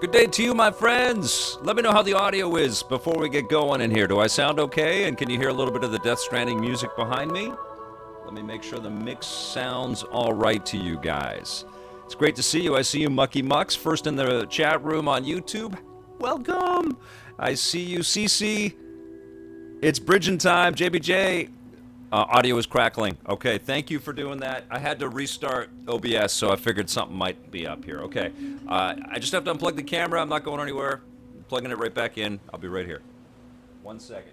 Good day to you, my friends. Let me know how the audio is before we get going in here. Do I sound okay? And can you hear a little bit of the Death Stranding music behind me? Let me make sure the mix sounds all right to you guys. It's great to see you. I see you, Mucky Mucks, first in the chat room on YouTube. Welcome. I see you, Cece. It's bridging time, JBJ. Audio is crackling. Okay, thank you for doing that. I had to restart OBS, so I figured something might be up here. Okay, I just have to unplug the camera. I'm not going anywhere. I'm plugging it right back in. I'll be right here. 1 second.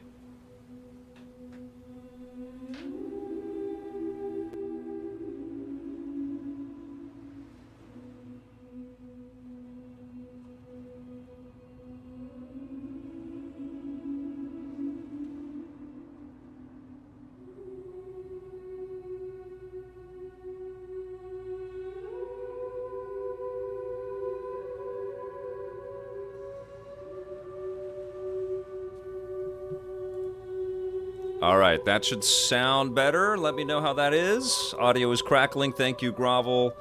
All right, that should sound better. Let me know how that is. Audio is crackling. Thank you, Grovel.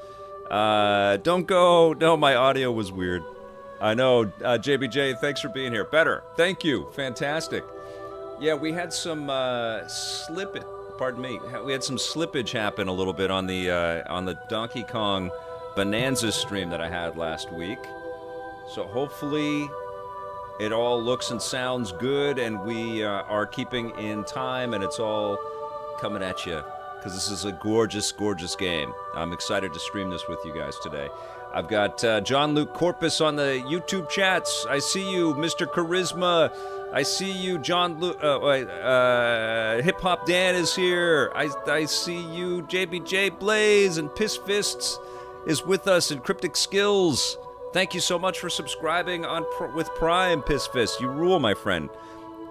Don't go. No, my audio was weird. I know. JBJ, thanks for being here. Better. Thank you. Fantastic. Yeah, we had some slippage. Pardon me. We had some slippage happen a little bit on the Donkey Kong Bonanza stream that I had last week. So hopefully it all looks and sounds good, and we are keeping in time, and it's all coming at you, because this is a gorgeous, gorgeous game. I'm excited to stream this with you guys today. I've got John Luke Corpus on the YouTube chats. I see you, Mr. Charisma. I see you, John Luke. Hip Hop Dan is here. I see you, JBJ Blaze, and Piss Fists is with us, and Cryptic Skills. Thank you so much for subscribing with Prime, Piss Fist. You rule, my friend.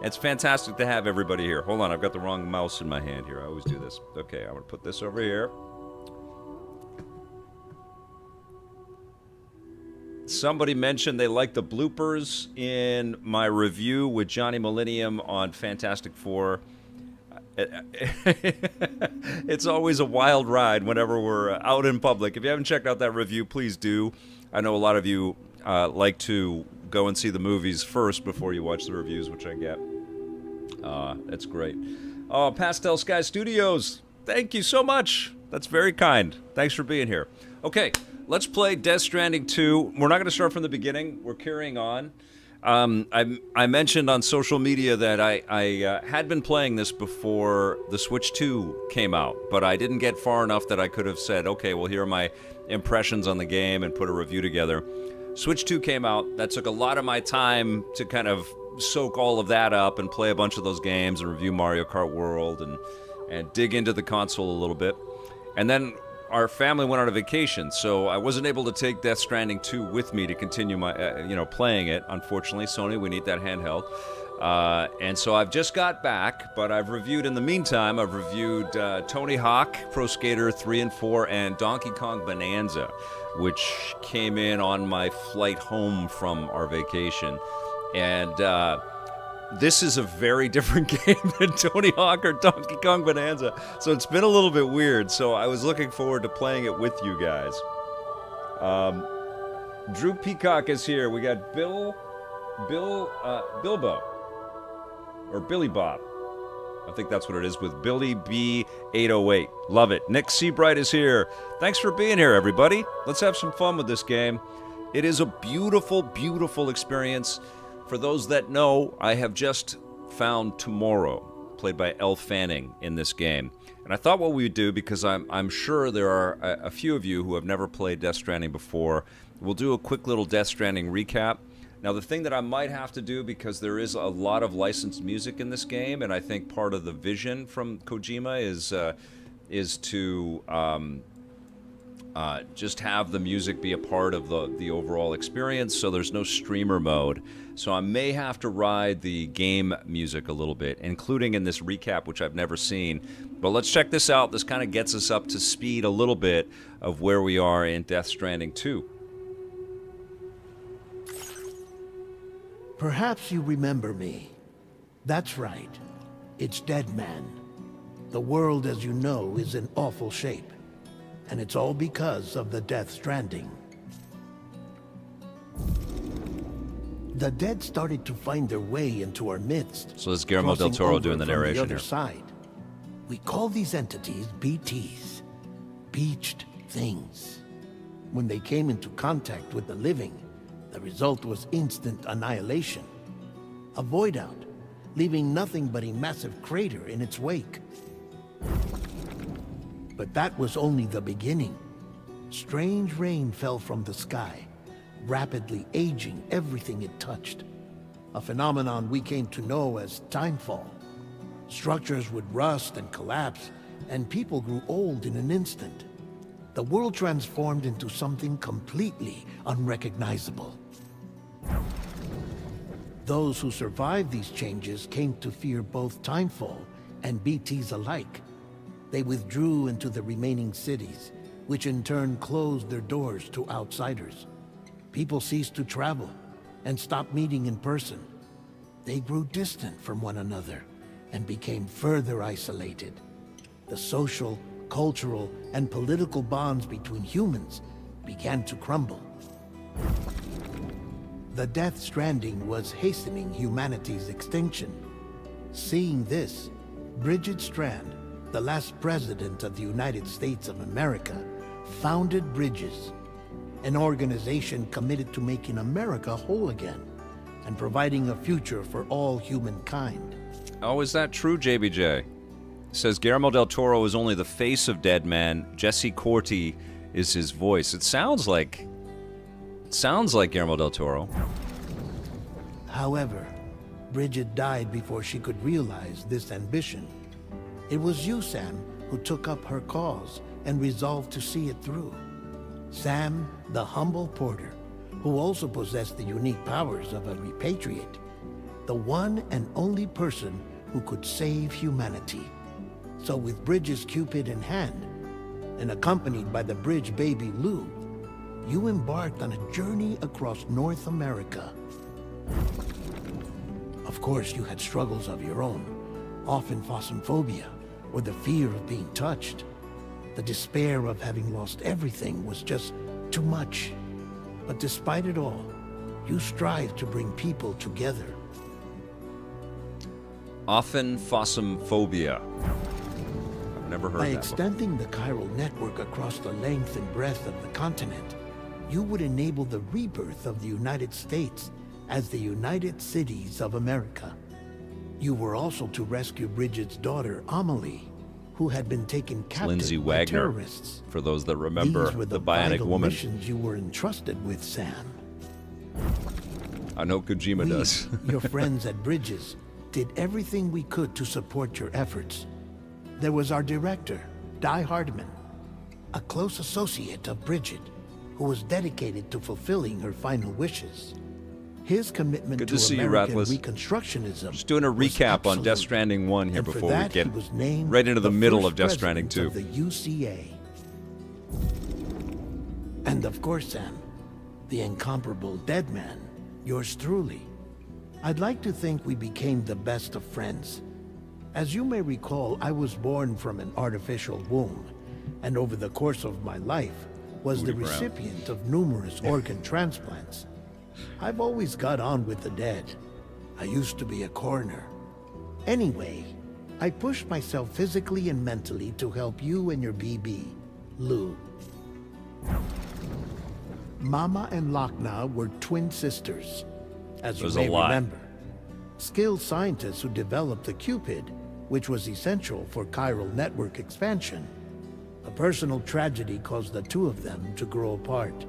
It's fantastic to have everybody here. Hold on, I've got the wrong mouse in my hand here. I always do this. Okay, I'm going to put this over here. Somebody mentioned they liked the bloopers in my review with Johnny Millennium on Fantastic Four. It's always a wild ride whenever we're out in public. If you haven't checked out that review, please do. I know a lot of you like to go and see the movies first before you watch the reviews, which I get. That's great. Oh, Pastel Sky Studios, thank you so much. That's very kind. Thanks for being here. Okay, let's play Death Stranding 2. We're not going to start from the beginning. We're carrying on. I mentioned on social media that I had been playing this before the Switch 2 came out, but I didn't get far enough that I could have said, okay, well, here are my impressions on the game and put a review together. Switch 2 came out. That took a lot of my time to kind of soak all of that up and play a bunch of those games and review Mario Kart World and dig into the console a little bit. And then our family went on a vacation, so I wasn't able to take Death Stranding 2 with me to continue my, playing it. Unfortunately, Sony, we need that handheld. And so I've just got back, but I've reviewed, in the meantime, I've reviewed Tony Hawk, Pro Skater 3 and 4, and Donkey Kong Bonanza, which came in on my flight home from our vacation. And this is a very different game than Tony Hawk or Donkey Kong Bonanza, so it's been a little bit weird. So I was looking forward to playing it with you guys. Drew Peacock is here. We got Bilbo, or Billy Bob. I think that's what it is, with Billy B808. Love it. Nick Seabright is here. Thanks for being here, everybody. Let's have some fun with this game. It is a beautiful, beautiful experience. For those that know, I have just found Tomorrow, played by Elle Fanning in this game. And I thought what we would do, because I'm sure there are a few of you who have never played Death Stranding before, we'll do a quick little Death Stranding recap. Now, the thing that I might have to do, because there is a lot of licensed music in this game, and I think part of the vision from Kojima is to just have the music be a part of the overall experience, so there's no streamer mode. So I may have to ride the game music a little bit, including in this recap, which I've never seen. But let's check this out. This kind of gets us up to speed a little bit of where we are in Death Stranding 2. Perhaps you remember me. That's right. It's Deadman. The world, as you know, is in awful shape. And it's all because of the Death Stranding. The dead started to find their way into our midst. So this is Guillermo del crossing Toro over doing the from narration the other here. side. We call these entities BTs, beached things. When they came into contact with the living, the result was instant annihilation. A void out, leaving nothing but a massive crater in its wake. But that was only the beginning. Strange rain fell from the sky, rapidly aging everything it touched. A phenomenon we came to know as timefall. Structures would rust and collapse, and people grew old in an instant. The world transformed into something completely unrecognizable. Those who survived these changes came to fear both timefall and BTs alike. They withdrew into the remaining cities, which in turn closed their doors to outsiders. People ceased to travel and stopped meeting in person. They grew distant from one another and became further isolated. The social, cultural, and political bonds between humans began to crumble. The Death Stranding was hastening humanity's extinction. Seeing this, Bridget Strand, the last president of the United States of America, founded Bridges, an organization committed to making America whole again and providing a future for all humankind. Oh, is that true, JBJ? It says Guillermo del Toro is only the face of Dead Man. Jesse Corti is his voice. It sounds like Guillermo del Toro. However, Bridget died before she could realize this ambition. It was you, Sam, who took up her cause and resolved to see it through. Sam, the humble porter, who also possessed the unique powers of a repatriate. The one and only person who could save humanity. So with Bridges' Cupid in hand, and accompanied by the bridge baby Lou, you embarked on a journey across North America. Of course, you had struggles of your own, often phasmophobia, or the fear of being touched. The despair of having lost everything was just too much. But despite it all, you strive to bring people together. Often phasmophobia. I've never heard By that extending the chiral network across the length and breadth of the continent, you would enable the rebirth of the United States as the United Cities of America. You were also to rescue Bridget's daughter, Amelie, who had been taken captive Lindsay by Wagner, terrorists. for those that remember These were the the Bionic vital Woman. missions you were entrusted with, Sam. I know Kojima does. Your friends at Bridges, did everything we could to support your efforts. There was our director, Di Hardman, a close associate of Bridget, who was dedicated to fulfilling her final wishes. His commitment Good to to see you, American Rathless. Reconstructionism Just doing a was recap on Death absolute. Stranding 1 here And for before we that, get he was named right into the middle first of Death Stranding president 2. of the UCA. And of course, Sam, the incomparable Dead Man, yours truly. I'd like to think we became the best of friends. As you may recall, I was born from an artificial womb, and over the course of my life, was the Booty brown. recipient of numerous organ transplants. I've always got on with the dead. I used to be a coroner. Anyway, I pushed myself physically and mentally to help you and your BB, Lou. Mama and Lochna were twin sisters, as you There's may a lot. remember. Skilled scientists who developed the Cupid, which was essential for chiral network expansion. A personal tragedy caused the two of them to grow apart.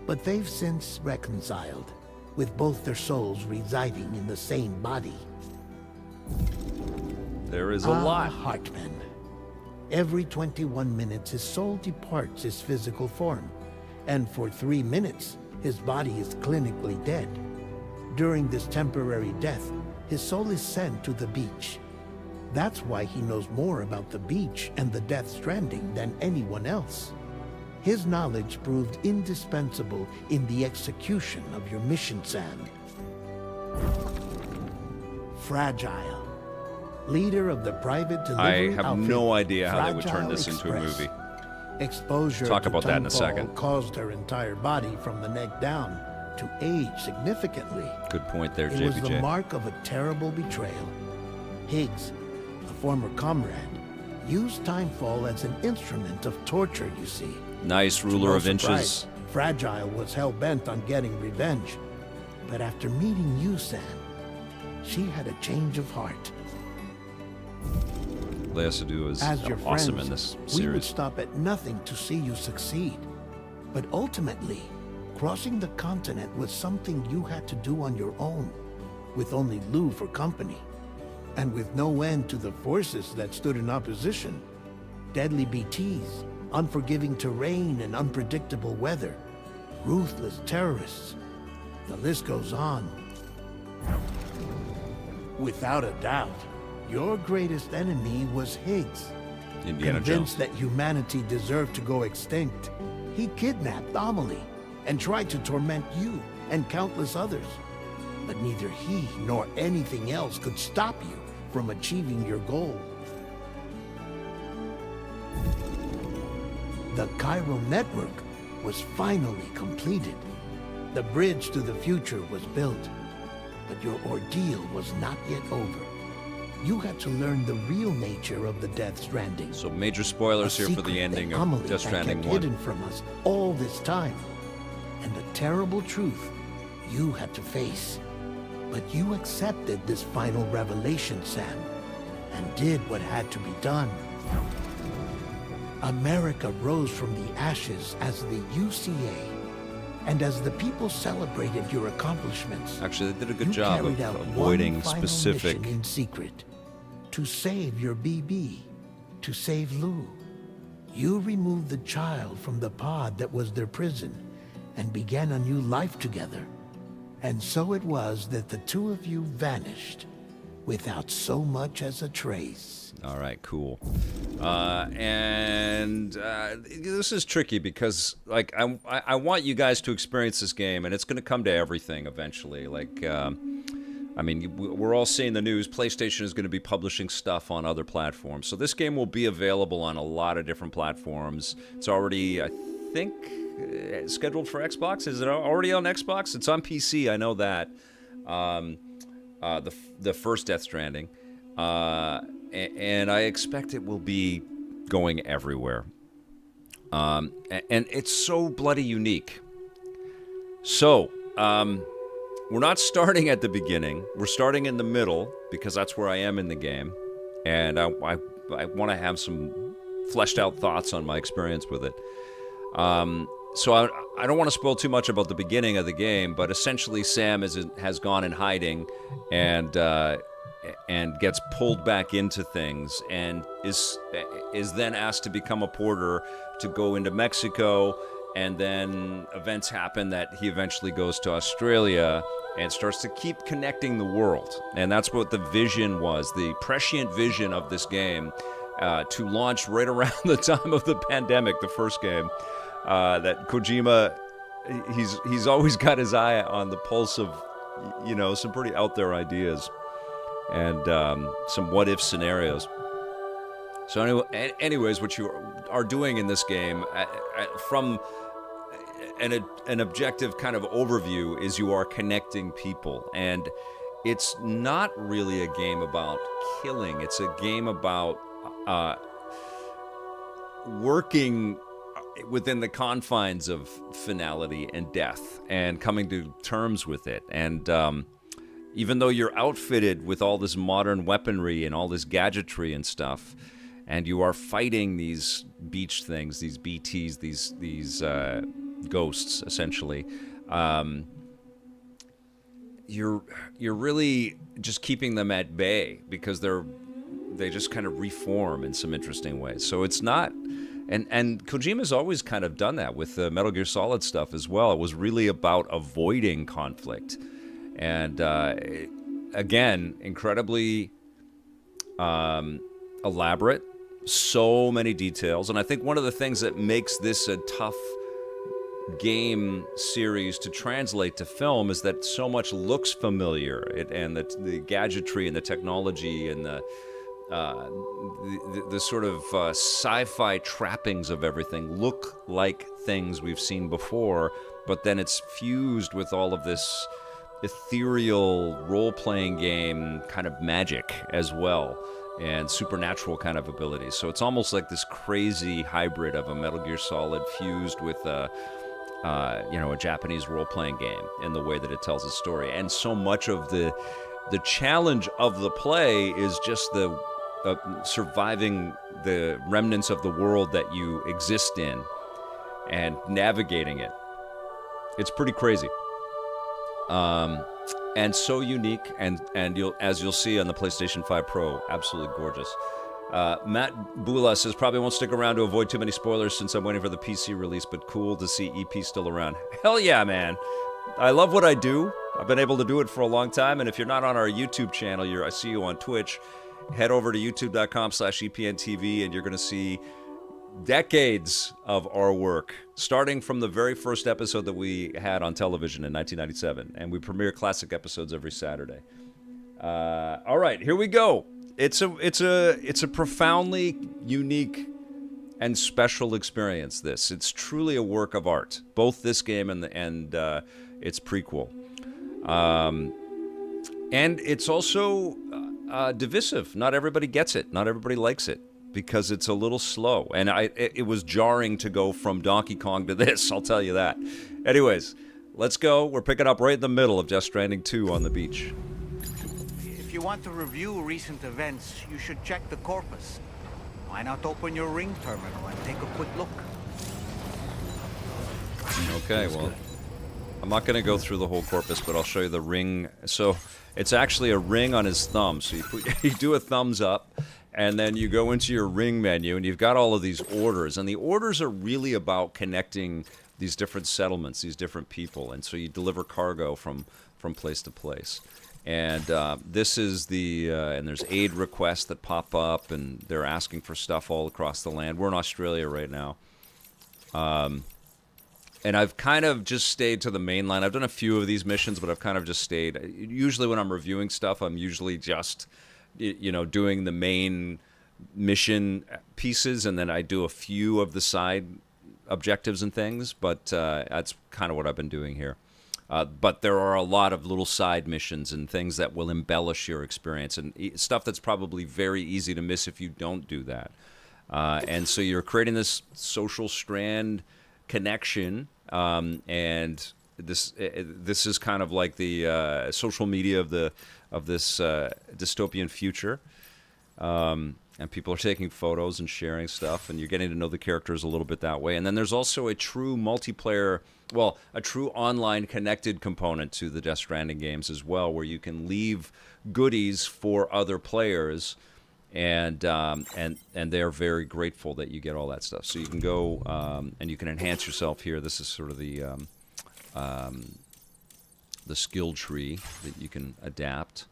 But they've since reconciled, with both their souls residing in the same body. There is a lot. Hartman. Every 21 minutes, his soul departs his physical form, and for 3 minutes, his body is clinically dead. During this temporary death, his soul is sent to the beach. That's why he knows more about the beach and the Death Stranding than anyone else. His knowledge proved indispensable in the execution of your mission, Sam. Fragile. Leader of the private delivery I have outfit, no idea how they would turn Fragile this into a Express. movie. Exposure Talk to about that in a timefall second. caused her entire body from the neck down to age significantly. Good point there, It was the JBJ. mark of a terrible betrayal. Higgs, a former comrade, used Timefall as an instrument of torture, you see. Nice To ruler no of inches. surprise, Fragile was hell-bent on getting revenge. But after meeting you, Sam, she had a change of heart. Lea Seydoux is As your awesome friends, in this we would series. stop at nothing to see you succeed. But ultimately, crossing the continent was something you had to do on your own, with only Lou for company, and with no end to the forces that stood in opposition. Deadly BTs, unforgiving terrain and unpredictable weather, ruthless terrorists. The list goes on. Without a doubt, your greatest enemy was Higgs. Indiana Convinced Jones. that humanity deserved to go extinct, he kidnapped Amelie and tried to torment you and countless others. But neither he nor anything else could stop you from achieving your goal. The chiral network was finally completed. The bridge to the future was built. But your ordeal was not yet over. You had to learn the real nature of the Death Stranding. So major spoilers A here for secret the ending that of Amelie Death had Stranding kept 1. hidden from us all this time. And the terrible truth you had to face. But you accepted this final revelation, Sam, and did what had to be done. America rose from the ashes as the UCA. And as the people celebrated your accomplishments, Actually, they did a good you job carried of out avoiding one final specific. mission in secret. To save your BB, to save Lou. You removed the child from the pod that was their prison and began a new life together. And so it was that the two of you vanished without so much as a trace. All right, cool. This is tricky because, like, I want you guys to experience this game, and it's going to come to everything eventually. Like, I mean, we're all seeing the news. PlayStation is going to be publishing stuff on other platforms, so this game will be available on a lot of different platforms. It's already, I think, scheduled for Xbox. Is it already on Xbox? It's on PC. I know that. The first Death Stranding. And I expect it will be going everywhere. And it's so bloody unique. So, we're not starting at the beginning. We're starting in the middle, because that's where I am in the game. And I want to have some fleshed out thoughts on my experience with it. So I don't want to spoil too much about the beginning of the game, but essentially Sam has gone in hiding and gets pulled back into things and is then asked to become a porter to go into Mexico, and then events happen that he eventually goes to Australia and starts to keep connecting the world. And that's what the vision was, the prescient vision of this game, to launch right around the time of the pandemic, the first game, that Kojima, he's always got his eye on the pulse of, some pretty out there ideas and some what-if scenarios. So anyways, what you are doing in this game, from an objective kind of overview, is you are connecting people. And it's not really a game about killing. It's a game about working within the confines of finality and death and coming to terms with it. And even though you're outfitted with all this modern weaponry and all this gadgetry and stuff, and you are fighting these beach things, these BTs, these ghosts, essentially, you're really just keeping them at bay, because they just kind of reform in some interesting ways. So it's not, and Kojima's always kind of done that with the Metal Gear Solid stuff as well. It was really about avoiding conflict, and again, incredibly elaborate, so many details. And I think one of the things that makes this a tough game series to translate to film is that so much looks familiar, and the gadgetry and the technology and the sort of sci-fi trappings of everything look like things we've seen before, but then it's fused with all of this ethereal role-playing game kind of magic as well, and supernatural kind of abilities. So it's almost like this crazy hybrid of a Metal Gear Solid fused with a Japanese role-playing game in the way that it tells a story. And so much of the challenge of the play is just the surviving the remnants of the world that you exist in and navigating it. It's pretty crazy. And so unique, and as you'll see on the PlayStation 5 Pro, absolutely gorgeous. Matt Bula says, probably won't stick around to avoid too many spoilers since I'm waiting for the PC release, but cool to see EP still around. Hell yeah, man. I love what I do. I've been able to do it for a long time, and if you're not on our YouTube channel, I see you on Twitch. Head over to youtube.com/EPNTV, and you're going to see decades of our work, starting from the very first episode that we had on television in 1997, and we premiere classic episodes every Saturday. All right, here we go. It's a profoundly unique and special experience. It's truly a work of art, both this game and its prequel, and it's also divisive. Not everybody gets it. Not everybody likes it, because it's a little slow. And it was jarring to go from Donkey Kong to this, I'll tell you that. Anyways, let's go. We're picking up right in the middle of Death Stranding 2 on the beach. If you want to review recent events, you should check the corpus. Why not open your ring terminal and take a quick look? Okay, well, I'm not going to go through the whole corpus, but I'll show you the ring. So it's actually a ring on his thumb. So you do a thumbs up, and then you go into your ring menu, and you've got all of these orders. And the orders are really about connecting these different settlements, these different people. And so you deliver cargo from place to place. And this is and there's aid requests that pop up, and they're asking for stuff all across the land. We're in Australia right now. And I've kind of just stayed to the main line. I've done a few of these missions, but I've kind of just stayed. Usually when I'm reviewing stuff, I'm usually just, doing the main mission pieces, and then I do a few of the side objectives and things, but that's kind of what I've been doing here. But there are a lot of little side missions and things that will embellish your experience, and stuff that's probably very easy to miss if you don't do that. And so you're creating this social strand connection, and this is kind of like the social media of this dystopian future. And people are taking photos and sharing stuff, and you're getting to know the characters a little bit that way. And then there's also a true multiplayer, a true online connected component to the Death Stranding games as well, where you can leave goodies for other players, and they're very grateful that you get all that stuff. So you can go and you can enhance yourself here. This is sort of the skill tree that you can adapt.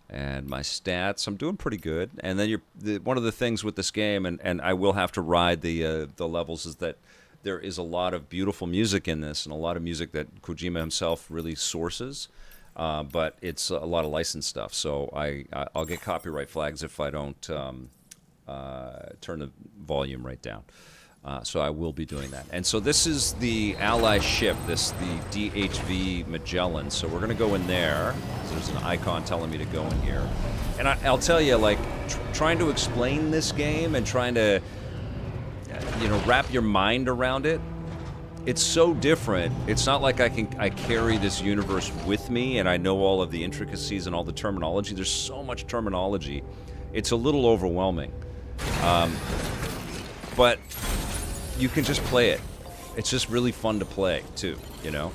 And my stats, I'm doing pretty good. And then one of the things with this game, and I will have to ride the levels, is that there is a lot of beautiful music in this, and a lot of music that Kojima himself really sources. But it's a lot of licensed stuff, so I'll get copyright flags if I don't turn the volume right down. So I will be doing that. And so this is the ally ship, the DHV Magellan. So we're going to go in there. So there's an icon telling me to go in here. And I'll tell you, like, trying to explain this game and trying to, wrap your mind around it, it's so different. It's not like I carry this universe with me and I know all of the intricacies and all the terminology. There's so much terminology. It's a little overwhelming. But you can just play it. It's just really fun to play, too, All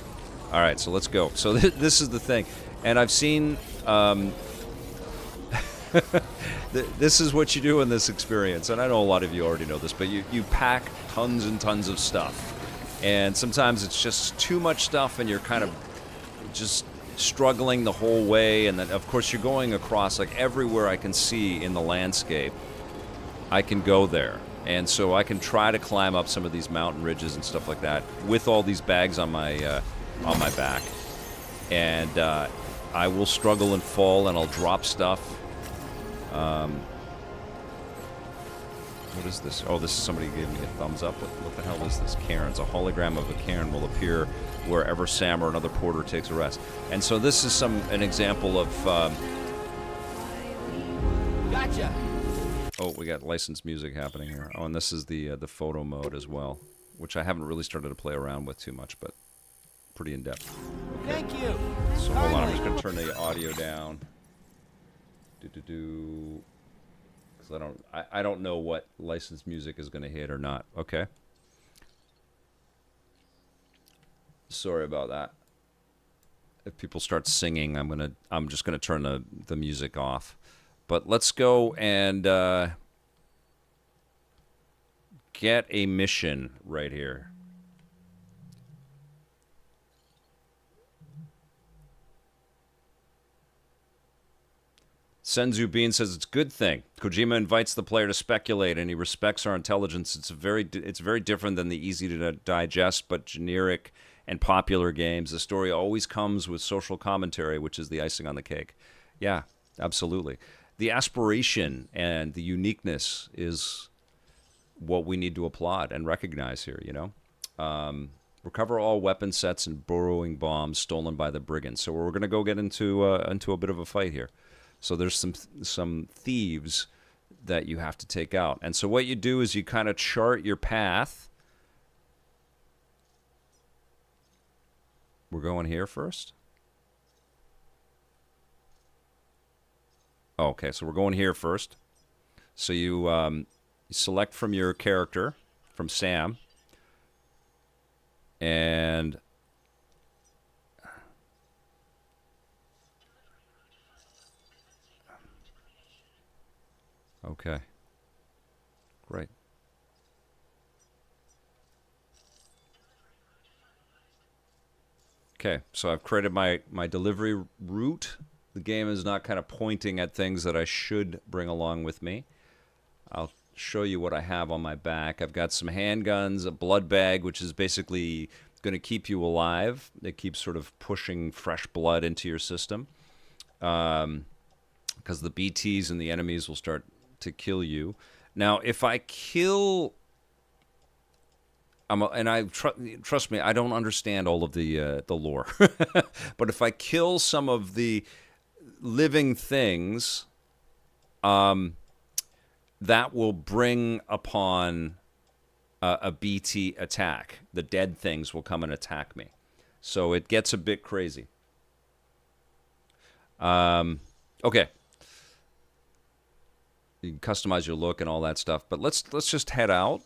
right, so let's go. So this is the thing. And I've seen... this is what you do in this experience. And I know a lot of you already know this, but you pack tons and tons of stuff. And sometimes it's just too much stuff, and you're kind of just struggling the whole way. And then, of course, you're going across, like, everywhere I can see in the landscape, I can go there. And so I can try to climb up some of these mountain ridges and stuff like that with all these bags on my back. And I will struggle and fall, and I'll drop stuff. What is this? Oh, this is somebody gave me a thumbs up. What the hell is this? Cairn. It's a hologram of a cairn will appear wherever Sam or another porter takes a rest. And so this is an example of... Gotcha! Oh, we got licensed music happening here. Oh, and this is the photo mode as well, which I haven't really started to play around with too much, but pretty in-depth. Okay. Thank you! So hold on, I'm just going to turn the audio down. Because I don't know what licensed music is going to hit or not. Okay. Sorry about that. If people start singing, I'm just gonna turn the music off. But let's go and get a mission right here. Senzu Bean says it's a good thing. Kojima invites the player to speculate, and he respects our intelligence. It's very different than the easy to digest but generic and popular games. The story always comes with social commentary, which is the icing on the cake. Yeah, absolutely. The aspiration and the uniqueness is what we need to applaud and recognize here. You know, recover all weapon sets and burrowing bombs stolen by the brigands. So we're going to go get into a bit of a fight here. So there's some thieves that you have to take out. And so what you do is you kind of chart your path. We're going here first. Okay, so we're going here first. So you select from your character, from Sam. And... okay. Great. Okay, so I've created my delivery route. The game is not kind of pointing at things that I should bring along with me. I'll show you what I have on my back. I've got some handguns, a blood bag, which is basically going to keep you alive. It keeps sort of pushing fresh blood into your system. Because the BTs and the enemies will start to kill you. Now, if I kill... trust me, I don't understand all of the lore. But if I kill some of the living things, that will bring upon a BT attack. The dead things will come and attack me. So it gets a bit crazy. Okay. You can customize your look and all that stuff. But let's just head out.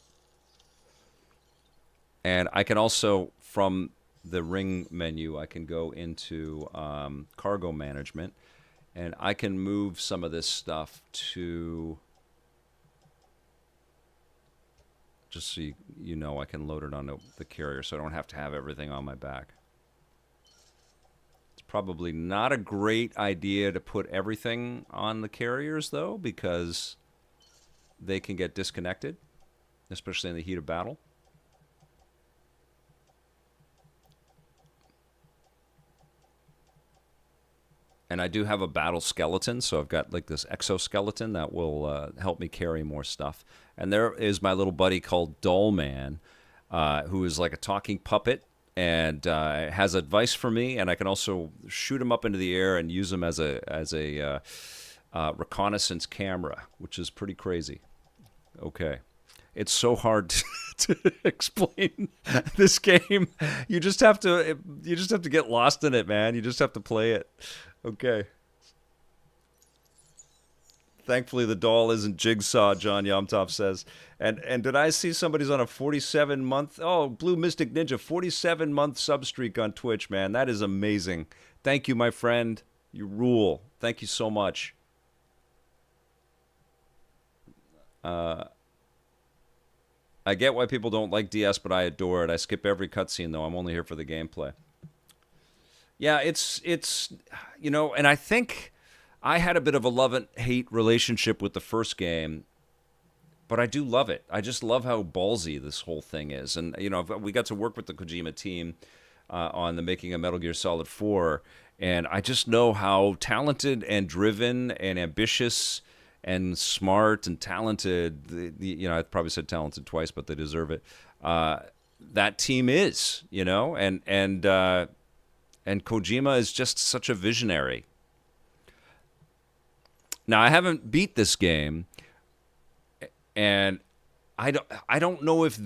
And I can also, from the ring menu, I can go into cargo management. And I can move some of this stuff to... just so you know, I can load it onto the carrier so I don't have to have everything on my back. It's probably not a great idea to put everything on the carriers, though, because they can get disconnected, especially in the heat of battle. And I do have a battle skeleton, so I've got like this exoskeleton that will help me carry more stuff. And there is my little buddy called Dollman, who is like a talking puppet and has advice for me. And I can also shoot him up into the air and use him as a reconnaissance camera, which is pretty crazy. Okay. It's so hard to explain this game. You just have to get lost in it, man. You just have to play it. Okay. Thankfully, the doll isn't Jigsaw, John Yomtop says. And did I see somebody's on a 47-month... oh, Blue Mystic Ninja, 47-month sub streak on Twitch, man. That is amazing. Thank you, my friend. You rule. Thank you so much. I get why people don't like DS, but I adore it. I skip every cutscene, though. I'm only here for the gameplay. Yeah, it's you know, and I think I had a bit of a love and hate relationship with the first game, but I do love it. I just love how ballsy this whole thing is. And, you know, we got to work with the Kojima team on the making of Metal Gear Solid 4, and I just know how talented and driven and ambitious and smart and talented, you know, I probably said talented twice, but they deserve it. That team is, you know, and Kojima is just such a visionary. Now, I haven't beat this game, and I don't know if,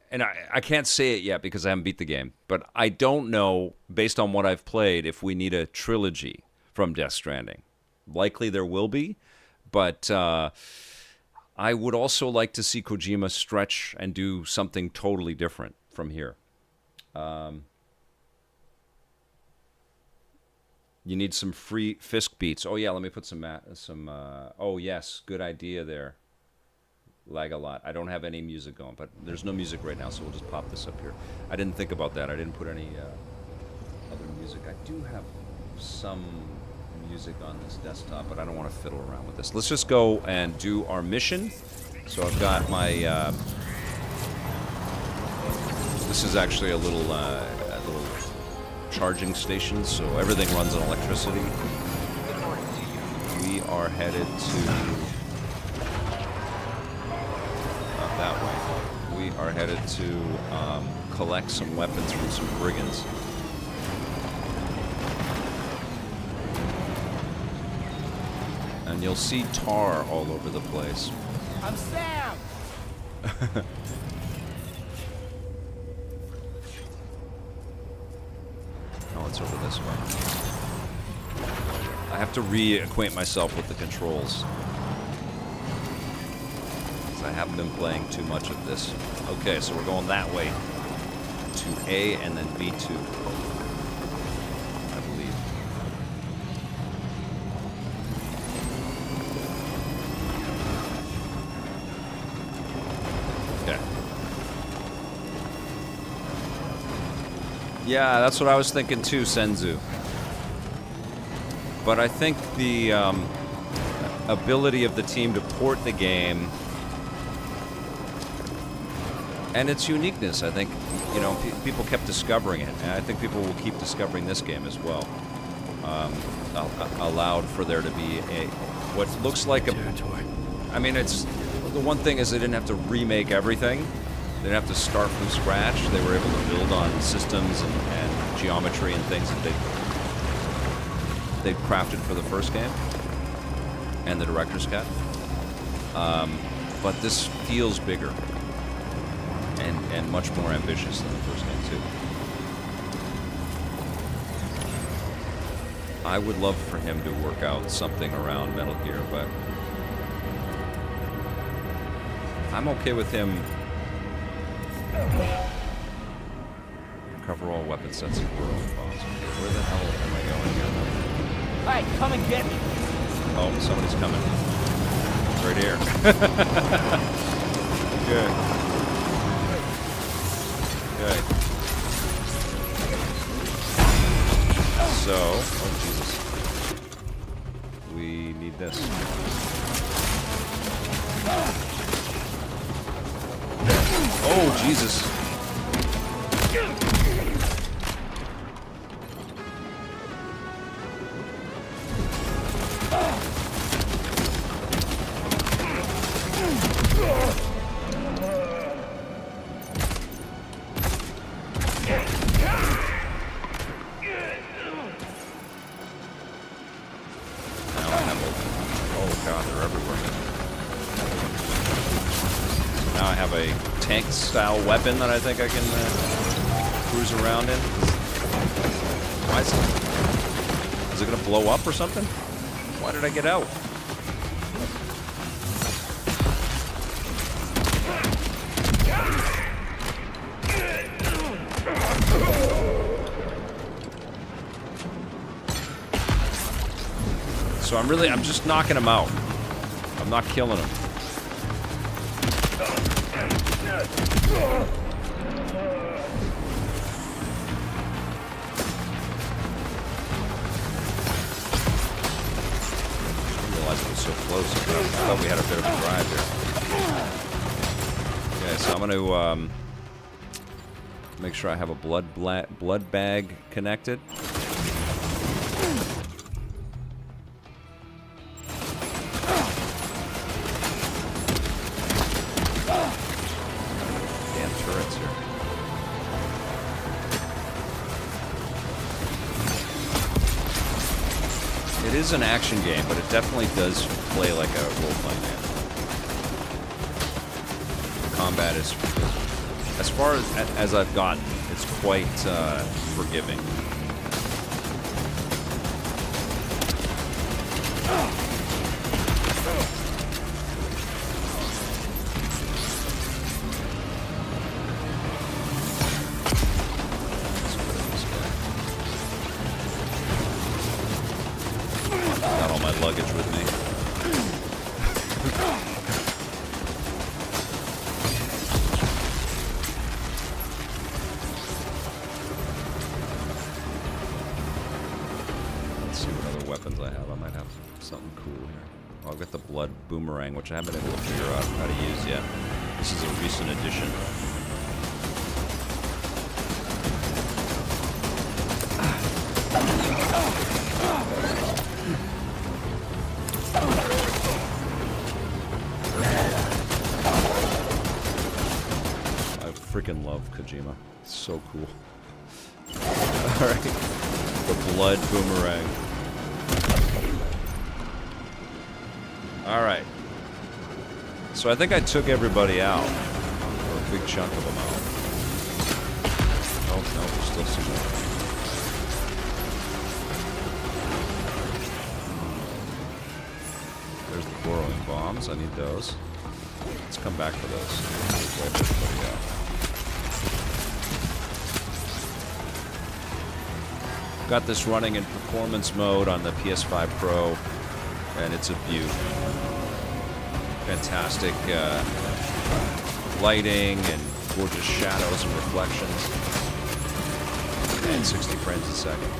and I can't say it yet because I haven't beat the game, but I don't know, based on what I've played, if we need a trilogy from Death Stranding. Likely there will be, but I would also like to see Kojima stretch and do something totally different from here. You need some free Fisk beats. Oh, yeah, let me put some oh, yes, good idea there. Lag a lot. I don't have any music going, but there's no music right now, so we'll just pop this up here. I didn't think about that. I didn't put any other music. I do have some music on this desktop, but I don't want to fiddle around with this. Let's just go and do our mission. So I've got my... this is actually a little charging station, so everything runs on electricity. We are headed to... not that way. We are headed to collect some weapons from some brigands. And you'll see tar all over the place. I'm Sam! Oh, it's over this way. I have to reacquaint myself with the controls, because I haven't been playing too much of this. Okay, so we're going that way to A and then B2, I believe. Okay. Yeah, that's what I was thinking too, Senzu. But I think the ability of the team to port the game and its uniqueness, I think, you know, people kept discovering it, and I think people will keep discovering this game as well. Allowed for there to be what looks like a... I mean, it's... The one thing is they didn't have to remake everything. They didn't have to start from scratch. They were able to build on systems and geometry and things that they'd crafted for the first game and the director's cut. But this feels bigger and much more ambitious than the first game too. I would love for him to work out something around Metal Gear, but I'm okay with him. Cover all weapon sets and world bombs. Where the hell am I going here? Hey, come and get me! Oh, somebody's coming. It's right here. Good. Okay. So, oh Jesus. We need this. Oh, Jesus. Style weapon that I think I can cruise around in. Why is it gonna blow up or something? Why did I get out? So I'm just knocking him out. I'm not killing him. So close. I thought we had a bit of a drive here. Okay, so I'm going to make sure I have a blood bag connected. It is an action game, but it definitely does play like a role-playing game. Combat is, as far as I've gotten, it's quite forgiving. Got all my luggage with me. Let's see what other weapons I have. I might have something cool here. I'll get the blood boomerang, which I haven't been able to figure out how to use yet. This is a recent addition. I freaking love Kojima. It's so cool. Alright. The blood boomerang. Alright. So I think I took everybody out. Or a big chunk of them out. Oh, no, there's still some more. There's the borrowing bombs. I need those. Let's come back for those. Wipe everybody out. Got this running in performance mode on the PS5 Pro, and it's a beaut. Fantastic lighting and gorgeous shadows and reflections. And 60 frames a second.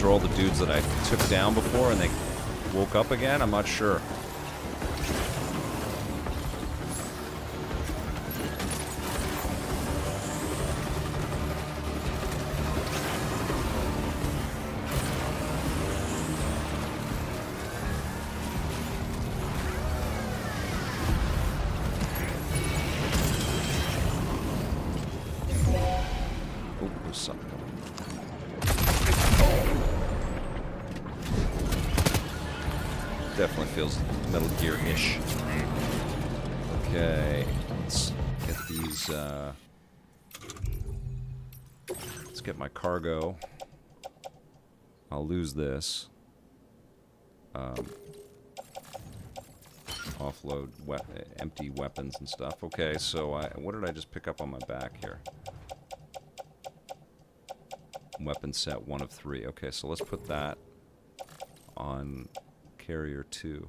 Are all the dudes that I took down before and they woke up again? I'm not sure. Oh, there's something coming. Definitely feels Metal Gear-ish. Okay, let's get these, let's get my cargo. I'll lose this. Offload empty weapons and stuff. Okay, so what did I just pick up on my back here? Weapon set 1 of 3. Okay, so let's put that on Carrier 2.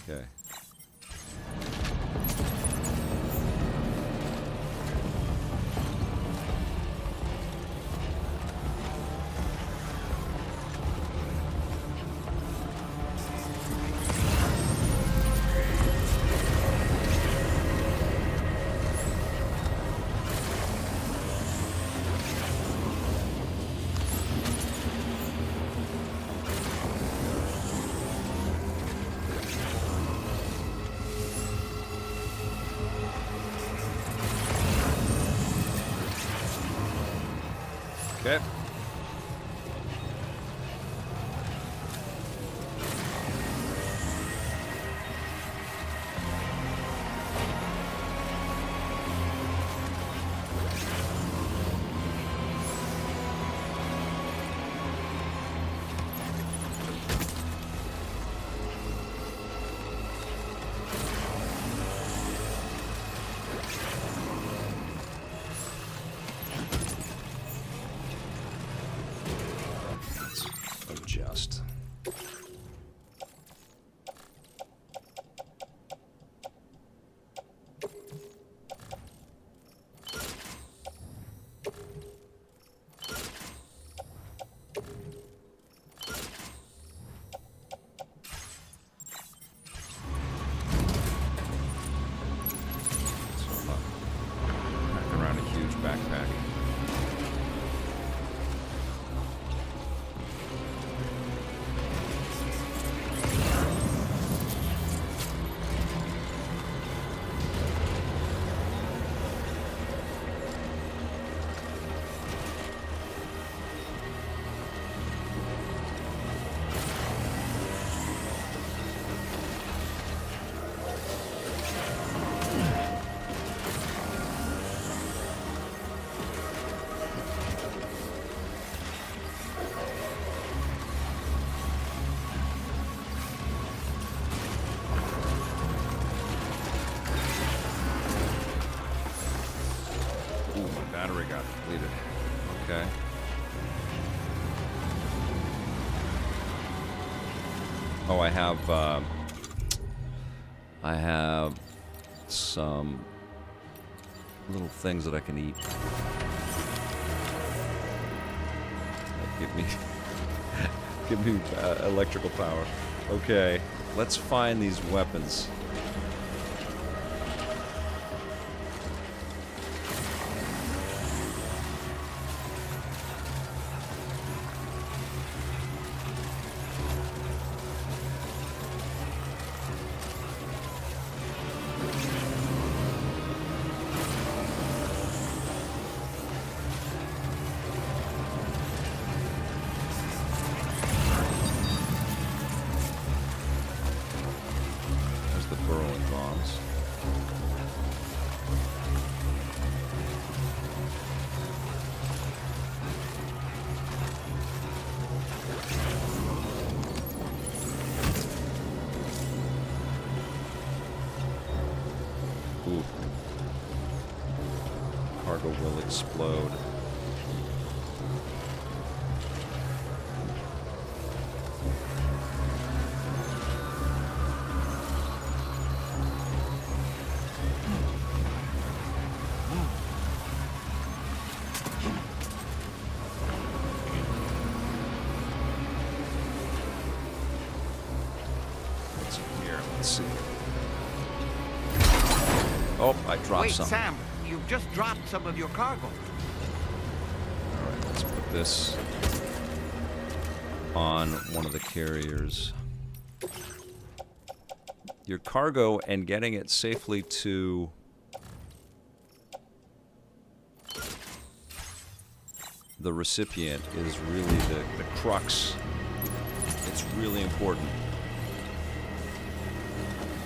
Okay. Okay. just. Battery got depleted. Okay. Oh, I have some little things that I can eat. That give me electrical power. Okay, let's find these weapons. Cargo will explode. What's in here? Let's see. Oh, I dropped Wait, something. Sam, you've just dropped some of your cargo. All right, let's put this on one of the carriers. Your cargo and getting it safely to the recipient is really the crux. It's really important.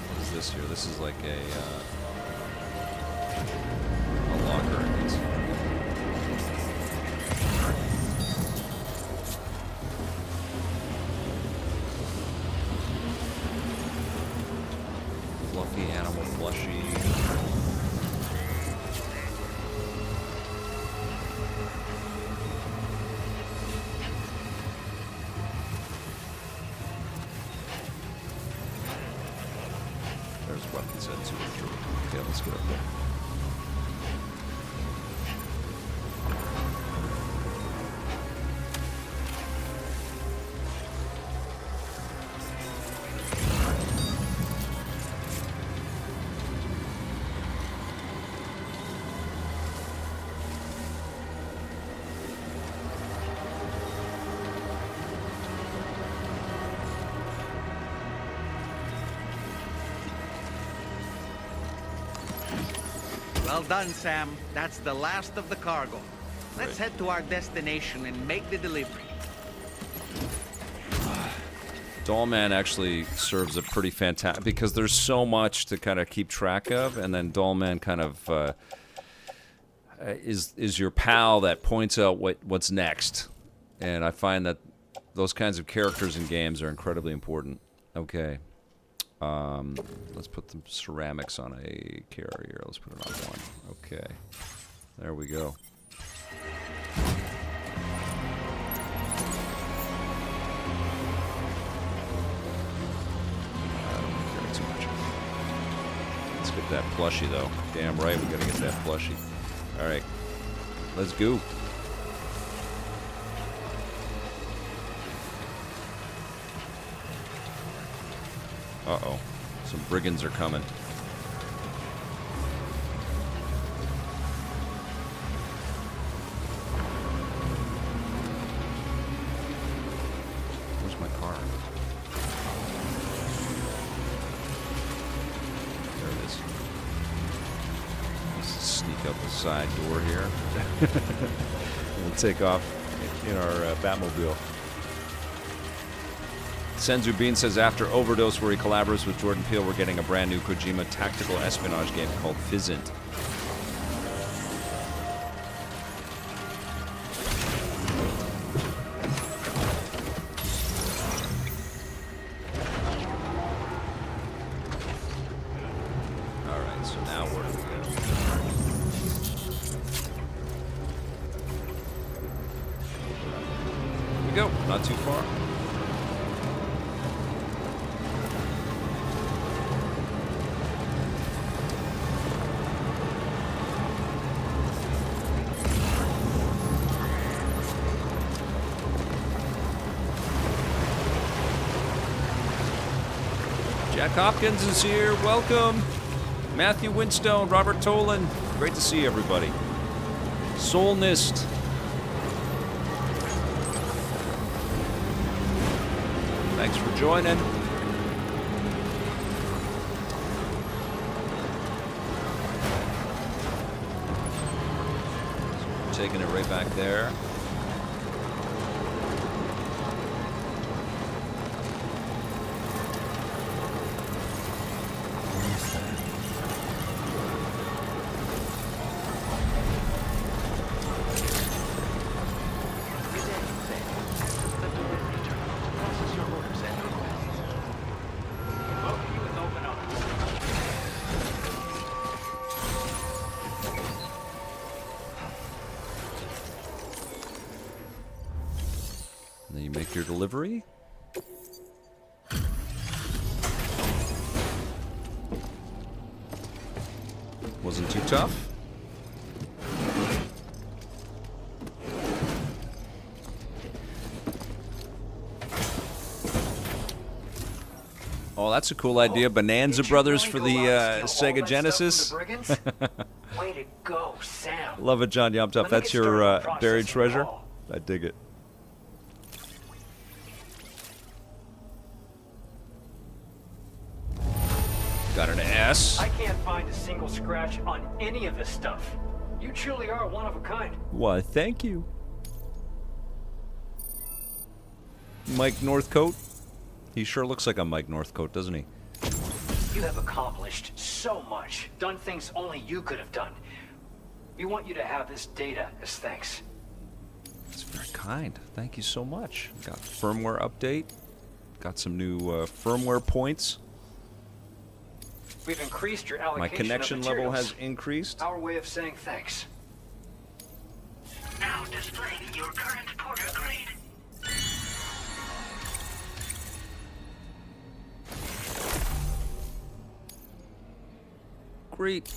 What is this here? This is like a locker, I guess. Fluffy animal plushie. There's weapons at 2 or 3. Okay, let's get up there. Well done, Sam. That's the last of the cargo. Let's head to our destination and make the delivery. Dollman actually serves a pretty fantastic, because there's so much to kind of keep track of, and then Dollman kind of is your pal that points out what's next, and I find that those kinds of characters in games are incredibly important. Okay, let's put the ceramics on a carrier. Let's put it on one. Okay, there we go. Get that plushie, though. Damn right, we gotta get that plushie. Alright. Let's go. Uh-oh. Some brigands are coming. Where's my car? There it is. Let's sneak up the side door here. We'll take off in our Batmobile. Senzu Bean says, after Overdose, where he collaborates with Jordan Peele, we're getting a brand new Kojima tactical espionage game called Fizzant. Alright, so now where do we go? Here we go, not too far. Jack Hopkins is here. Welcome. Matthew Winstone, Robert Tolan. Great to see everybody. Soulnist. Thanks for joining. So we're taking it right back there. Your delivery. Wasn't too tough. Oh, that's a cool idea. Bonanza Brothers for the Sega Genesis. Way to go, Sam. Love it, John Yomtuff. That's your buried treasure. I dig it. Got an S. I can't find a single scratch on any of this stuff. You truly are one of a kind. Why, thank you. Mike Northcote. He sure looks like a Mike Northcote, doesn't he? You have accomplished so much, done things only you could have done. We want you to have this data as thanks. That's very kind. Thank you so much. Got firmware update. Got some new firmware points. We've increased your allocation. My connection of level materials. has increased. Our way of saying thanks. Now displaying your current Porter grade. Great.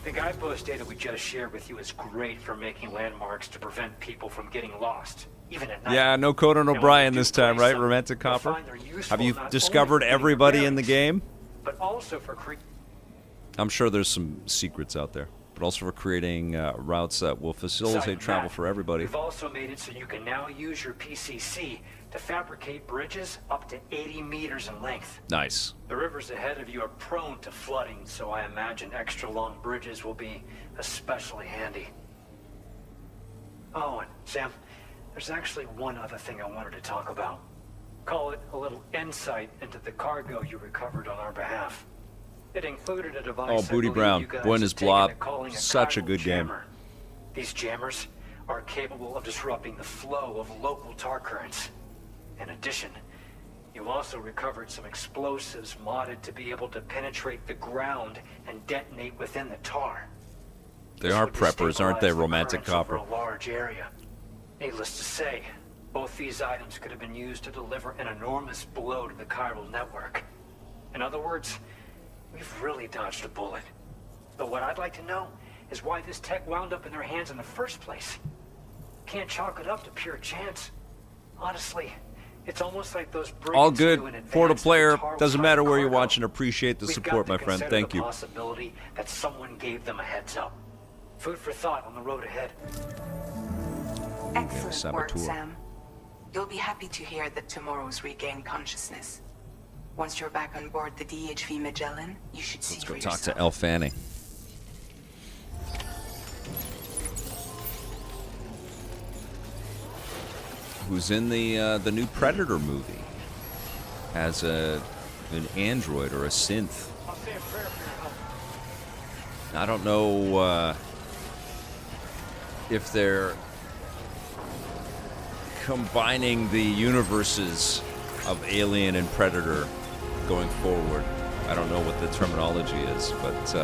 The guidepost data we just shared with you is great for making landmarks to prevent people from getting lost, even at night. Yeah, no Conan And O'Brien when you this do time, play right? some, Romantic you'll Copper. find they're useful Have you not discovered only for everybody getting in the bearings, game? but also for I'm sure there's some secrets out there, but also for creating routes that will facilitate travel for everybody. We've also made it so you can now use your PCC to fabricate bridges up to 80 meters in length. Nice. The rivers ahead of you are prone to flooding, so I imagine extra long bridges will be especially handy. Oh, and Sam, there's actually one other thing I wanted to talk about. Call it a little insight into the cargo you recovered on our behalf. It included a device. Oh, Booty Brown, Buenas Blob, such a good game. These jammers are capable of disrupting the flow of local tar currents. In addition, you also recovered some explosives modded to be able to penetrate the ground and detonate within the tar. They are preppers, aren't they, Romantic Copper? A large area. Needless to say, both these items could have been used to deliver an enormous blow to the chiral network. In other words, We've really dodged a bullet. But what I'd like to know is why this tech wound up in their hands in the first place. Can't chalk it up to pure chance. Honestly, it's almost like those All brigands good. knew in advance Portal that player, the tar was doesn't running matter where you're cargo. watching. Appreciate the We've support, got my to friend. consider Thank the you. possibility that someone gave them a heads up. Food for thought on the road ahead. Excellent work, saboteur. Sam. You'll be happy to hear that tomorrow's regained consciousness. Once you're back on board the DHV Magellan, you should see Let's for go talk yourself. to Elle Fanning. Who's in the new Predator movie as an android or a synth. I don't know if they're combining the universes of Alien and Predator going forward. I don't know what the terminology is, but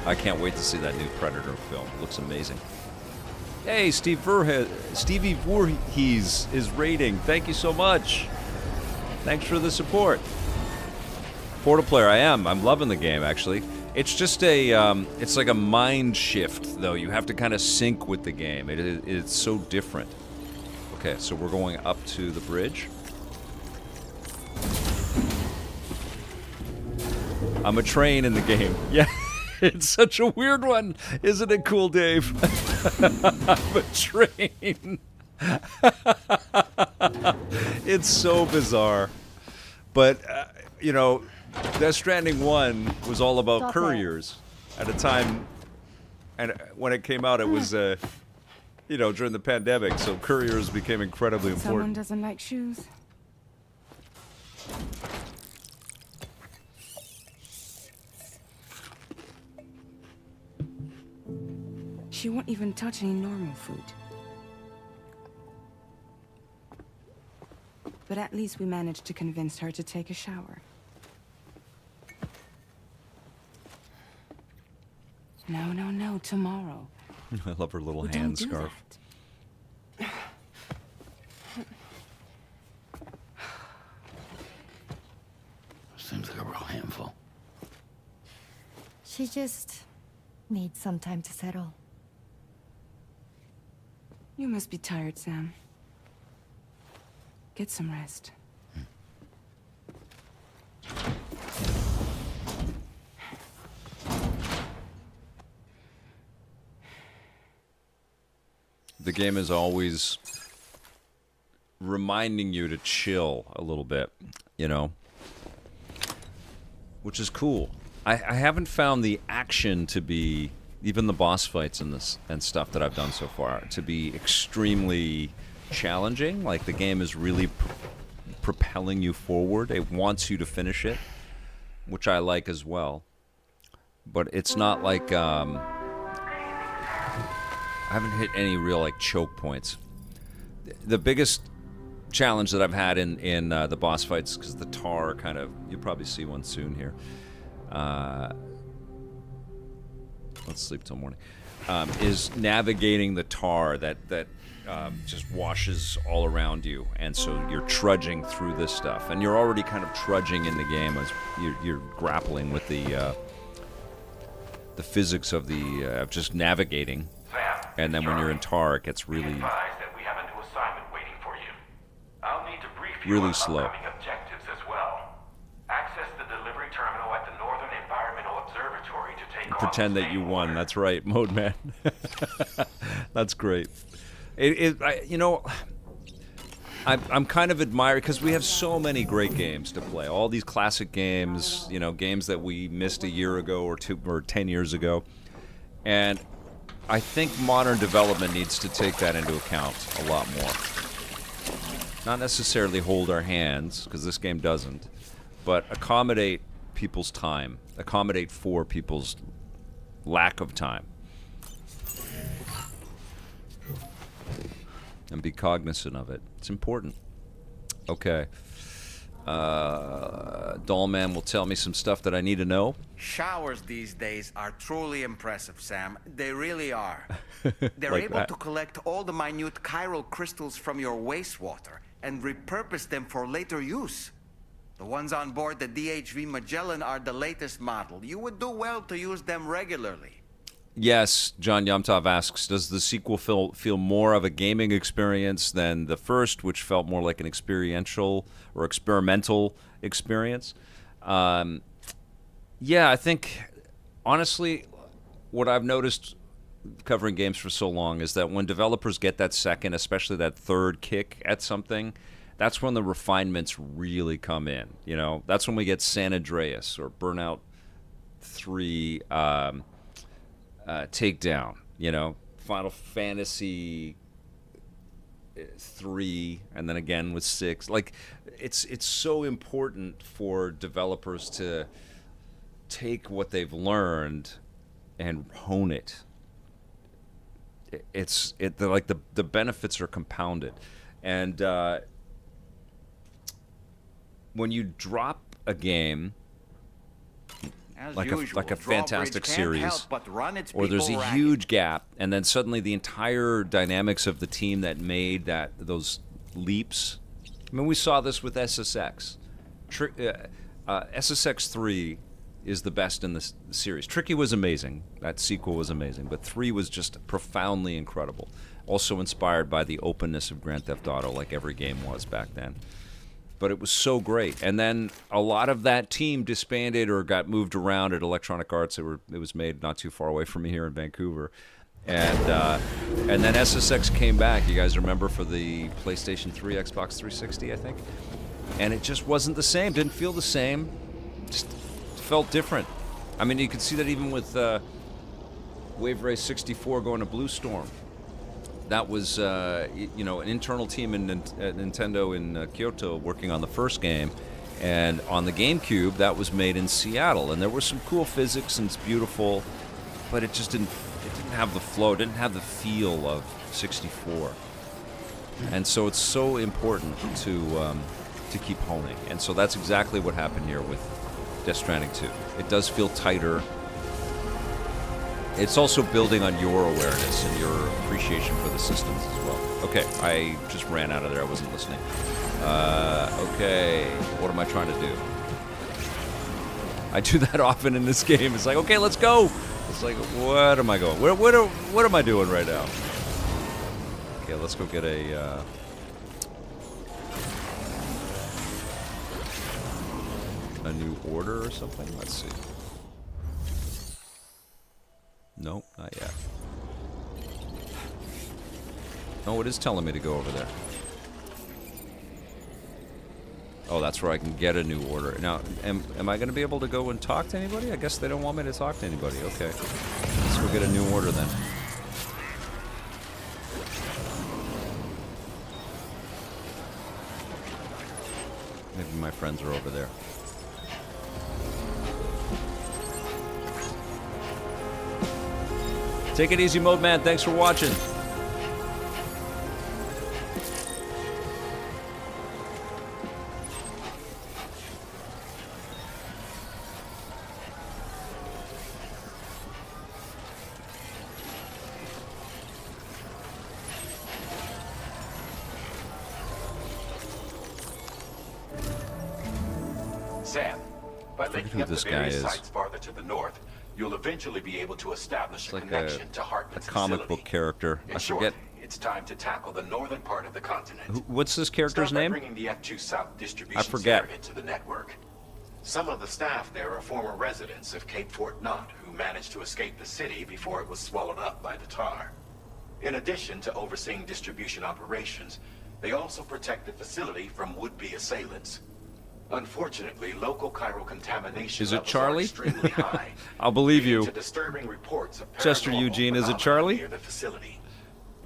I can't wait to see that new Predator film. Looks amazing. Hey, Stevie Voorhees is rating. Thank you so much. Thanks for the support. Portal player, I'm loving the game, actually. It's just it's like a mind shift, though. You have to kind of sync with the game. It's so different. Okay, so we're going up to the bridge. I'm a train in the game. Yeah, it's such a weird one. Isn't it cool, Dave? I'm a train. It's so bizarre. But, you know, Death Stranding 1 was all about Stop couriers at a time. And when it came out, it was, you know, during the pandemic. So couriers became incredibly Someone important. doesn't like shoes. She won't even touch any normal food. But at least we managed to convince her to take a shower. No, no, no, tomorrow. I love her little We hand don't do scarf. that. Seems like a real handful. She just needs some time to settle. You must be tired, Sam. Get some rest. The game is always reminding you to chill a little bit, you know, which is cool. I haven't found the action to be, even the boss fights and stuff that I've done so far, to be extremely challenging. Like, the game is really propelling you forward. It wants you to finish it, which I like as well. But it's not like I haven't hit any real like choke points. The biggest challenge that I've had in the boss fights, because the tar kind of, you'll probably see one soon here. Let's sleep till morning. Is navigating the tar that just washes all around you, and so you're trudging through this stuff, and you're already kind of trudging in the game as you're grappling with the physics of the just navigating. And then when you're in tar, it gets really, that we have a new assignment waiting for you. I'll need to brief you really on slow. upcoming objectives as well. Access the delivery terminal at the Northern Environmental Observatory to take Pretend that you won. That's right, Mode Man. That's great. You know, I'm kind of admiring, because we have so many great games to play. All these classic games, you know, games that we missed a year ago or 10 years ago. And I think modern development needs to take that into account a lot more. Not necessarily hold our hands, because this game doesn't, but accommodate people's time, accommodate for people's lack of time, and be cognizant of it. It's important. Okay. Dollman will tell me some stuff that I need to know. Showers these days are truly impressive, Sam. They really are. They're Like able that. to collect all the minute chiral crystals from your wastewater and repurpose them for later use. The ones on board the DHV Magellan are the latest model. You would do well to use them regularly. Yes, John Yumtov asks, does the sequel feel more of a gaming experience than the first, which felt more like an experiential or experimental experience? Yeah, I think, honestly, what I've noticed covering games for so long is that when developers get that second, especially that third kick at something, that's when the refinements really come in. You know, that's when we get San Andreas or Burnout 3 Takedown. You know, Final Fantasy 3, and then again with 6. Like, it's so important for developers to take what they've learned and hone it. The benefits are compounded, and when you drop a game like a fantastic series, or there's a huge gap, and then suddenly the entire dynamics of the team that made those leaps. I mean, we saw this with SSX. SSX 3 is the best in the series. Tricky was amazing. That sequel was amazing. But 3 was just profoundly incredible. Also inspired by the openness of Grand Theft Auto, like every game was back then. But it was so great. And then a lot of that team disbanded or got moved around at Electronic Arts. It was made not too far away from me here in Vancouver. And then SSX came back, you guys remember, for the PlayStation 3, Xbox 360, I think. And it just wasn't the same. Didn't feel the same. Just felt different. I mean, you could see that even with Wave Race 64 going to Blue Storm. That was, an internal team in Nintendo in Kyoto working on the first game, and on the GameCube, that was made in Seattle. And there was some cool physics, and it's beautiful, but it just didn't have the flow, didn't have the feel of 64. And so it's so important to keep honing. And so that's exactly what happened here with Death Stranding 2. It does feel tighter. It's also building on your awareness and your appreciation for the systems as well. Okay, I just ran out of there. I wasn't listening. Okay, what am I trying to do? I do that often in this game. It's like, okay, let's go. It's like, what am I going? What am I doing right now? Okay, let's go get a new order or something. Let's see. Nope, not yet. Oh, it is telling me to go over there. Oh, that's where I can get a new order. Now, am I going to be able to go and talk to anybody? I guess they don't want me to talk to anybody. Okay. Let's go get a new order then. Maybe my friends are over there. Take it easy, Mode Man. Thanks for watching. Sam, by linking up the this guy various is. sites farther to the north, you'll eventually be able to establish It's a like connection to a Hartman's comic facility. book character. In I short, forget. it's time to tackle the northern part of the continent. What's this character's Start by name? bringing the F2 South distribution I forget. center into the network. Some of the staff there are former residents of Cape Fort Knott who managed to escape the city before it was swallowed up by the tar. In addition to overseeing distribution operations, they also protect the facility from would-be assailants. Unfortunately, local chiral contamination Is it levels Charlie? are extremely high. I'll believe leading you. to disturbing reports of Chester paranormal Eugene, is it phenomena Charlie? near the facility.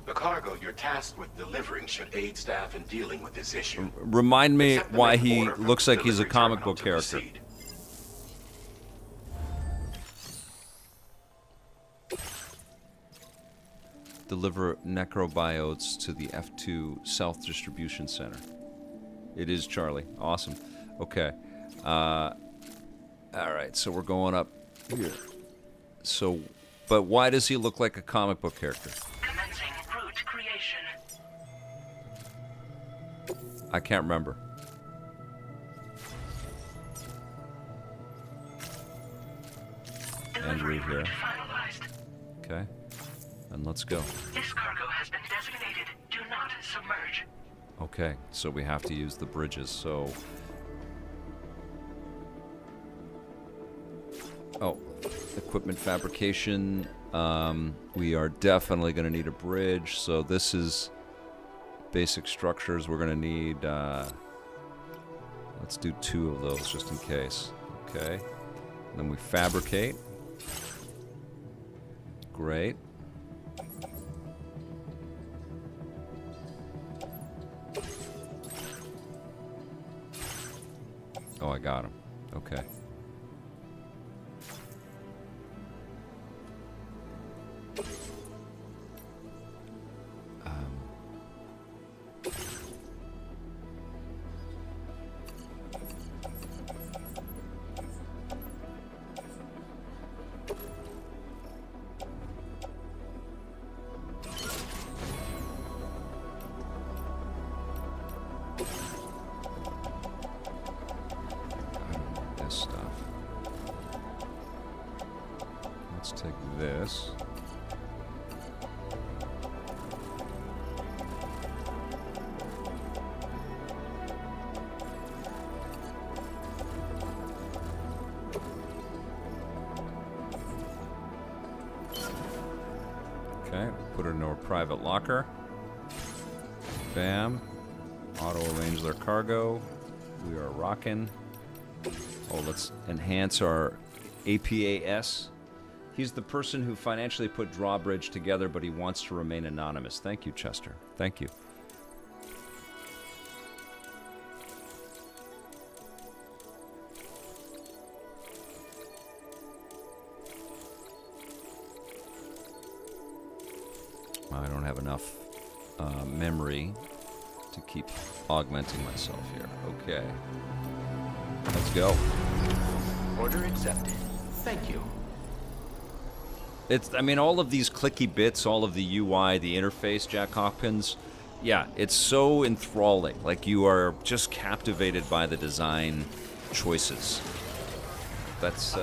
The cargo you're tasked with delivering should aid staff in dealing with this issue. Remind me Accept the why written he order from looks the like he's a delivery comic terminal book to character. proceed. Deliver necrobiotes to the F2 South Distribution Center. It is Charlie. Awesome. Okay. All right, so we're going up here. So, but why does he look like a comic book character? Commencing route creation. I can't remember. route here. Okay. And let's go. This cargo has been designated do not submerge. Okay, so we have to use the bridges, so... Oh, equipment fabrication. We are definitely going to need a bridge, so this is basic structures. We're going to need... let's do 2 of those just in case. Okay. And then we fabricate. Great. Oh, I got him. Okay. This. Okay, put it into a private locker. Bam. Auto arrange their cargo. We are rocking. Oh, let's enhance our APAS. He's the person who financially put Drawbridge together, but he wants to remain anonymous. Thank you, Chester. Thank you. I don't have enough memory to keep augmenting myself here. Okay. Let's go. Order accepted. Thank you. I mean, all of these clicky bits, all of the UI, the interface, Jack Hawkins, yeah, it's so enthralling. Like, you are just captivated by the design choices. That's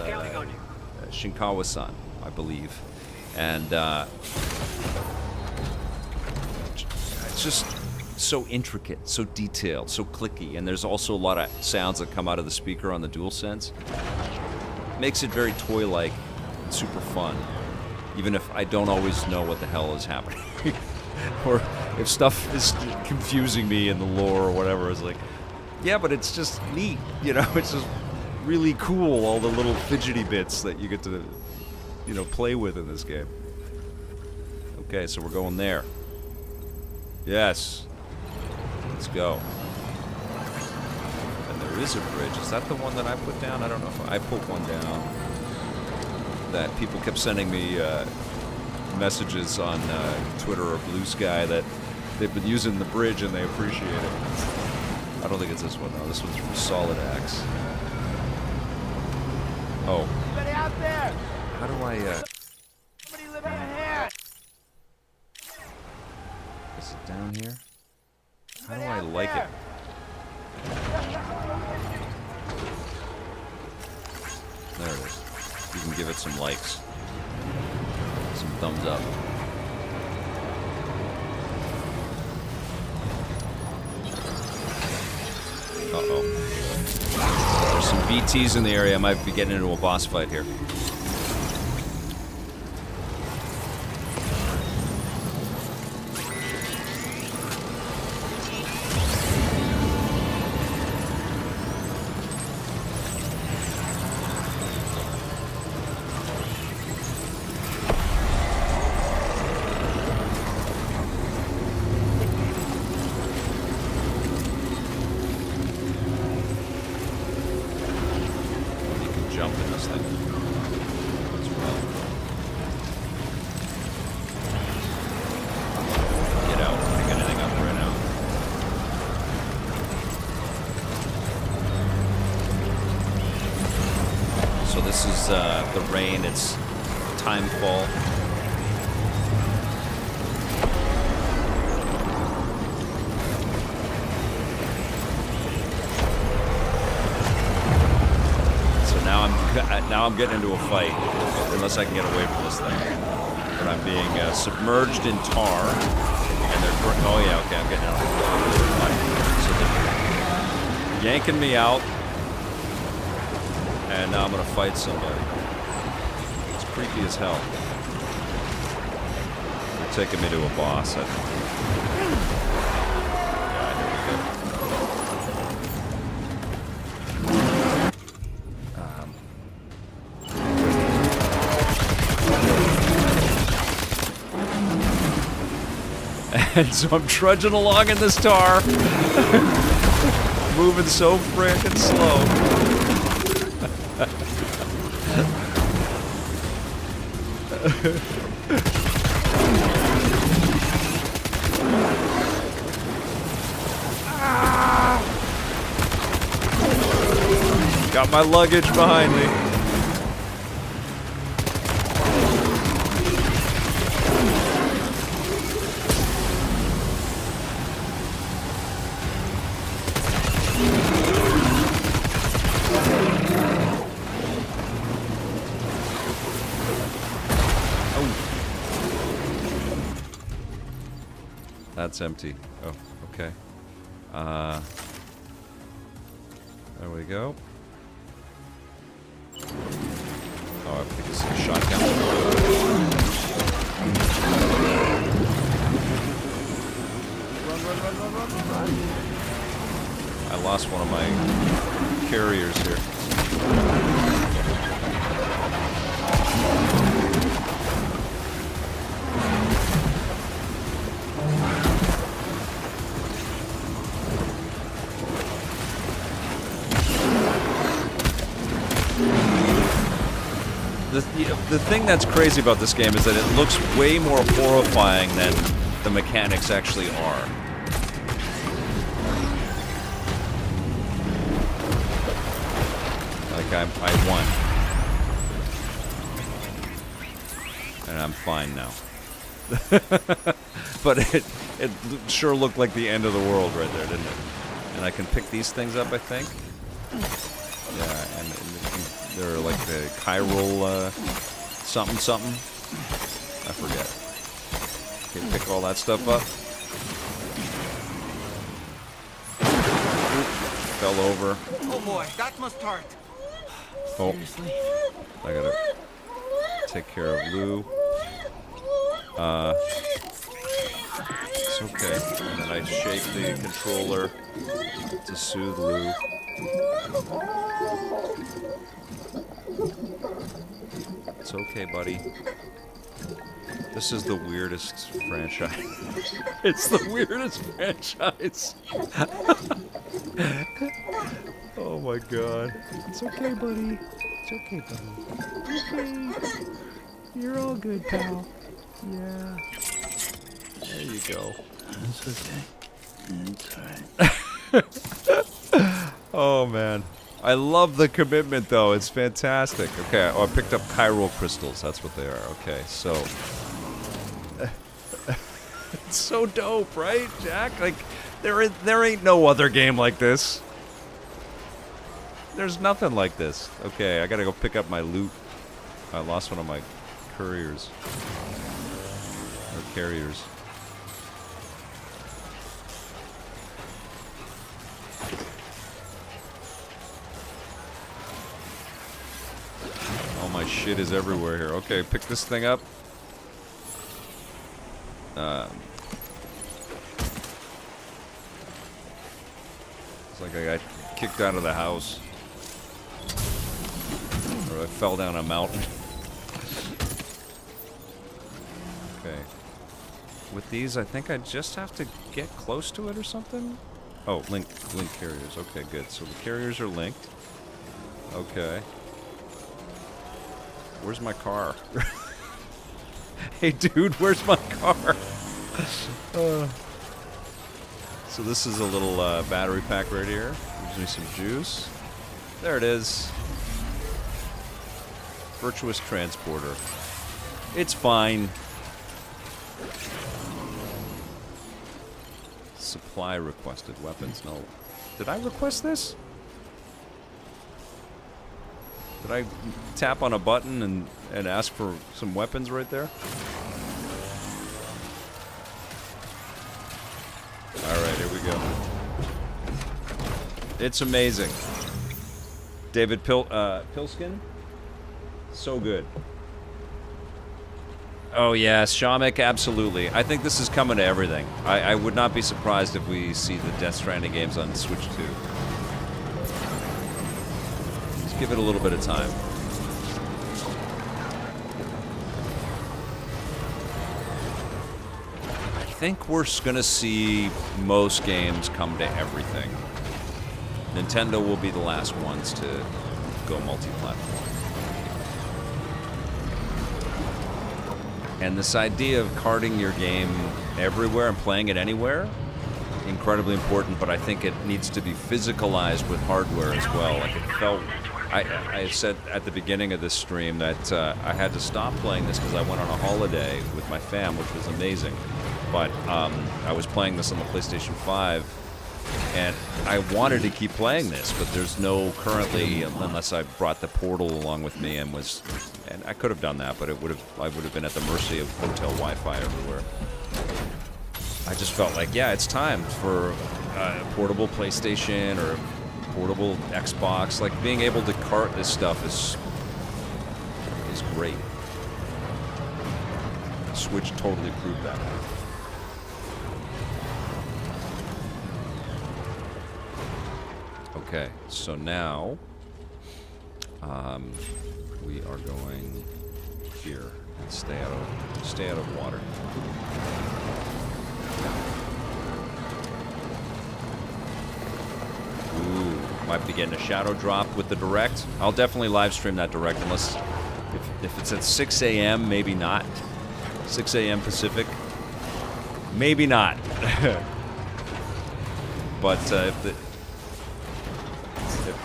Shinkawa-san, I believe. And it's just so intricate, so detailed, so clicky. And there's also a lot of sounds that come out of the speaker on the DualSense. Makes it very toy-like, super fun. Even if I don't always know what the hell is happening. Or if stuff is confusing me in the lore or whatever, it's like, yeah, but it's just neat, you know? It's just really cool, all the little fidgety bits that you get to, you know, play with in this game. Okay, so we're going there. Yes. Let's go. And there is a bridge. Is that the one that I put down? I don't know if I put one down. That people kept sending me messages on Twitter or Blue Sky that they've been using the bridge and they appreciate it. I don't think it's this one, though. This one's from Solid Axe. Oh. Anybody out there? How do I, Somebody lend me a hand. Is it down here? How do I like it? There it is. You can give it some likes. Some thumbs up. Uh-oh. There's some BTs in the area. I might be getting into a boss fight here. The rain, it's timefall. So now I'm now I'm getting into a fight, unless I can get away from this thing. But I'm being submerged in tar, and they're... Oh, yeah, okay, I'm getting out. So they're yanking me out, and now I'm going to fight somebody. It's creepy as hell. They're taking me to a boss, I think. Yeah, here we go. And so I'm trudging along in this tar, moving so frickin' slow. Got my luggage behind me. That's empty. Oh, okay. There we go. Oh, I think it's a shotgun. Run. I lost one of my carriers here. The thing that's crazy about this game is that it looks way more horrifying than the mechanics actually are. Like, I won. And I'm fine now. But it sure looked like the end of the world right there, didn't it? And I can pick these things up, I think. Yeah, and they're like the chiral something. I forget. Okay, pick all that stuff up. Oop, fell over. Oh boy, that must hurt. Oh, I gotta take care of Lou. It's okay. And then I shake the controller to soothe Lou. It's okay, buddy. This is the weirdest franchise. It's the weirdest franchise. Oh my god. It's okay, buddy. It's okay, buddy. Okay. You're all good, pal. Yeah. There you go. It's okay. It's alright. Oh man. I love the commitment though, it's fantastic. Okay, oh, I picked up chiral crystals, that's what they are. Okay, so it's so dope, right, Jack? Like there ain't no other game like this. There's nothing like this. Okay, I gotta go pick up my loot. I lost one of my couriers. Or carriers. All my shit is everywhere here. Okay, pick this thing up. It's like I got kicked out of the house. Or I fell down a mountain. Okay. With these, I think I just have to get close to it or something? Oh, link carriers. Okay, good. So the carriers are linked. Okay. Where's my car? Hey, dude, where's my car? So this is a little battery pack right here. Gives me some juice. There it is. Virtuous transporter. It's fine. Supply requested. Weapons, no. Did I request this? Did I tap on a button and ask for some weapons right there? Alright, here we go. It's amazing. David Pilskin? So good. Oh yes, Shamek, absolutely. I think this is coming to everything. I would not be surprised if we see the Death Stranding games on Switch 2. Just give it a little bit of time. I think we're gonna see most games come to everything. Nintendo will be the last ones to go multi-platform. And this idea of carting your game everywhere and playing it anywhere, incredibly important, but I think it needs to be physicalized with hardware as well. Like it felt, I said at the beginning of this stream that I had to stop playing this because I went on a holiday with my fam, which was amazing. But I was playing this on the PlayStation 5, and I wanted to keep playing this, but there's no currently, unless I brought the Portal along with me and I could have done that, but I would have been at the mercy of hotel Wi-Fi everywhere. I just felt like, yeah, it's time for a portable PlayStation or a portable Xbox. Like being able to cart this stuff is great. Switch totally proved that. Okay, so now we are going here and stay out of water. Ooh, might be getting a shadow drop with the direct. I'll definitely live stream that direct, unless if it's at 6 a.m. maybe not. 6 a.m. Pacific, maybe not. But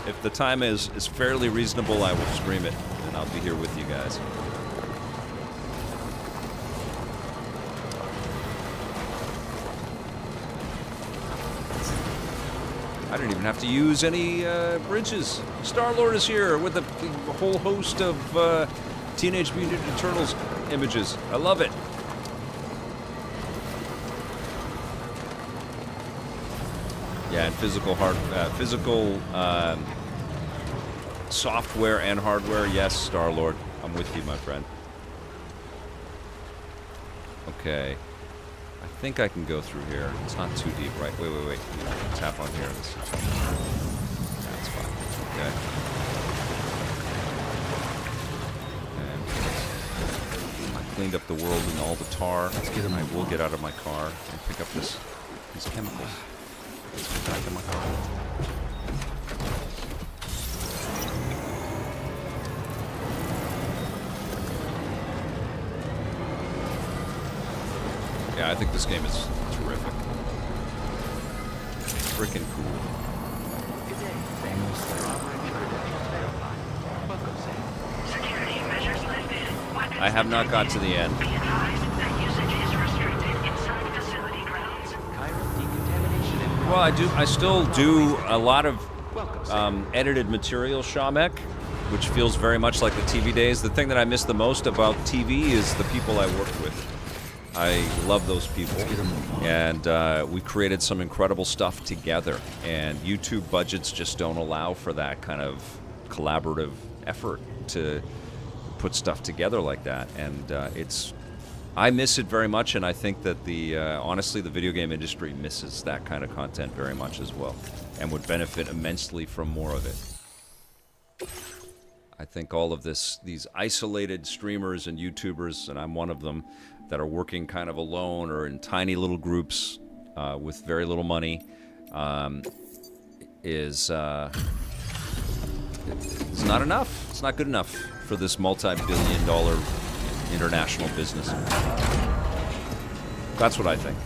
if the time is fairly reasonable, I will stream it, and I'll be here with you guys. I didn't even have to use any bridges. Star-Lord is here with a whole host of Teenage Mutant Ninja Turtles images. I love it. Yeah, and physical software and hardware. Yes, Star-Lord. I'm with you, my friend. Okay. I think I can go through here. It's not too deep, right? Wait. Tap on here. That's fine. Okay. And I cleaned up the world and all the tar. And I will get out of my car and pick up these chemicals. Let's get back in my car. Yeah, I think this game is terrific. Freaking cool. I have not got to the end. Well, I still do a lot of edited material, Shamek, which feels very much like the TV days. The thing that I miss the most about TV is the people I work with. I love those people, and we created some incredible stuff together, and YouTube budgets just don't allow for that kind of collaborative effort to put stuff together like that, and I miss it very much, and I think that honestly, the video game industry misses that kind of content very much as well, and would benefit immensely from more of it. I think all of these isolated streamers and YouTubers, and I'm one of them, that are working kind of alone or in tiny little groups with very little money is not enough. It's not good enough for this multi-billion-dollar international business. That's what I think.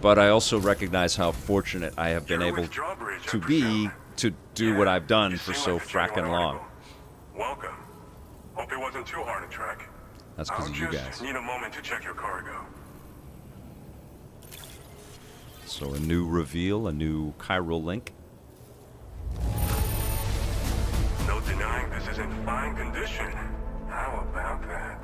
But I also recognize how fortunate I have been able to be to do what I've done for so frackin' long. Welcome. Hope it wasn't too hard to track. That's because of you guys. I just need a moment to check your cargo. So a new reveal, a new chiral link. No denying this is in fine condition. How about that?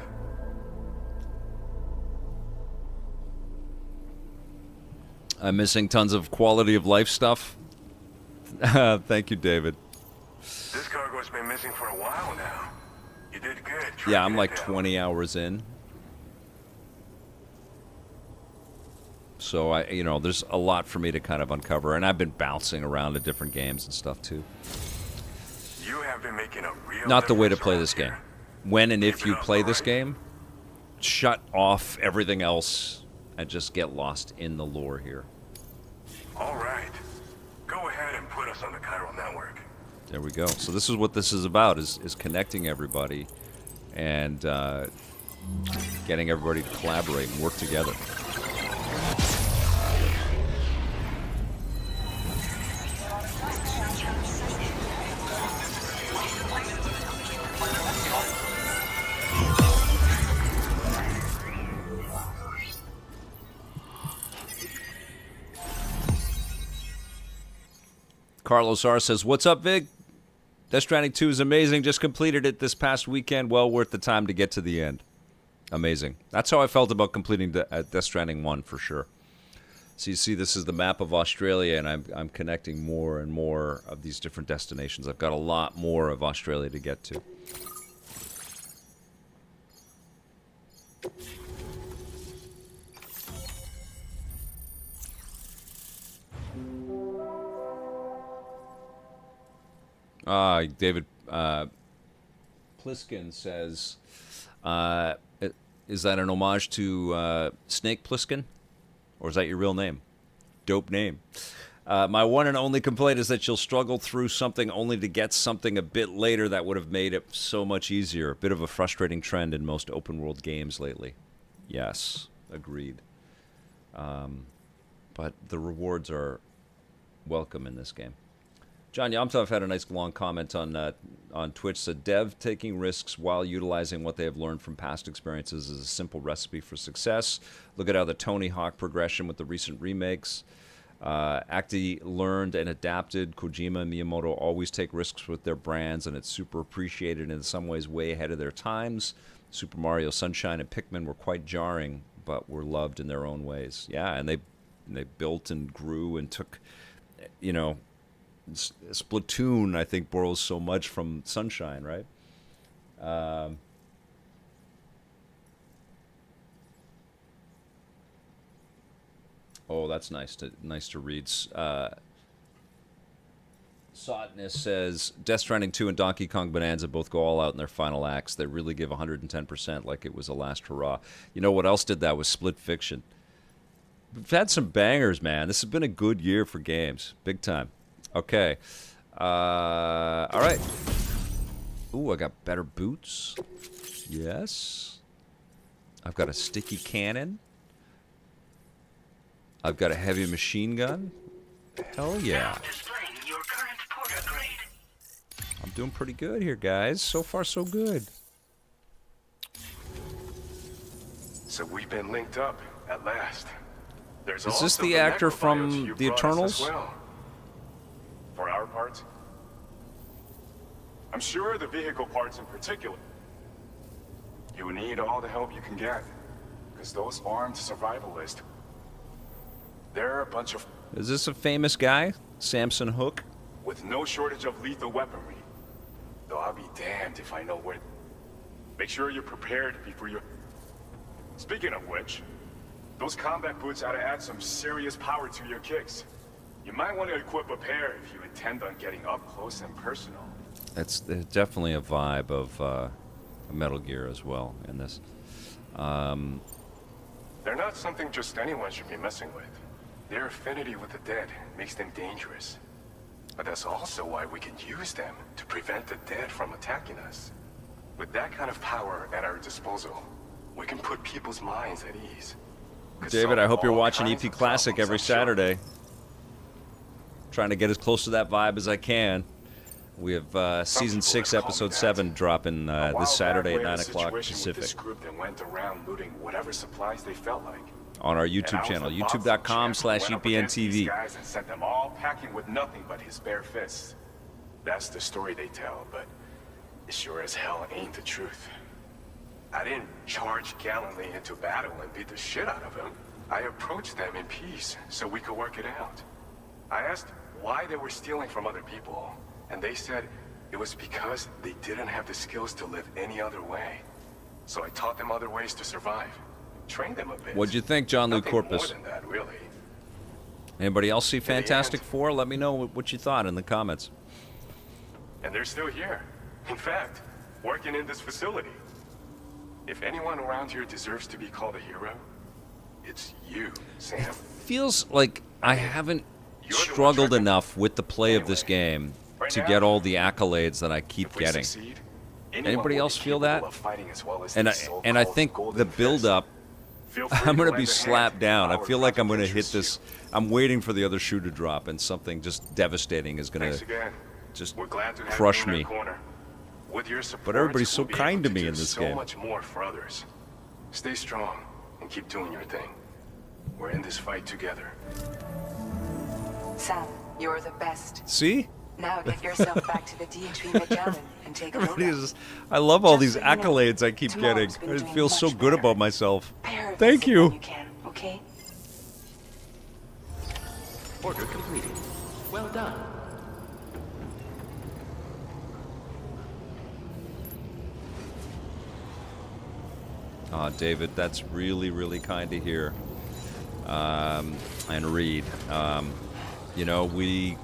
I'm missing tons of quality of life stuff. Thank you, David. This cargo's been missing for a while now. You did good. Yeah, I'm like 20 hours in. So there's a lot for me to kind of uncover, and I've been bouncing around to different games and stuff too. You have been making a real Not the way to difference play around this game. here. When and if Keep it you up, play all this right? game, shut off everything else and just get lost in the lore here. All right. Go ahead and put us on the chiral network. There we go. So this is what this is about, is connecting everybody and getting everybody to collaborate and work together. Carlos R. says, "What's up, Vig? Death Stranding 2 is amazing. Just completed it this past weekend. Well worth the time to get to the end. Amazing." That's how I felt about completing Death Stranding 1 for sure. So you see, this is the map of Australia, and I'm connecting more and more of these different destinations. I've got a lot more of Australia to get to. David Pliskin says, is that an homage to Snake Plissken? Or is that your real name? Dope name. My one and only complaint is that you'll struggle through something only to get something a bit later that would have made it so much easier. A bit of a frustrating trend in most open-world games lately. Yes, agreed. But the rewards are welcome in this game. John Yomtov had a nice long comment on Twitch. Said, "Dev taking risks while utilizing what they have learned from past experiences is a simple recipe for success. Look at how the Tony Hawk progression with the recent remakes. Acti learned and adapted. Kojima and Miyamoto always take risks with their brands, and it's super appreciated, in some ways way ahead of their times. Super Mario Sunshine and Pikmin were quite jarring, but were loved in their own ways." Yeah, and they built and grew and took, Splatoon, I think, borrows so much from Sunshine, right? Oh, that's nice to read. Sotness says, "Death Stranding 2 and Donkey Kong Bonanza both go all out in their final acts. They really give 110%, like it was a last hurrah." You know what else did that was Split Fiction. We've had some bangers, man. This has been a good year for games. Big time. Okay. All right. Ooh, I got better boots. Yes. I've got a sticky cannon. I've got a heavy machine gun. Hell yeah. I'm doing pretty good here, guys. So far, so good. So we've been linked up at last. There's Is this also the actor necrobios from you The brought us Eternals? as well. For our parts, I'm sure the vehicle parts in particular, you will need all the help you can get, because those armed survivalists, they're a bunch of Is this a famous guy? Samson Hook? with no shortage of lethal weaponry. Though I'll be damned if I know where. Make sure you're prepared before you. Speaking of which, those combat boots ought to add some serious power to your kicks. You might want to equip a pair if you intend on getting up close and personal. It's definitely a vibe of Metal Gear as well in this. They're not something just anyone should be messing with. Their affinity with the dead makes them dangerous. But that's also why we can use them to prevent the dead from attacking us. With that kind of power at our disposal, we can put people's minds at ease. David, I hope you're watching EP Classic every Saturday. Trying to get as close to that vibe as I can. We have Season 6, Episode 7 dropping this Saturday at 9 o'clock Pacific. This group that went around looting whatever supplies they felt like. On our YouTube channel, youtube.com/EPNTV. Guys and sent them all packing with nothing but his bare fists. That's the story they tell, but It sure as hell ain't the truth. I didn't charge gallantly into battle and beat the shit out of him. I approached them in peace so we could work it out. I asked why they were stealing from other people, and they said it was because they didn't have the skills to live any other way. So I taught them other ways to survive. Trained them a bit. What'd you think, John Lee Nothing Corpus? more than that, really. Anybody else see Fantastic Four? Let me know what you thought in the comments. And they're still here. In fact, working in this facility. If anyone around here deserves to be called a hero, it's you, Sam. Feels like I haven't struggled enough with the play of this game to get all the accolades that I keep getting. Anybody else feel that? And I think the build-up, I'm going to be slapped down. I feel like I'm going to hit this. I'm waiting for the other shoe to drop, and something just devastating is going to just crush me. With your support, But everybody's so we'll be kind able to me do in this so game. much more for others. Stay strong and keep doing your thing. We're in this fight together. Sam, you're the best. See? Now get yourself back to the DHV Magellan and take a look. I love all Just these so you know, accolades I keep getting. tomorrow's been I doing feel so much good better. about myself. Pay her a Thank visit you. when you can, okay? Order completed. Well done. David, that's really, really kind to hear and read. You know, we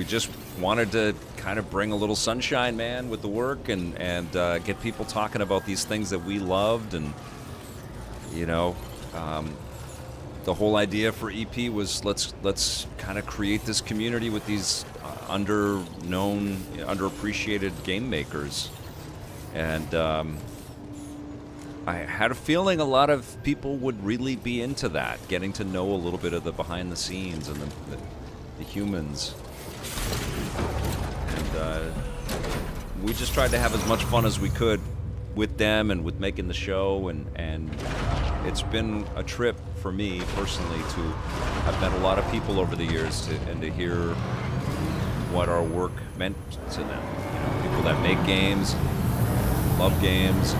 just wanted to kind of bring a little sunshine, man, with the work and get people talking about these things that we loved. And, you know, the whole idea for EP was let's kind of create this community with these underknown, underappreciated game makers. And I had a feeling a lot of people would really be into that, getting to know a little bit of the behind the scenes and the humans. And we just tried to have as much fun as we could with them and with making the show. And it's been a trip for me personally I've met a lot of people over the years to hear what our work meant to them. You know, people that make games, love games.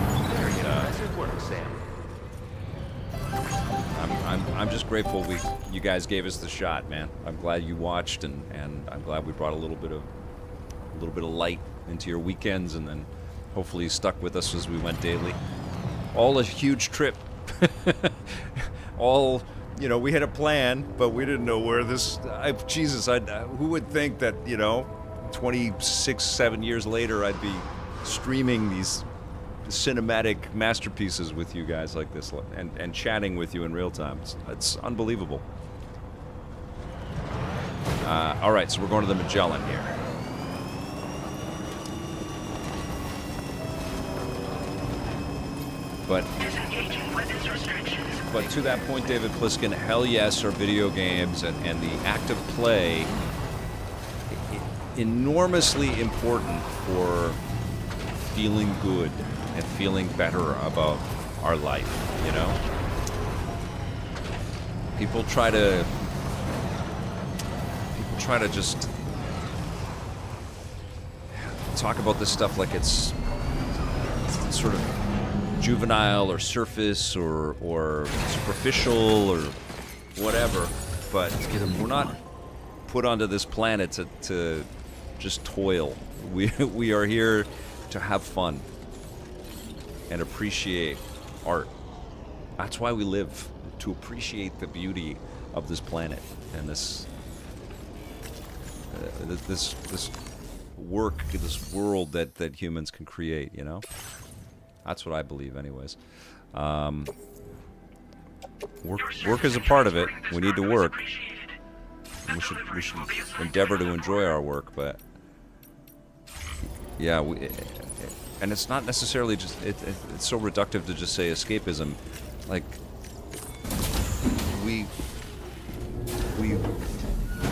I'm just grateful you guys gave us the shot, man. I'm glad you watched, and I'm glad we brought a little bit of light into your weekends, and then hopefully you stuck with us as we went daily. All a huge trip. All, you know, we had a plan, but we didn't know where this. Who would think that, you know, 26, 7 years later, I'd be streaming these cinematic masterpieces with you guys like this and chatting with you in real time. It's unbelievable. All right, so we're going to the Magellan here. But to that point, David Pliskin, hell yes, are video games and the act of play enormously important for feeling good and feeling better about our life, you know? People try to just talk about this stuff like it's sort of juvenile or surface or superficial or whatever, but we're not put onto this planet to just toil. We are here to have fun and appreciate art. That's why we live, to appreciate the beauty of this planet and this work, this world that humans can create, you know? That's what I believe anyways. Work is a part of it. We need to work. We should endeavor to enjoy our work, but yeah, and it's not necessarily just it's so reductive to just say escapism. Like we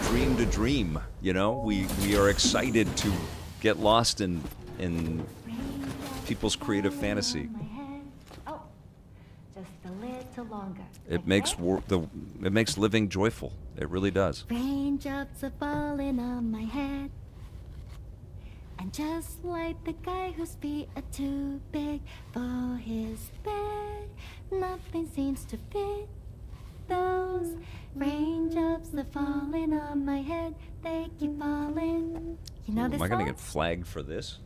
dream to dream, you know? We are excited to get lost in people's creative fantasy. Just a little longer. It makes it makes living joyful. It really does. Raindrops are falling on my head. And just like the guy whose feet are too big for his bed, nothing seems to fit. Those raindrops are falling on my head, they keep falling. You know this Am I gonna song? get flagged for this?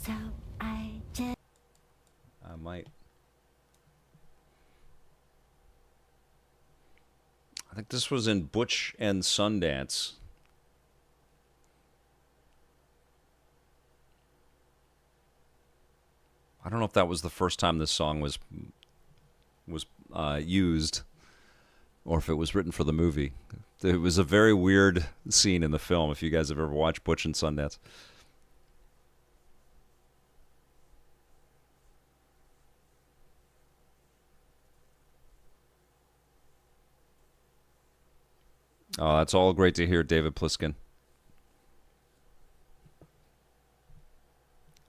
So I just... I might. I think this was in Butch and Sundance. I don't know if that was the first time this song was used, or if it was written for the movie. It was a very weird scene in the film, if you guys have ever watched Butch and Sundance. Oh, that's all great to hear, David Pliskin.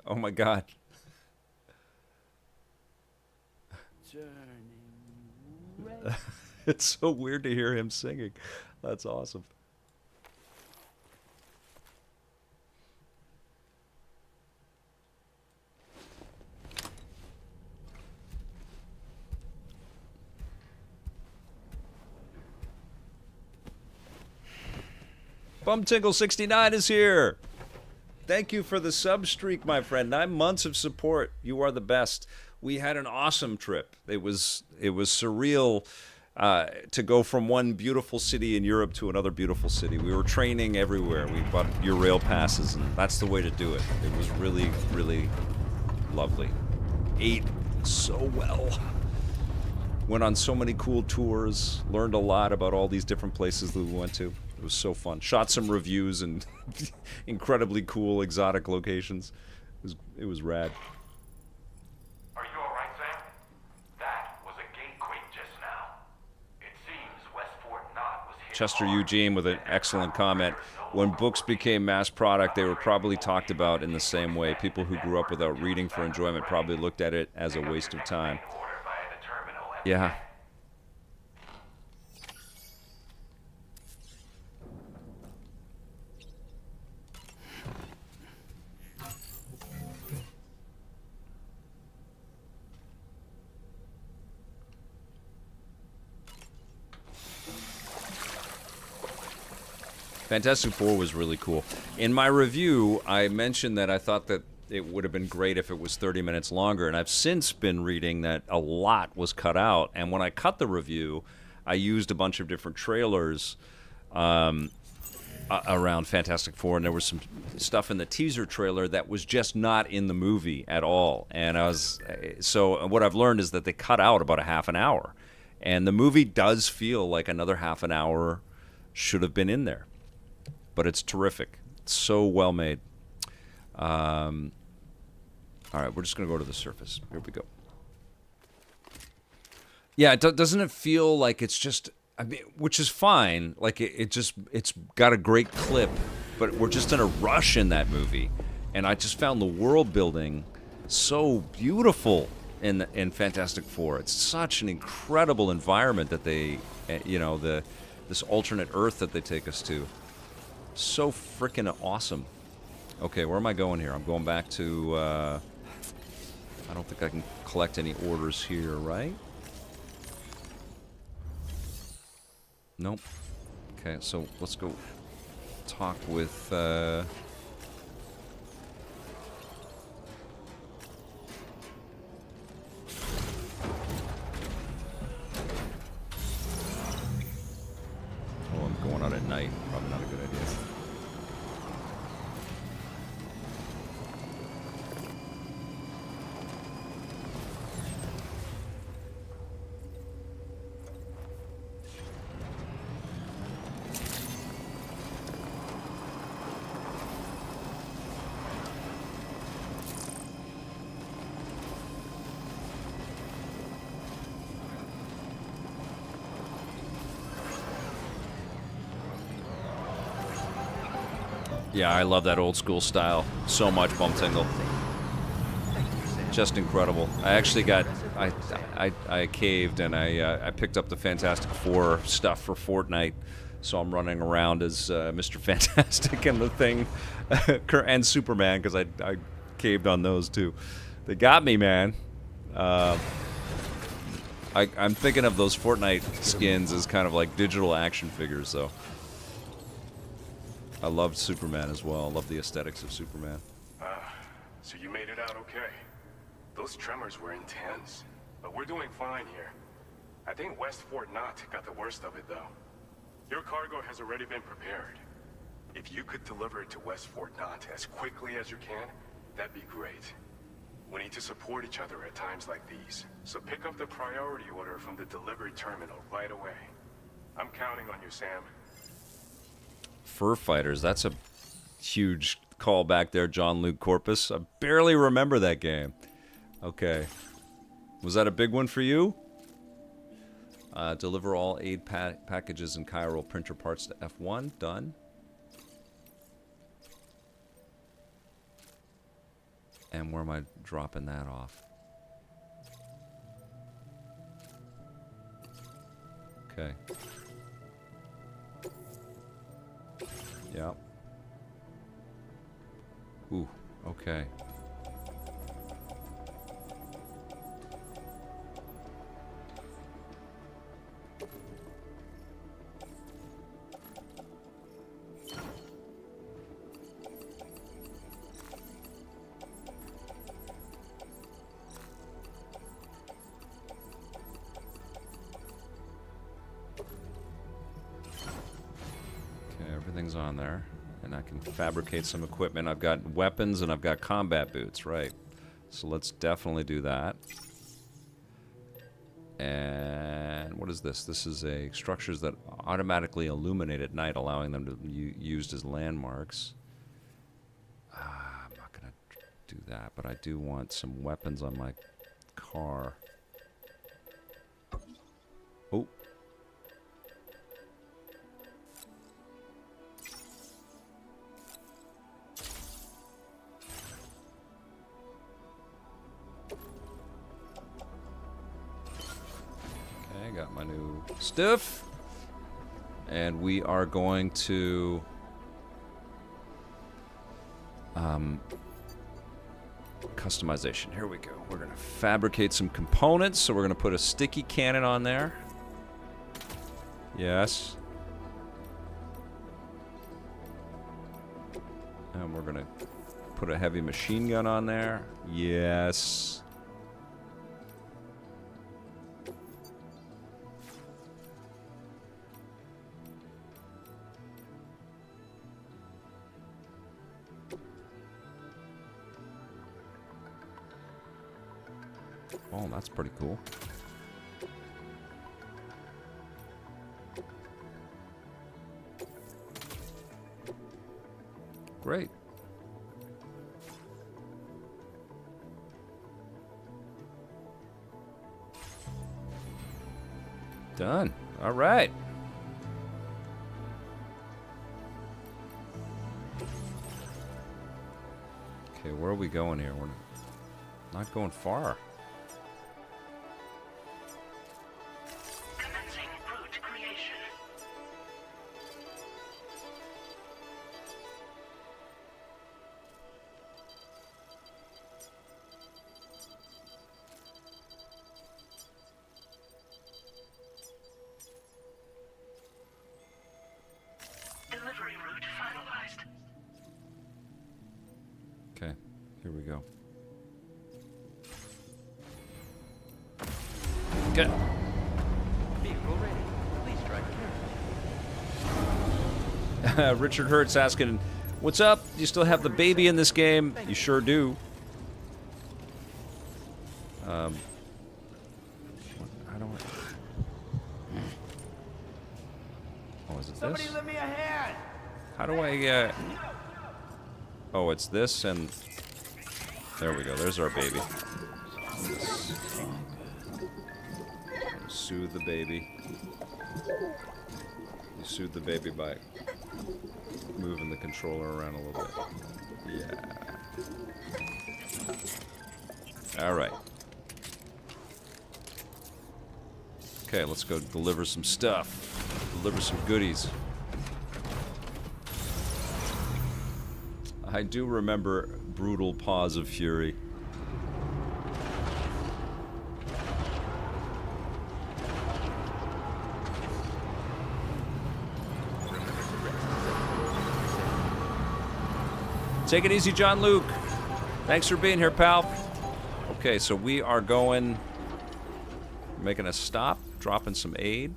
Oh my God. It's so weird to hear him singing. That's awesome. Bumtingle69 is here. Thank you for the sub streak, my friend. 9 months of support. You are the best. We had an awesome trip. It was surreal to go from one beautiful city in Europe to another beautiful city. We were training everywhere. We bought Eurail passes, and that's the way to do it. It was really, really lovely. Ate so well. Went on so many cool tours. Learned a lot about all these different places that we went to. It was so fun. Shot some reviews and incredibly cool exotic locations. It was rad. Are you all right, Sam? That was a gatequake just now. It seems West Fort Knott was hit Chester hard. Eugene with an excellent comment. When books became mass product, they were probably talked about in the same way. People who grew up without reading for enjoyment probably looked at it as a waste of time. Yeah. Fantastic Four was really cool. In my review, I mentioned that I thought that it would have been great if it was 30 minutes longer, and I've since been reading that a lot was cut out. And when I cut the review, I used a bunch of different trailers around Fantastic Four, and there was some stuff in the teaser trailer that was just not in the movie at all. And so what I've learned is that they cut out about a half an hour, and the movie does feel like another half an hour should have been in there. But it's terrific. It's so well made. All right, we're just going to go to the surface. Here we go. Yeah, doesn't it feel like it's just, I mean, which is fine. Like it's got a great clip, but we're just in a rush in that movie. And I just found the world building so beautiful in Fantastic Four. It's such an incredible environment that they, this alternate Earth that they take us to. So freaking awesome. Okay, where am I going here? I'm going back to, I don't think I can collect any orders here, right? Nope. Okay, so let's go talk with, oh, I'm going out at night. Probably not a good idea. Yeah, I love that old school style so much, Bumtingle. Just incredible. I actually got, I caved and I picked up the Fantastic Four stuff for Fortnite So I'm running around as Mr. Fantastic and the Thing and Superman, because I caved on those too. They got me, man. I'm thinking of those Fortnite skins as kind of like digital action figures, though. I loved Superman as well. I love the aesthetics of Superman. So you made it out okay. Those tremors were intense, but we're doing fine here. I think West Fort Knott got the worst of it, though. Your cargo has already been prepared. If you could deliver it to West Fort Knott as quickly as you can, that'd be great. We need to support each other at times like these, so pick up the priority order from the delivery terminal right away. I'm counting on you, Sam. Fur Fighters, that's a huge callback there, John Luke Corpus. I barely remember that game. Okay. Was that a big one for you? Deliver all aid packages and chiral printer parts to F1. Done. And where am I dropping that off? Okay. Yeah. Ooh, okay. Everything's on there, and I can fabricate some equipment. I've got weapons and I've got combat boots, right? So let's definitely do that. And what is this? This is a structures that automatically illuminate at night, allowing them to be used as landmarks. I'm not gonna do that, but I do want some weapons on my car. Oh. Got my new stuff, and we are going to customization. Here we go. We're gonna fabricate some components, so we're gonna put a sticky cannon on there. Yes. And we're gonna put a heavy machine gun on there. Yes. Oh, that's pretty cool. Great. Done. All right. Okay, where are we going here? We're not going far. Okay, here we go. Good. Vehicle ready. Please drive carefully. Richard Hertz asking, what's up? Do you still have the baby in this game? You sure do. How do I... Oh, is it Somebody this? lend me a hand. How do I, Oh, it's this and... There we go. There's our baby. Soothe the baby. You soothe the baby by moving the controller around a little bit. Yeah. All right. Okay, let's go deliver some stuff. Deliver some goodies. I do remember brutal paws of fury. Take it easy, John Luke. Thanks for being here, pal. Okay, so we are going, making a stop, dropping some aid.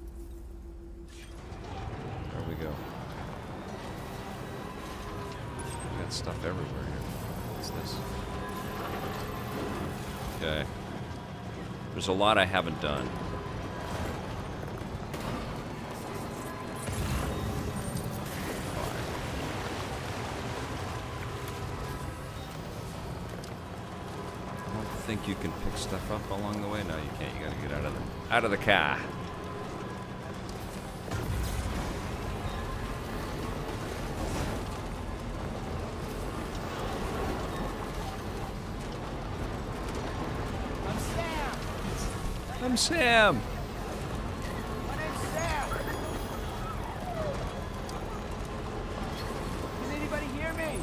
There we go. We got stuff everywhere here. What's this? Okay. There's a lot I haven't done. Think you can pick stuff up along the way? No, you can't. You gotta get out of the car. I'm Sam. My name's Sam. Can anybody hear me?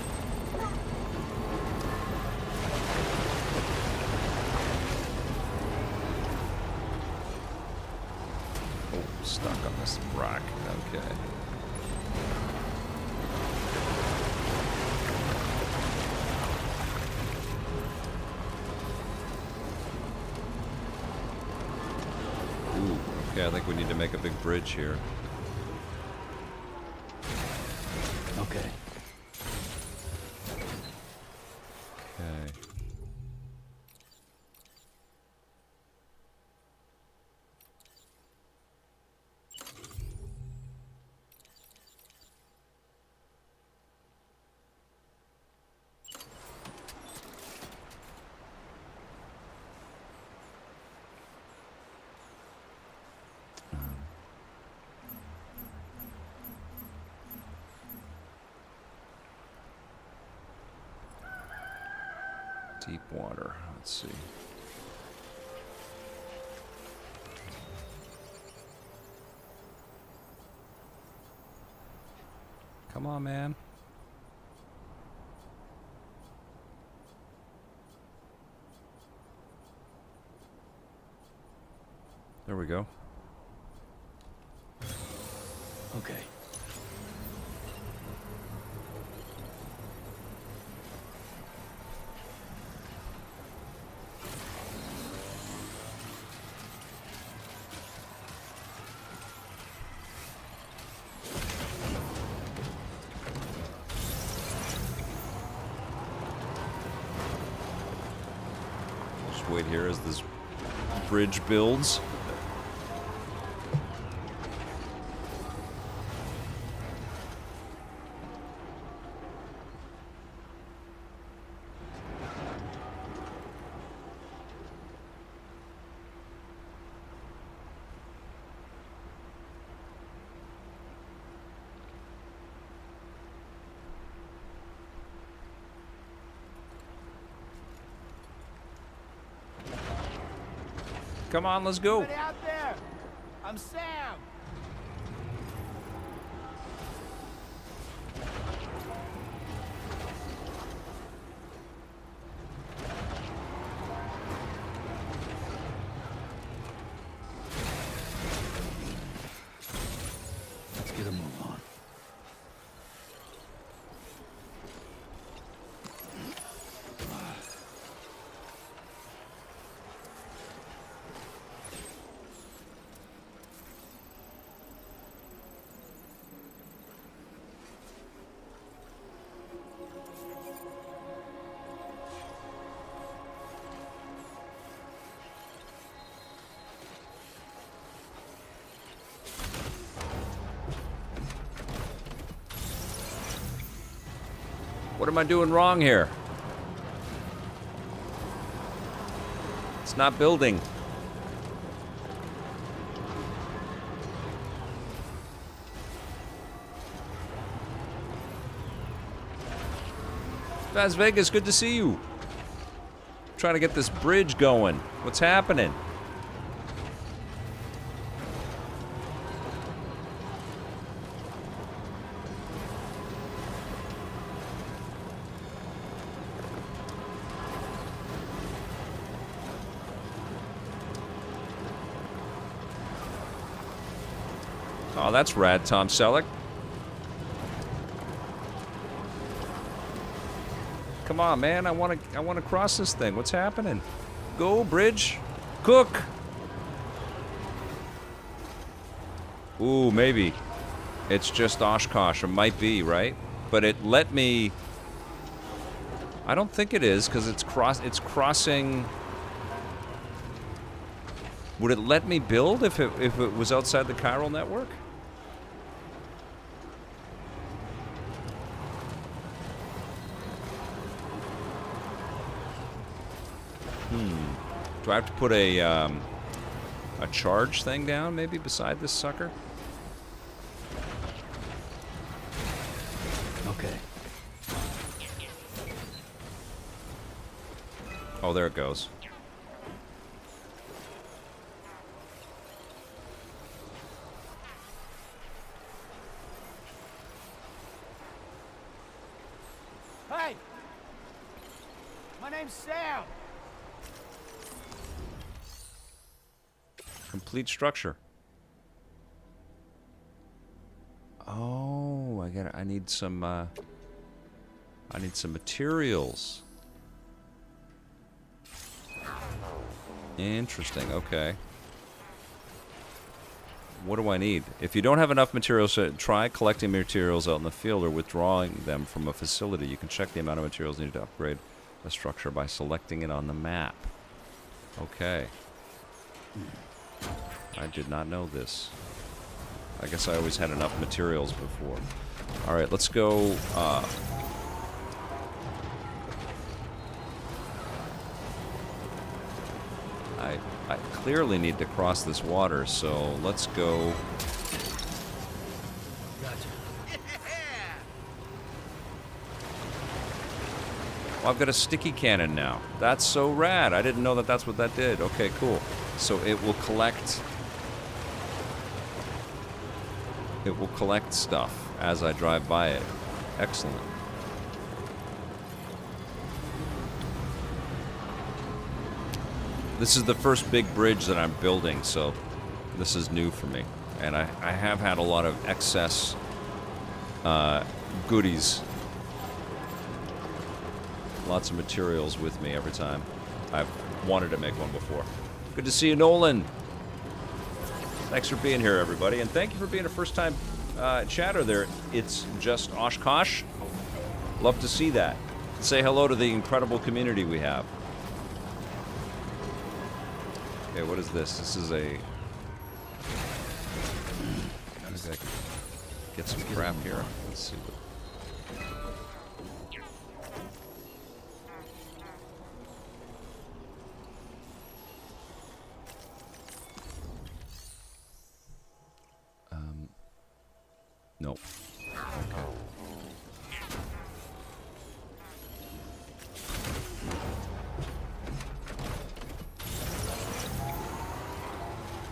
Stuck on this rock. Okay. Ooh, okay, I think we need to make a big bridge here. Okay. Okay. Deep water. Let's see. Come on, man. There we go. Okay. Just wait here as this bridge builds. Come on, let's go. Anybody out there? I'm Sam. Let's get a move on. What am I doing wrong here? It's not building. Las Vegas, good to see you. Trying to get this bridge going. What's happening? Oh, that's rad, Tom Selleck. Come on, man. I want to cross this thing. What's happening? Go, bridge. Cook. Ooh, maybe. It's just Oshkosh. It might be, right? But it let me... I don't think it is, because it's crossing... Would it let me build if it was outside the chiral network? Do I have to put a charge thing down, maybe, beside this sucker? Okay. Oh, there it goes. Hey! My name's Sam. Complete structure. Oh, I need some materials. Interesting. Okay. What do I need? If you don't have enough materials, try collecting materials out in the field or withdrawing them from a facility. You can check the amount of materials needed to upgrade a structure by selecting it on the map. Okay. I did not know this. I guess I always had enough materials before. Alright, let's go... I clearly need to cross this water, so let's go... Oh, I've got a sticky cannon now. That's so rad. I didn't know that that's what that did. Okay, cool. So it will collect... It will collect stuff as I drive by it. Excellent. This is the first big bridge that I'm building, so this is new for me. And I have had a lot of excess goodies. Lots of materials with me every time. I've wanted to make one before. Good to see you, Nolan. Thanks for being here, everybody. And thank you for being a first-time chatter there. It's just Oshkosh. Love to see that. Say hello to the incredible community we have. Okay, what is this? This is a... Maybe I can get some crap here. Let's see what... Nope. Okay.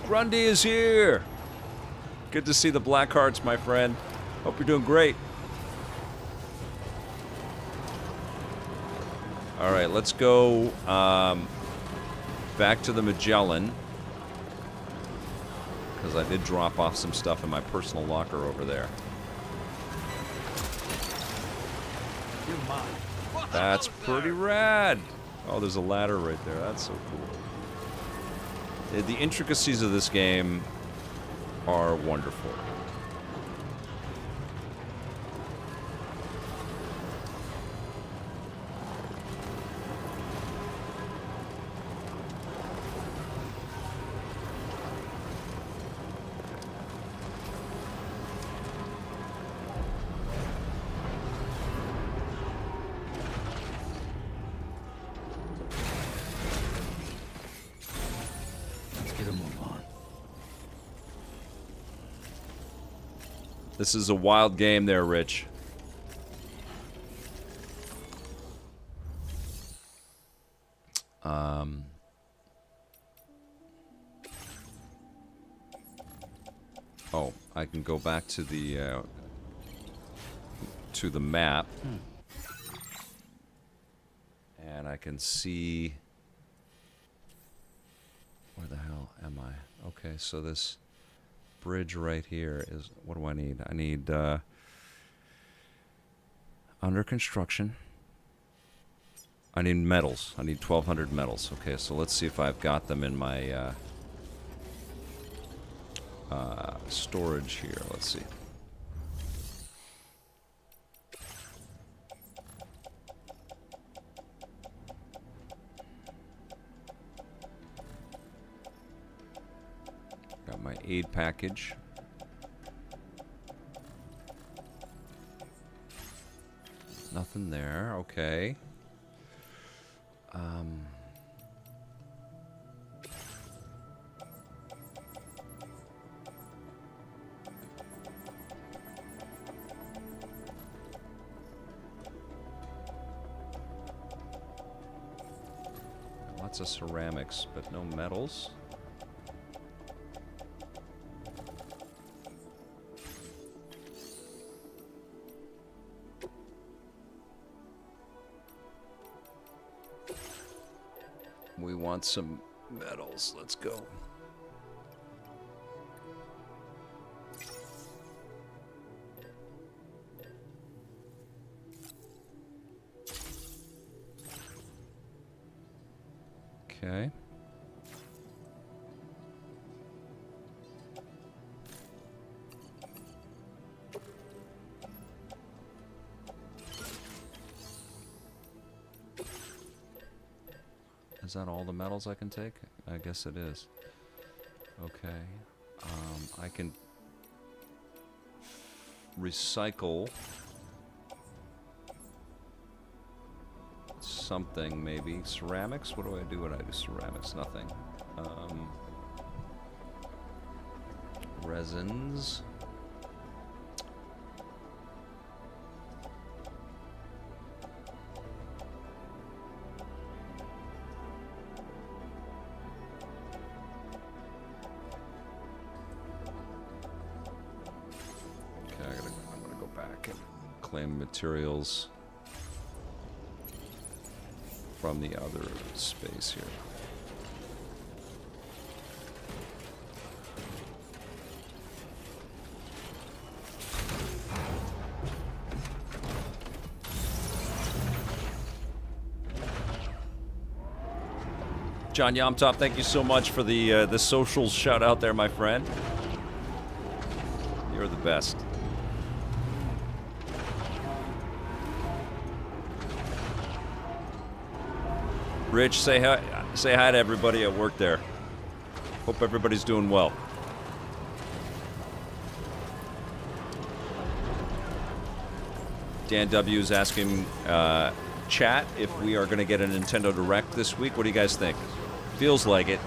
Grundy is here! Good to see the Black Hearts, my friend. Hope you're doing great. Alright, let's go back to the Magellan. Because I did drop off some stuff in my personal locker over there. That's pretty rad. Oh, there's a ladder right there. That's so cool. The intricacies of this game are wonderful. This is a wild game there, Rich. Oh, I can go back to the map. And I can see... Where the hell am I? Okay, so this bridge right here is... What do I need? I need under construction. I need metals. I need 1,200 metals. Okay, so let's see if I've got them in my storage here. Let's see. Got my aid package. Nothing there. Okay. Lots of ceramics, but no metals. We want some metals. Let's go. Okay. Is that all the metals I can take? I guess it is. Okay. I can recycle something, maybe. Ceramics? What do I do when I do ceramics? Nothing. Resins. I'm gonna go back and claim materials from the other space here. John Yomtop, thank you so much for the social shout out there, my friend. You're the best. Rich, say hi to everybody at work there. Hope everybody's doing well. Dan W is asking chat if we are going to get a Nintendo Direct this week. What do you guys think? Feels like it.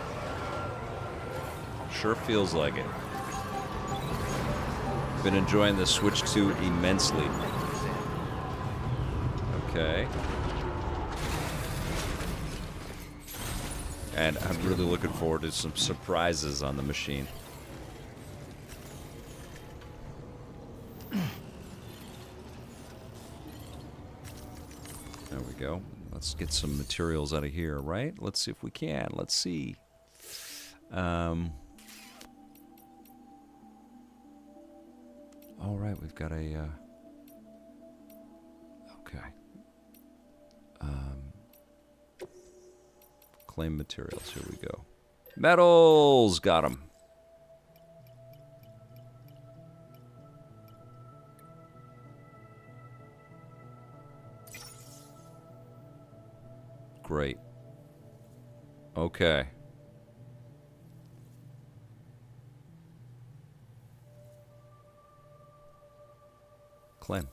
Sure feels like it. Been enjoying the Switch 2 immensely. Okay. And I'm really looking forward to some surprises on the machine. There we go. Let's get some materials out of here, right? Let's see if we can. Let's see. All right, we've got a... okay. Claim materials. Here we go. Metals! Got them. Great. Okay. Claim.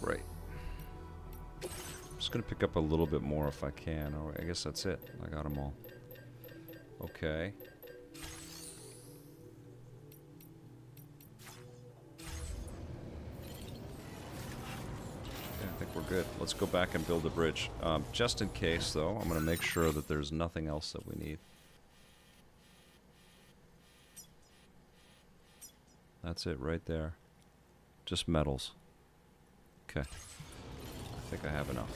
Great. I'm just going to pick up a little bit more if I can. Oh, I guess that's it. I got them all. Okay. I think we're good. Let's go back and build a bridge. Just in case, though, I'm going to make sure that there's nothing else that we need. That's it right there. Just metals. Okay. I think I have enough.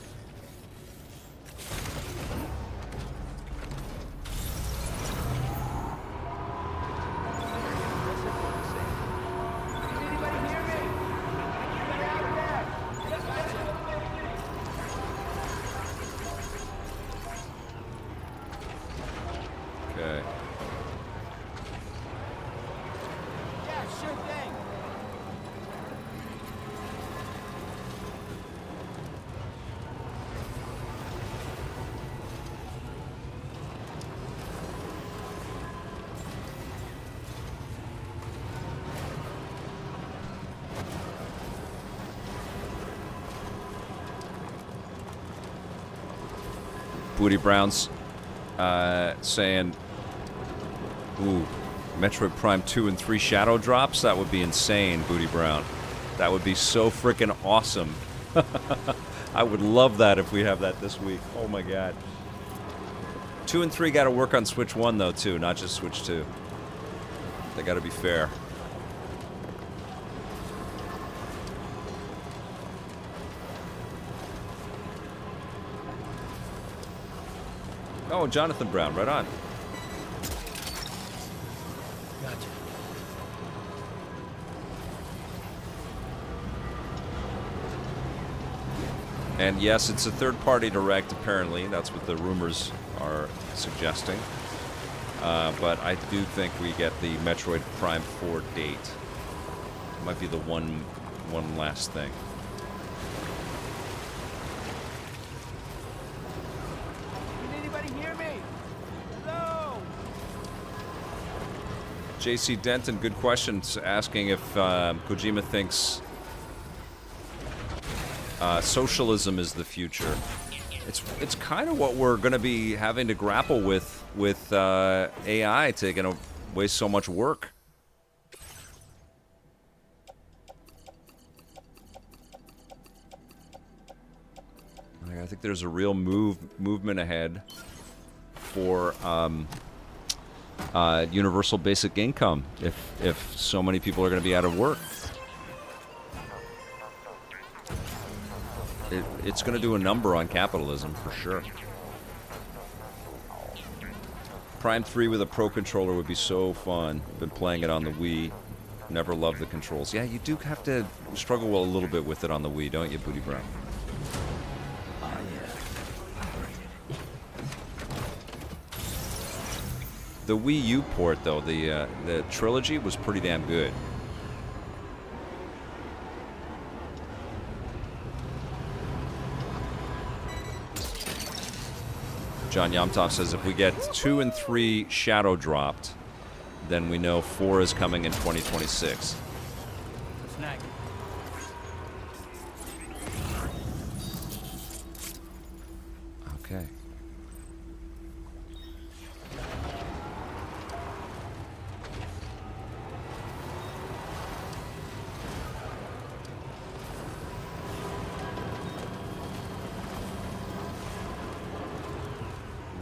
Okay. Yeah, sure thing. Booty Brown's saying, ooh, Metroid Prime 2 and 3 shadow drops? That would be insane, Booty Brown. That would be so freaking awesome. I would love that if we have that this week. Oh my god. 2 and 3 got to work on Switch 1 though too, not just Switch 2. They got to be fair. Oh, Jonathan Brown, right on. Gotcha. And yes, it's a third-party direct, apparently. That's what the rumors are suggesting. But I do think we get the Metroid Prime 4 date. Might be the one last thing. Can anybody hear me? Hello? JC Denton, good questions, asking if Kojima thinks socialism is the future. It's kind of what we're going to be having to grapple with AI taking away so much work. I think there's a real movement ahead for universal basic income if so many people are going to be out of work. It's going to do a number on capitalism for sure. Prime 3 with a Pro controller would be so fun. Been playing it on the Wii. Never loved the controls. Yeah, you do have to struggle a little bit with it on the Wii, don't you, Booty Brown? The Wii U port, though, the trilogy was pretty damn good. John Yamtov says if we get 2 and 3 shadow dropped, then we know 4 is coming in 2026. Snack. Okay.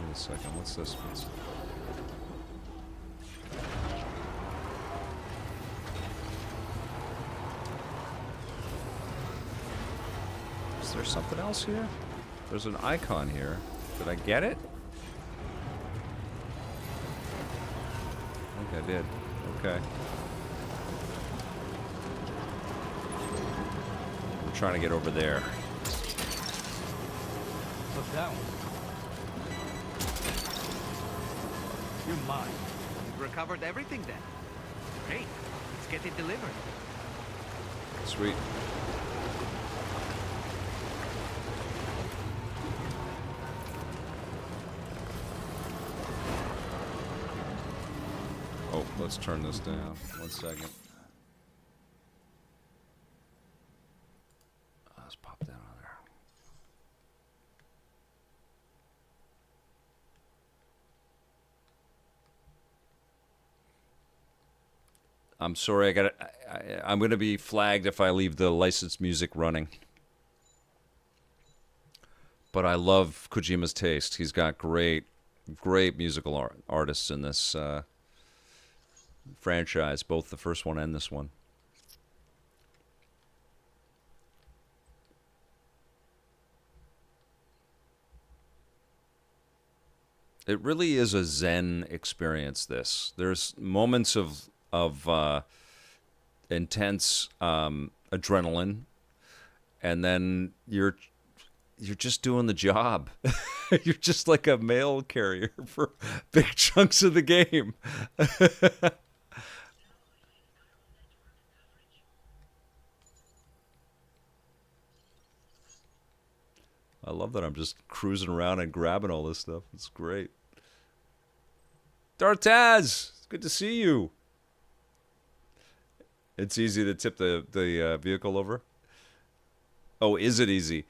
Wait a second, what's this? Is there something else here? There's an icon here. Did I get it? I think I did. Okay. I'm trying to get over there. What's that one? You're mine. You've recovered everything then. Great. Let's get it delivered. Sweet. Oh, let's turn this down. 1 second. Let's pop that on there. I'm sorry, I'm going to be flagged if I leave the licensed music running. But I love Kojima's taste. He's got great musical artists in this franchise, both the first one and this one. It really is a Zen experience. There's moments of intense adrenaline, and then you're just doing the job. You're just like a mail carrier for big chunks of the game. I love that I'm just cruising around and grabbing all this stuff. It's great. Dartaz, it's good to see you. It's easy to tip the vehicle over. Oh, is it easy?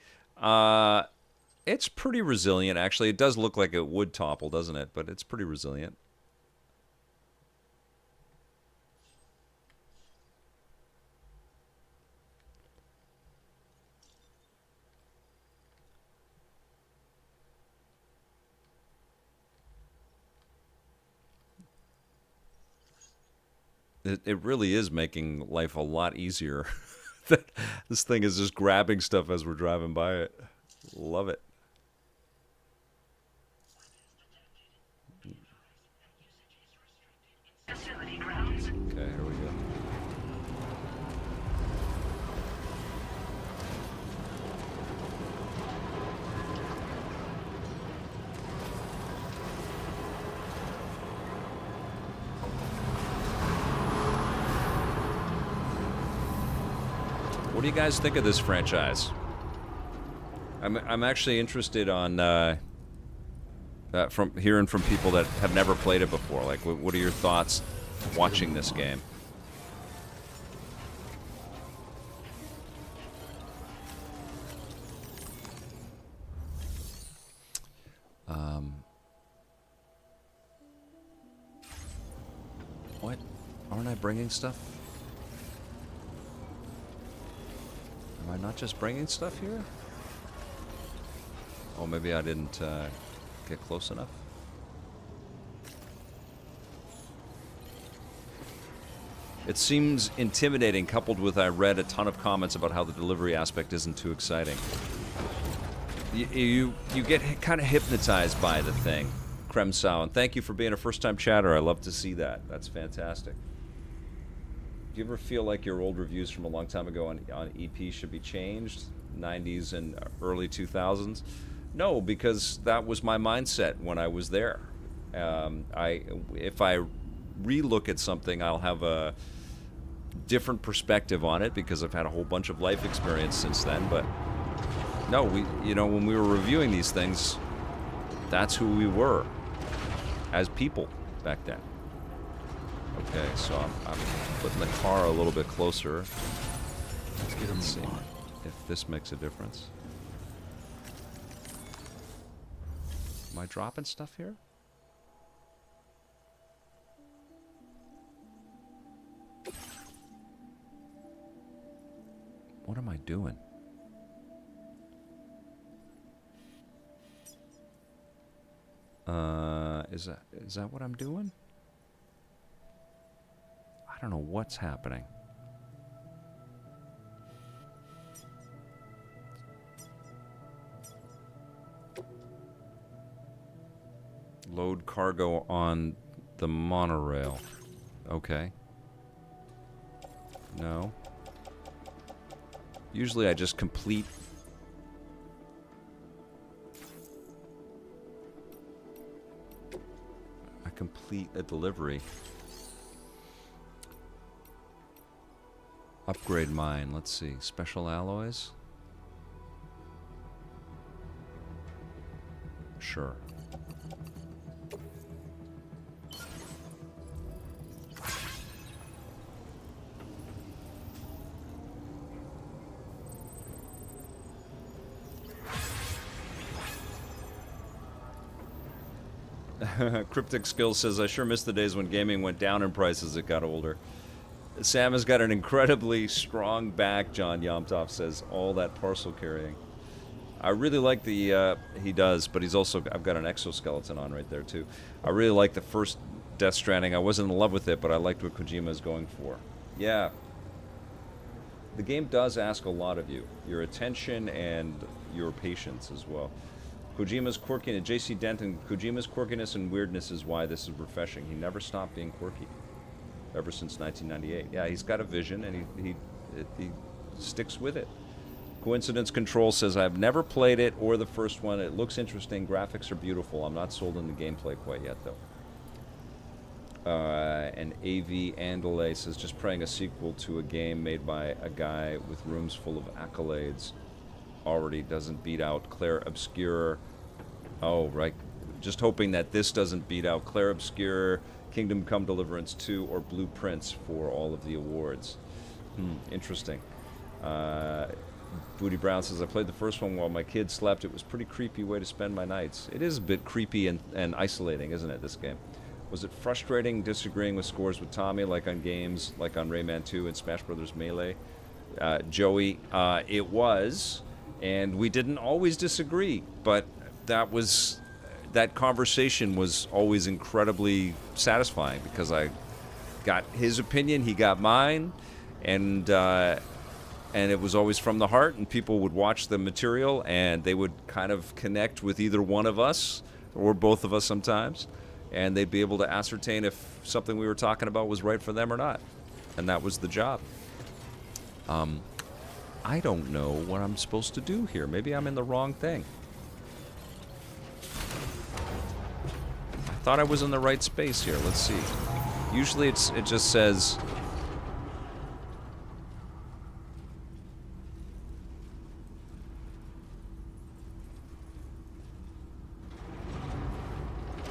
It's pretty resilient, actually. It does look like it would topple, doesn't it? But it's pretty resilient. It really is making life a lot easier. This thing is just grabbing stuff as we're driving by it. Love it. Facility grounds. Okay, here we go. What do you guys think of this franchise? I'm actually interested on from hearing from people that have never played it before. Like, what are your thoughts watching this game? What? Aren't I bringing stuff? Am I not just bringing stuff here? Oh, maybe I didn't get close enough. It seems intimidating, coupled with I read a ton of comments about how the delivery aspect isn't too exciting. You get kind of hypnotized by the thing. Kremsow, and thank you for being a first-time chatter. I love to see that. That's fantastic. Do you ever feel like your old reviews from a long time ago on EP should be changed? 90s and early 2000s? No, because that was my mindset when I was there. If I re-look at something, I'll have a different perspective on it because I've had a whole bunch of life experience since then. But no, when we were reviewing these things, that's who we were as people back then. Okay, so I'm putting the car a little bit closer. Let's see if this makes a difference. Am I dropping stuff here? What am I doing? Is that what I'm doing? I don't know what's happening. Load cargo on the monorail. Okay. No. Usually I just complete a delivery. Upgrade mine. Let's see. Special alloys? Sure. Cryptic Skills says, I sure miss the days when gaming went down in price as it got older. Sam has got an incredibly strong back, John Yomtov says, all that parcel carrying. I really like the, he does, but he's also, I've got an exoskeleton on right there too. I really like the first Death Stranding. I wasn't in love with it, but I liked what Kojima is going for. Yeah. The game does ask a lot of you. Your attention and your patience as well. Kojima's quirkiness, J.C. Denton, Kojima's quirkiness and weirdness is why this is refreshing. He never stopped being quirky, ever since 1998. Yeah, he's got a vision, and he sticks with it. Coincidence Control says, I've never played it or the first one. It looks interesting. Graphics are beautiful. I'm not sold on the gameplay quite yet, though. And AV Andale says, just praying a sequel to a game made by a guy with rooms full of accolades already doesn't beat out Claire Obscure. Oh, right. Just hoping that this doesn't beat out Claire Obscure, Kingdom Come Deliverance 2, or Blueprints for all of the awards. Interesting. Booty Brown says, I played the first one while my kids slept. It was a pretty creepy way to spend my nights. It is a bit creepy and isolating, isn't it, this game? Was it frustrating disagreeing with scores with Tommy, like on games, like on Rayman 2 and Smash Brothers Melee? Joey, it was, and we didn't always disagree, but that conversation was always incredibly satisfying because I got his opinion, he got mine, and it was always from the heart, and people would watch the material, and they would kind of connect with either one of us, or both of us sometimes, and they'd be able to ascertain if something we were talking about was right for them or not. And that was the job. I don't know what I'm supposed to do here. Maybe I'm in the wrong thing. I thought I was in the right space here. Let's see. Usually it just says...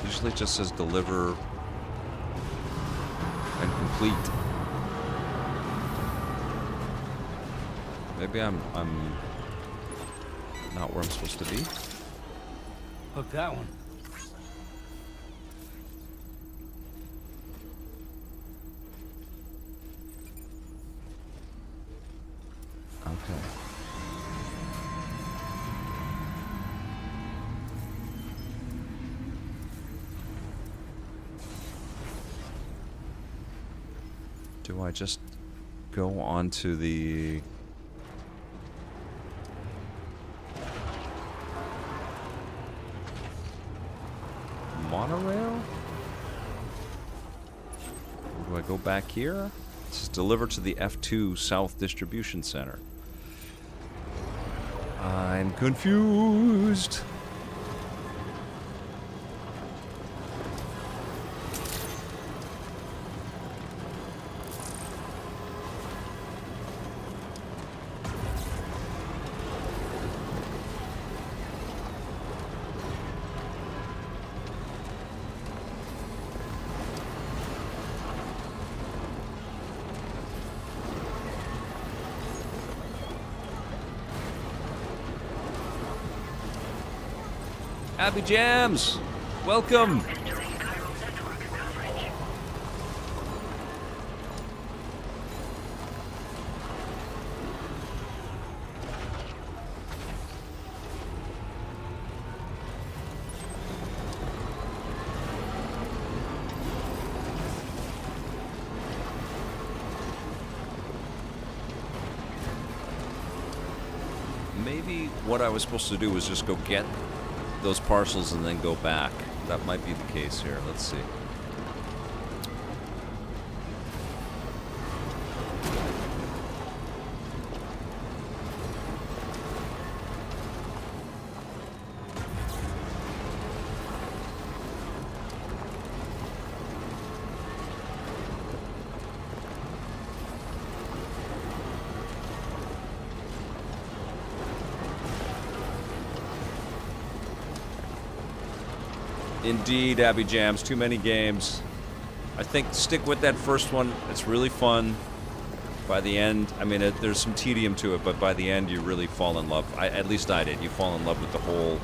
Usually it just says deliver and complete. Maybe I'm not where I'm supposed to be. Hook that one. Okay. Do I just go on to the... monorail? Or do I go back here? It says deliver to the F2 South Distribution Center. I'm confused. Happy Jams! Welcome! Maybe what I was supposed to do was just go get those parcels and then go back. That might be the case here. Let's see. Indeed, Abby Jams. Too many games. I think stick with that first one. It's really fun. By the end, I mean, there's some tedium to it, but by the end, you really fall in love. At least I did. You fall in love with the whole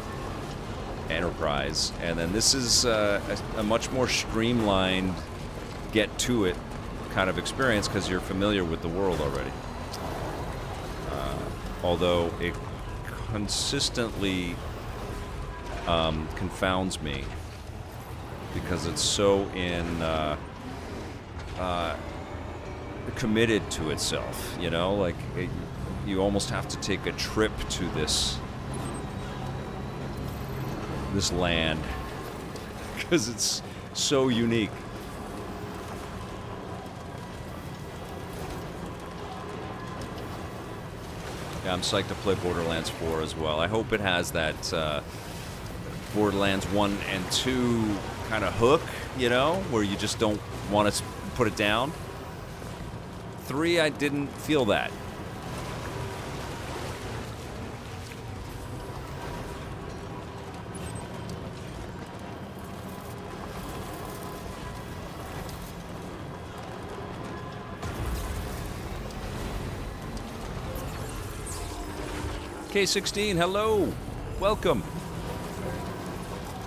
enterprise. And then this is a much more streamlined, get-to-it kind of experience because you're familiar with the world already. Although it consistently confounds me because it's so committed to itself, you know, like you almost have to take a trip to this this land because it's so unique. Yeah, I'm psyched to play Borderlands 4 as well. I hope it has that Borderlands 1 and 2 kind of hook, you know, where you just don't want to put it down. 3, I didn't feel that. K16, hello. Welcome.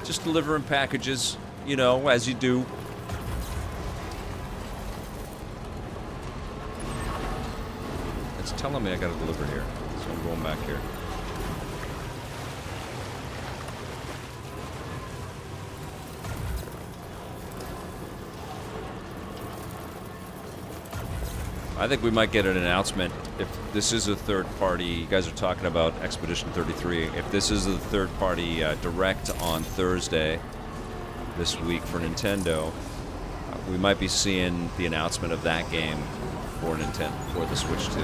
Just delivering packages, you know, as you do. It's telling me I gotta deliver here, so I'm going back here. I think we might get an announcement if this is a third party. You guys are talking about Expedition 33. If this is a third party direct on Thursday this week for Nintendo, we might be seeing the announcement of that game for Nintendo for the Switch 2,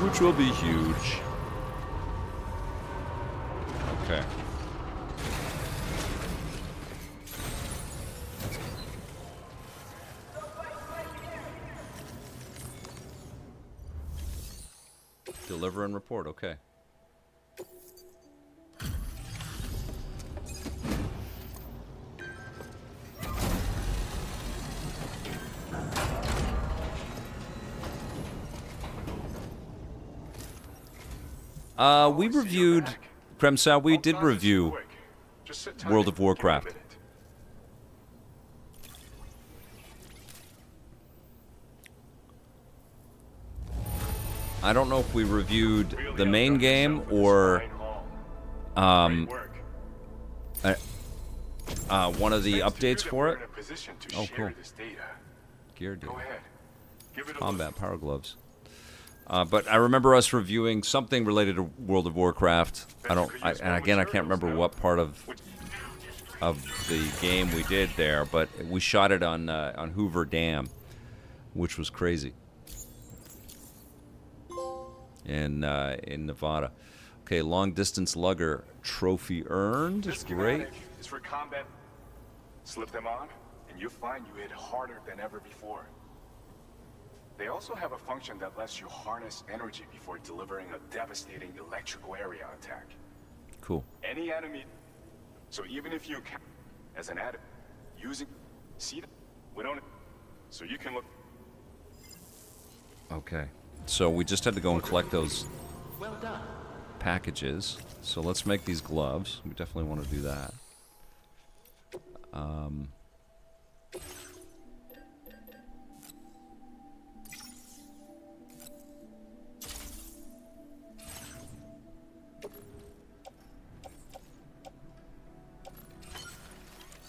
which will be huge. Okay. Deliver and report, okay. We reviewed, Kremsal, we did review World of Warcraft. I don't know if we reviewed the main game or one of the updates for it. Oh, cool. Gear data. Combat power gloves. But I remember us reviewing something related to World of Warcraft. And again, I can't remember what part of the game we did there, but we shot it on Hoover Dam, which was crazy. In Nevada. Okay, long distance lugger trophy earned. This great. Is for combat. Slip them on, and you'll find you hit harder than ever before. They also have a function that lets you harness energy before delivering a devastating electrical area attack. Cool. Any enemy. So even if you can, as an additive, using we don't. So you can look. Okay. So we just had to go and collect those packages. So let's make these gloves. We definitely want to do that.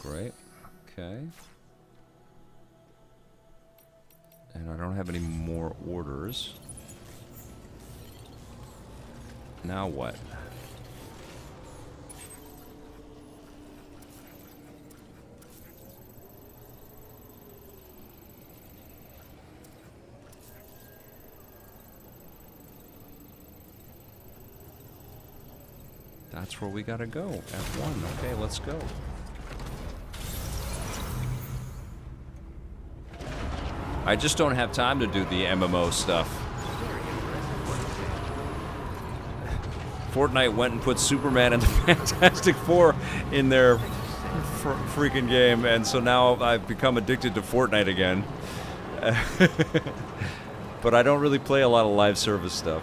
Great. Okay. And I don't have any more orders. Now what? That's where we gotta go. F1. Okay, let's go. I just don't have time to do the MMO stuff. Fortnite went and put Superman and the Fantastic Four in their freaking game, and so now I've become addicted to Fortnite again. But I don't really play a lot of live service stuff.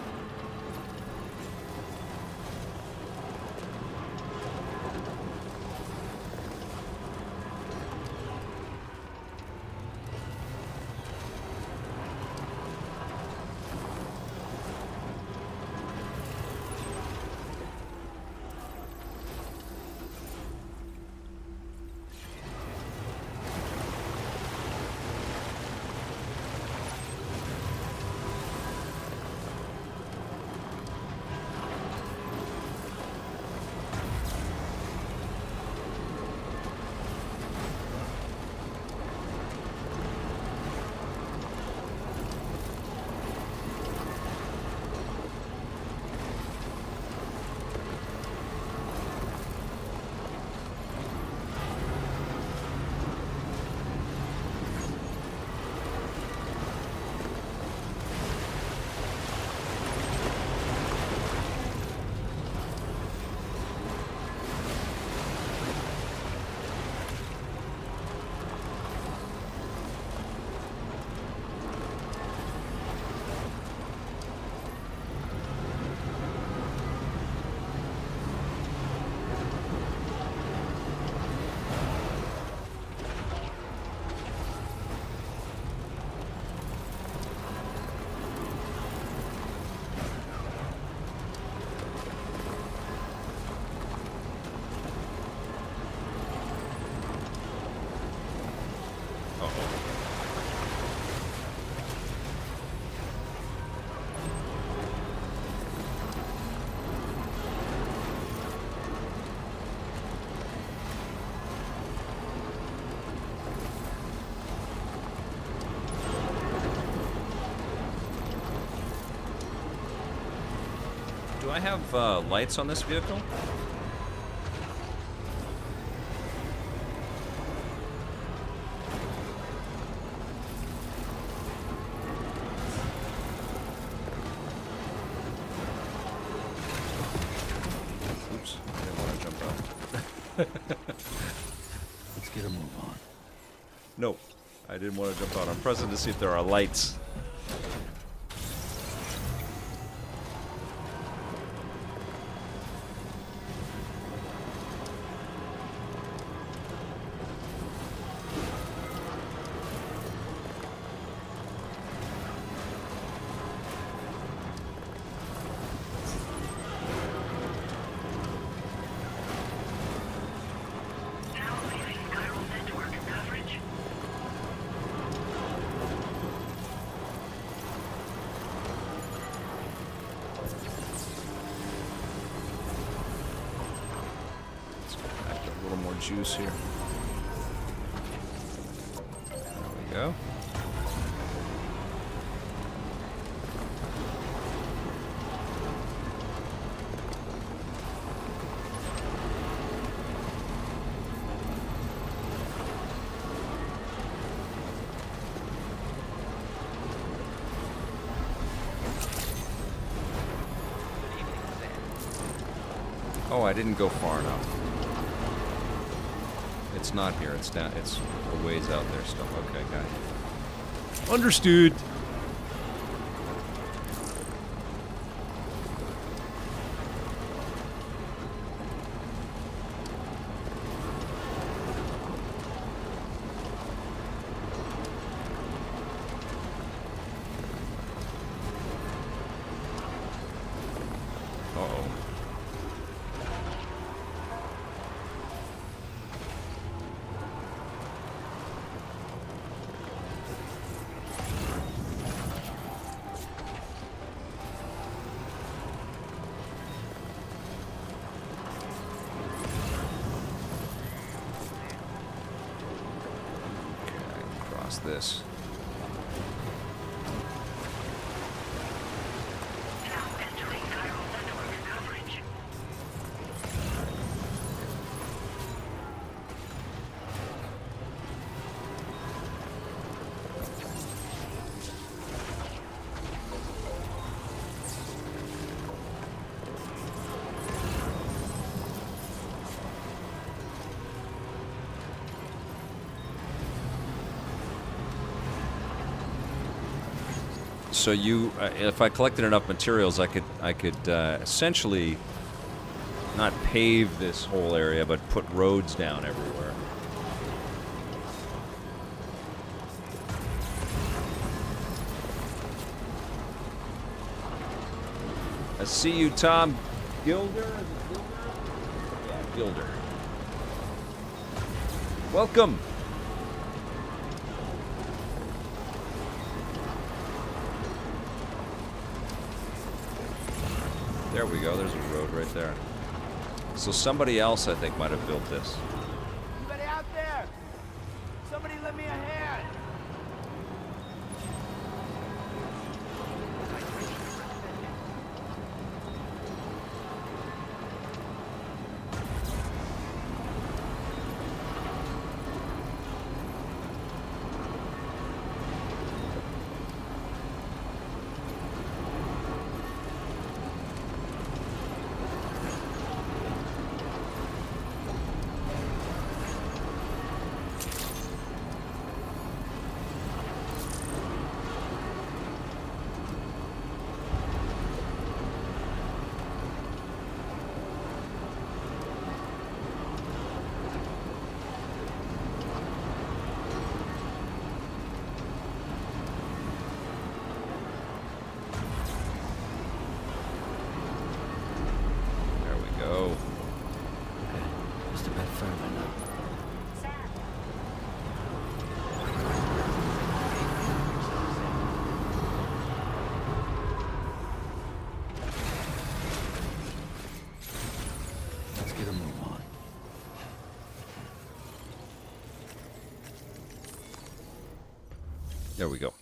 I have lights on this vehicle? Oops, I didn't want to jump out. Let's get a move on. Nope, I didn't want to jump out. I'm pressing to see if there are lights. Juice here. There we go. Oh, I didn't go far enough. It's not here. It's down. It's a ways out there still. Okay, got it. Understood. Uh-oh. This. So you, if I collected enough materials, I could essentially not pave this whole area, but put roads down everywhere. I see you, Tom Gilder. Is it Gilder? Yeah, Gilder. Welcome. There we go, there's a road right there. So somebody else, I think, might have built this. Anybody out there? Somebody lend me a hand. There we go.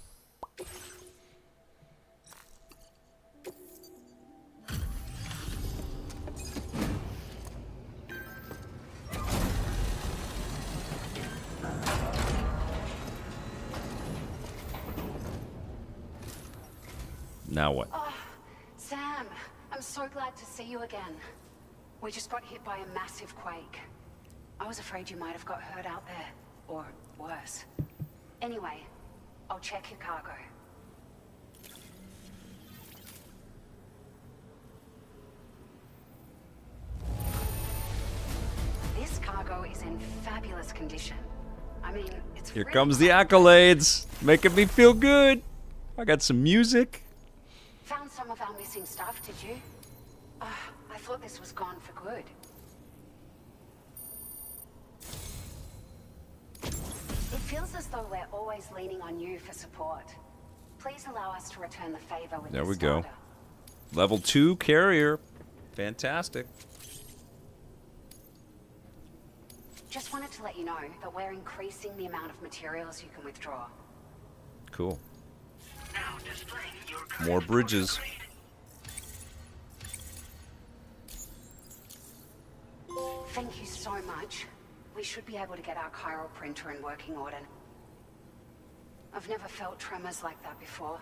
Now what? Oh, Sam, I'm so glad to see you again. We just got hit by a massive quake. I was afraid you might have got hurt out there, or worse. Anyway, I'll check your cargo. This cargo is in fabulous condition. I mean, it's Here really comes the accolades, making me feel good. I got some music. Found some of our missing stuff, did you? I thought this was gone for good. It feels as though we're always leaning on you for support. Please allow us to return the favor with There this we go. starter. Level 2 carrier. Fantastic. Just wanted to let you know that we're increasing the amount of materials you can withdraw. Cool. More bridges. Thank you so much. We should be able to get our chiral printer in working order. I've never felt tremors like that before.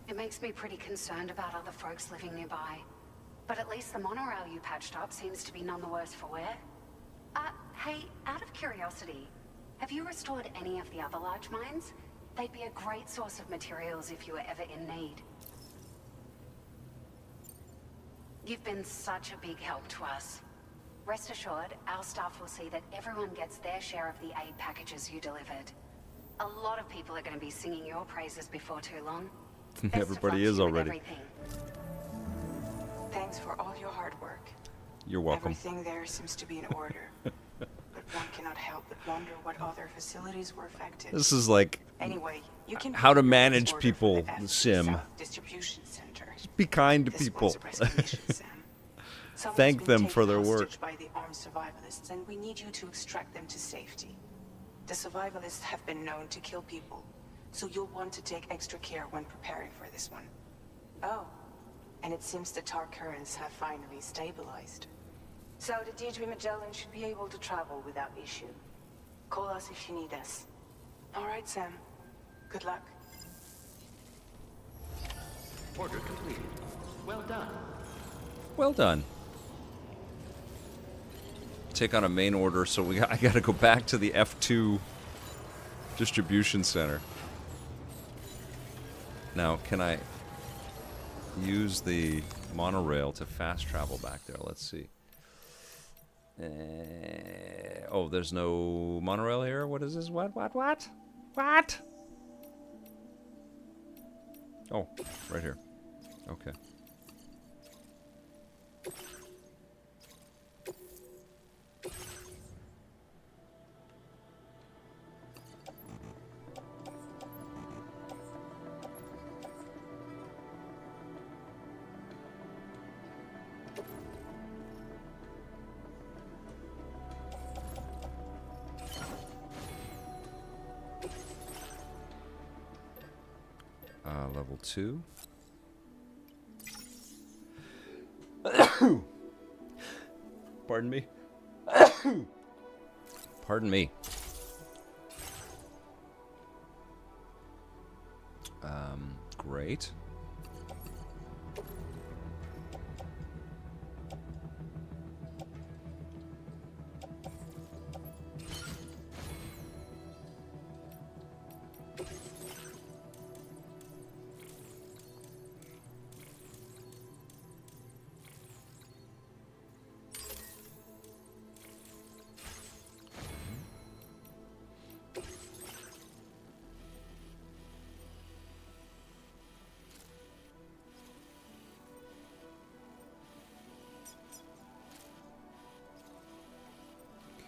It makes me pretty concerned about other folks living nearby. But at least the monorail you patched up seems to be none the worse for wear. Hey, out of curiosity, have you restored any of the other large mines? They'd be a great source of materials if you were ever in need. You've been such a big help to us. Rest assured, our staff will see that everyone gets their share of the aid packages you delivered. A lot of people are going to be singing your praises before too long. Everybody is already. Thanks for all your hard work. You're welcome. Everything there seems to be in order. But one cannot help but wonder what other facilities were affected. This is like anyway, you can how to manage people sim. Distribution center. Be kind to people. Thank them for their work. By the armed survivalists, and we need you to extract them to safety. The survivalists have been known to kill people, so you'll want to take extra care when preparing for this one. Oh, and it seems the tar currents have finally stabilized. So the DHV Magellan should be able to travel without issue. Call us if you need us. All right, Sam. Good luck. Order completed. Well done. Well done. Take on a main order, so I got to go back to the F2 distribution center. Now, can I use the monorail to fast travel back there? Let's see. Oh, there's no monorail here? What is this? What? Oh, right here. Okay. Level 2. Pardon me. Pardon me. Great.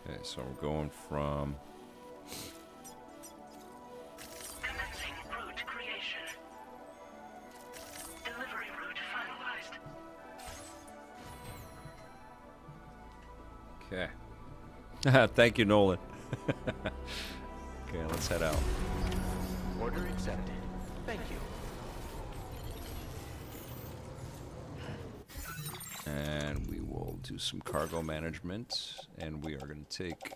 Okay, so we're going from... Commencing route creation. Delivery route finalized. Okay. Thank you, Nolan. Okay, let's head out. Order accepted. Thank you. And we will do some cargo management, and we are going to take...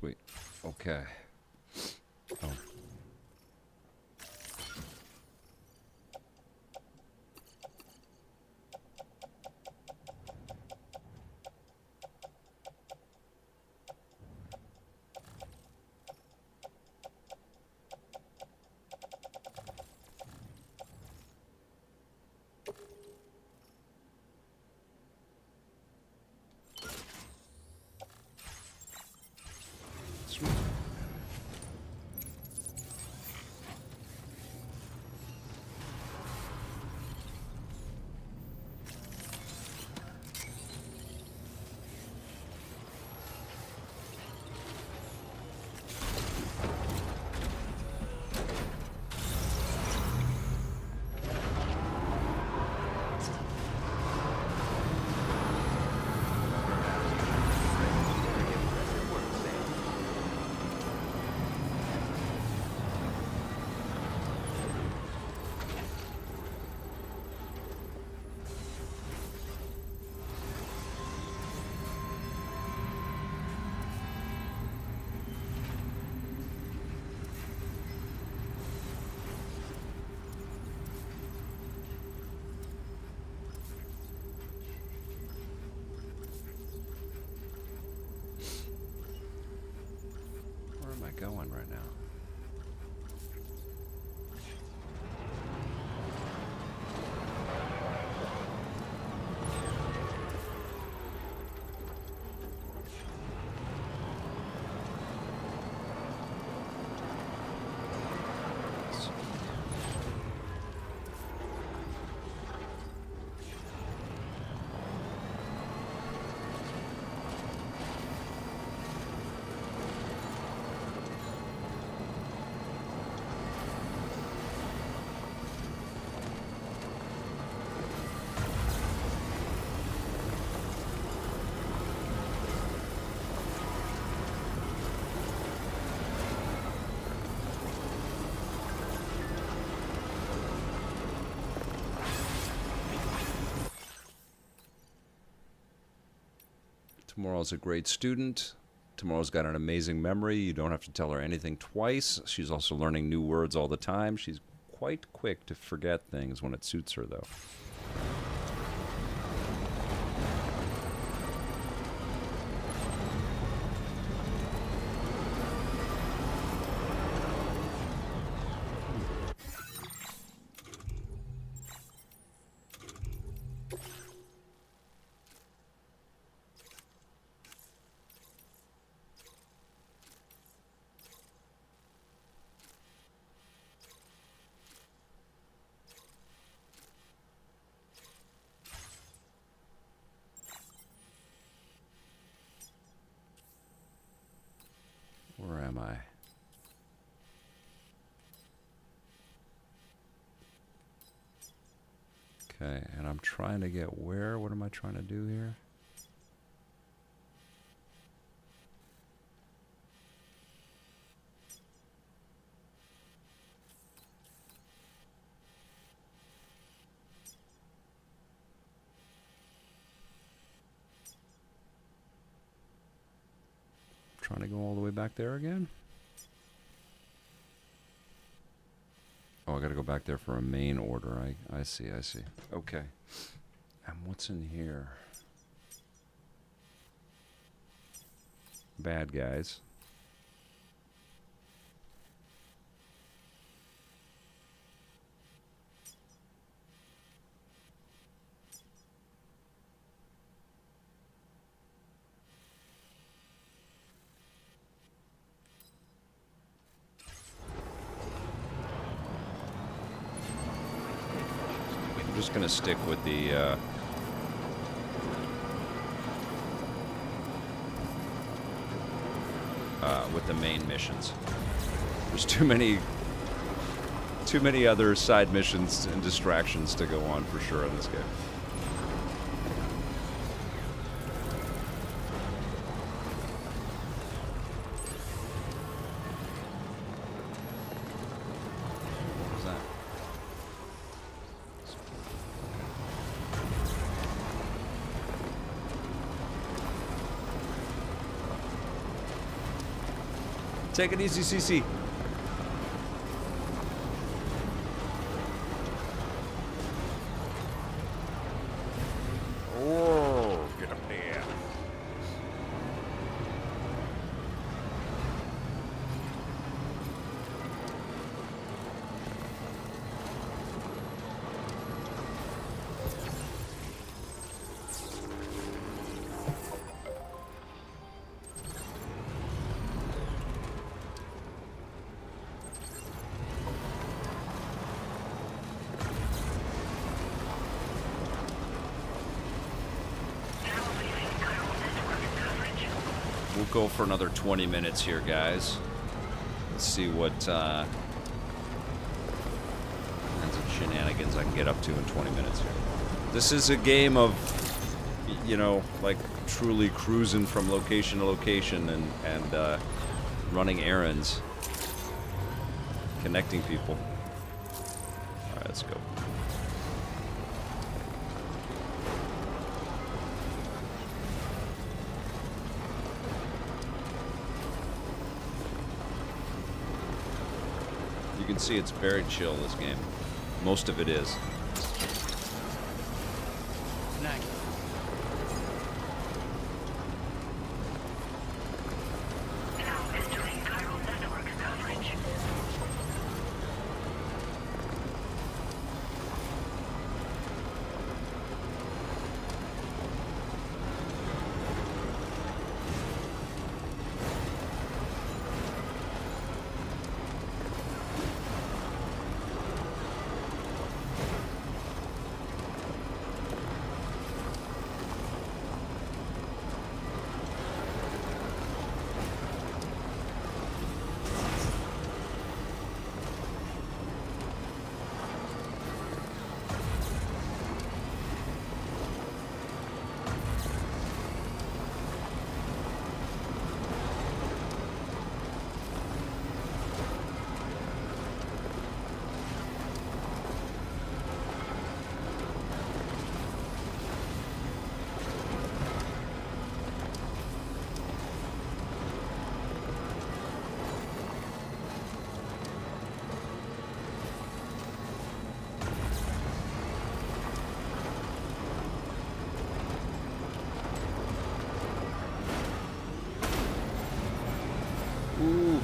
Sweet. Okay. Oh. Where am I going right now? Tomorrow's a great student. Tomorrow's got an amazing memory. You don't have to tell her anything twice. She's also learning new words all the time. She's quite quick to forget things when it suits her, though. Where am I? Okay, and I'm trying to get where? What am I trying to do here? Trying to go all the way back there again? Oh, I gotta go back there for a main order. I see. Okay. And what's in here? Bad guys. I'm just going to stick with the main missions. There's too many other side missions and distractions to go on for sure in this game. Take it easy, CC. Oh, get up there. We'll go for another 20 minutes here, guys. Let's see what kinds of shenanigans I can get up to in 20 minutes here. This is a game of, you know, like truly cruising from location to location and running errands, connecting people. All right, let's go. You can see it's very chill, this game. Most of it is. Ooh.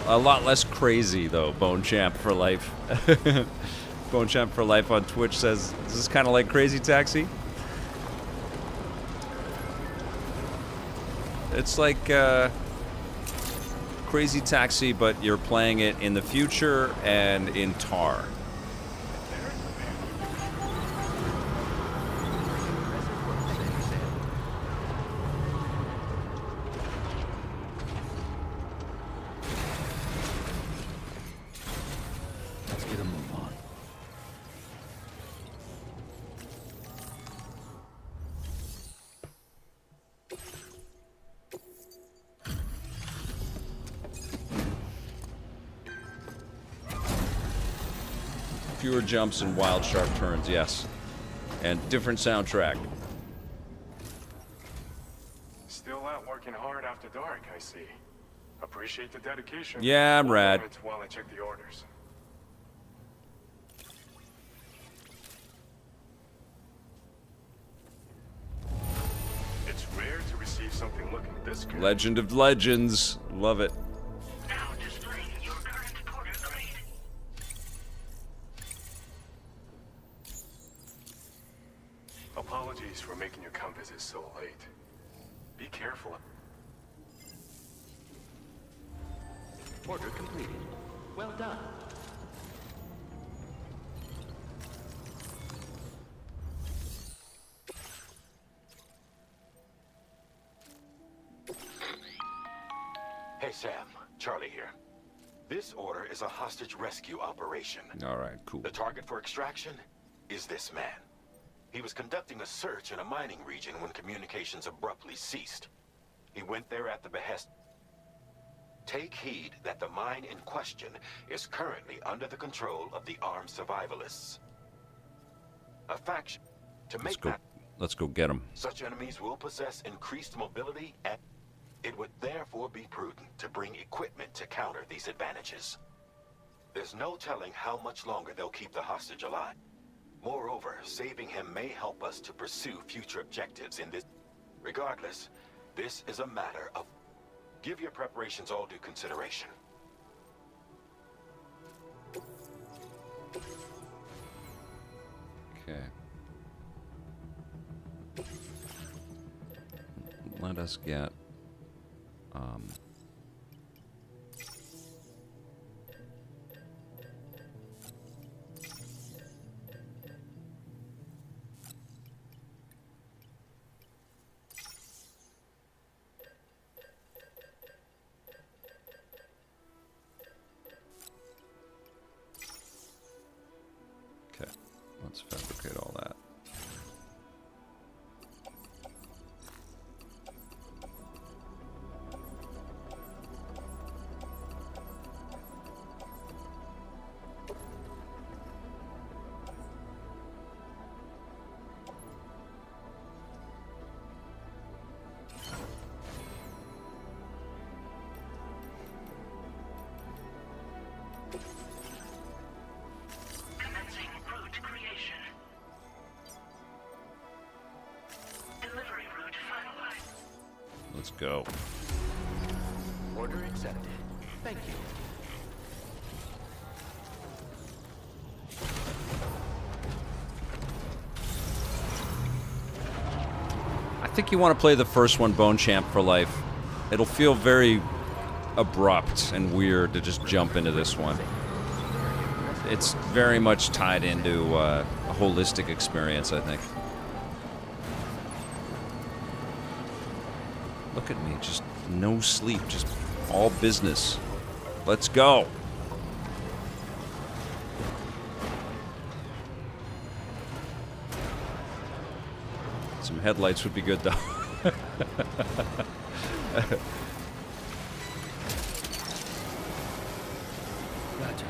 A lot less crazy though, Bone Champ for life. Bone Champ for life on Twitch says, "Is this kind of like Crazy Taxi?" It's like Crazy Taxi, but you're playing it in the future and in tar. Fewer jumps and wild, sharp turns, yes. And different soundtrack. Still out working hard after dark, I see. Appreciate the dedication. Yeah, I'm rad. While I check the orders. It's rare to receive something looking this good. Legend of Legends. Love it. Now displaying your current port information. Apologies for making your come visit so late. Be careful. Order completed. Well done. Hey, Sam. Charlie here. This order is a hostage rescue operation. All right, cool. The target for extraction is this man. He was conducting a search in a mining region when communications abruptly ceased. He went there at the behest. Take heed that the mine in question is currently under the control of the armed survivalists. A faction. To make that, Let's go get him. such enemies will possess increased mobility, and it would therefore be prudent to bring equipment to counter these advantages. There's no telling how much longer they'll keep the hostage alive. Moreover, saving him may help us to pursue future objectives in this. Regardless, this is a matter of... Give your preparations all due consideration. Okay. Let us get... Okay, let's fabricate all that. Commencing route creation. Delivery route finalized. Let's go. Order accepted. Thank you. I think you want to play the first one, Bone Champ, for life. It'll feel very abrupt and weird to just jump into this one. It's very much tied into a holistic experience, I think. Look at me, just no sleep, just all business. Let's go. Some headlights would be good, though. Gotcha.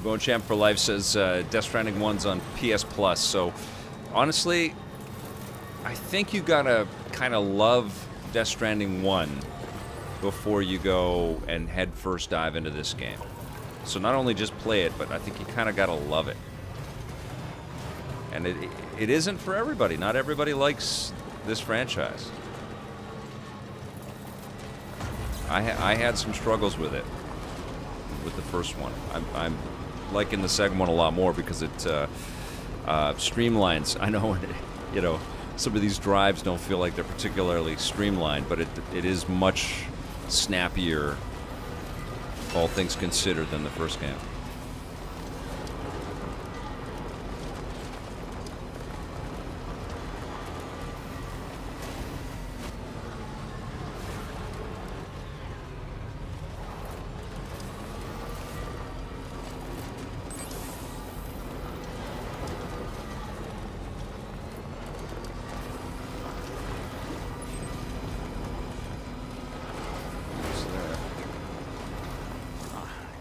Bone Champ for Life says Death Stranding 1's on PS Plus. So, honestly, I think you gotta kind of love Death Stranding 1 before you go and head first dive into this game. So not only just play it, but I think you kind of gotta love it. And it isn't for everybody. Not everybody likes this franchise. I had some struggles with it, with the first one. I'm liking the second one a lot more because it streamlines. I know, you know, some of these drives don't feel like they're particularly streamlined, but it is much snappier, all things considered, than the first game.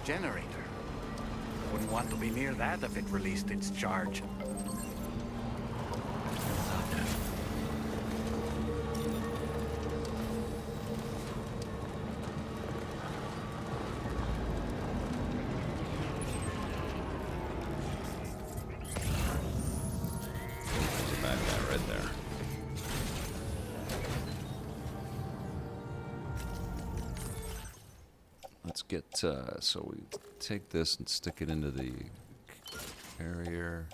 Generator. Wouldn't want to be near that if it released its charge. There's a bad guy right there. Let's get, so we take this and stick it into the Barrier.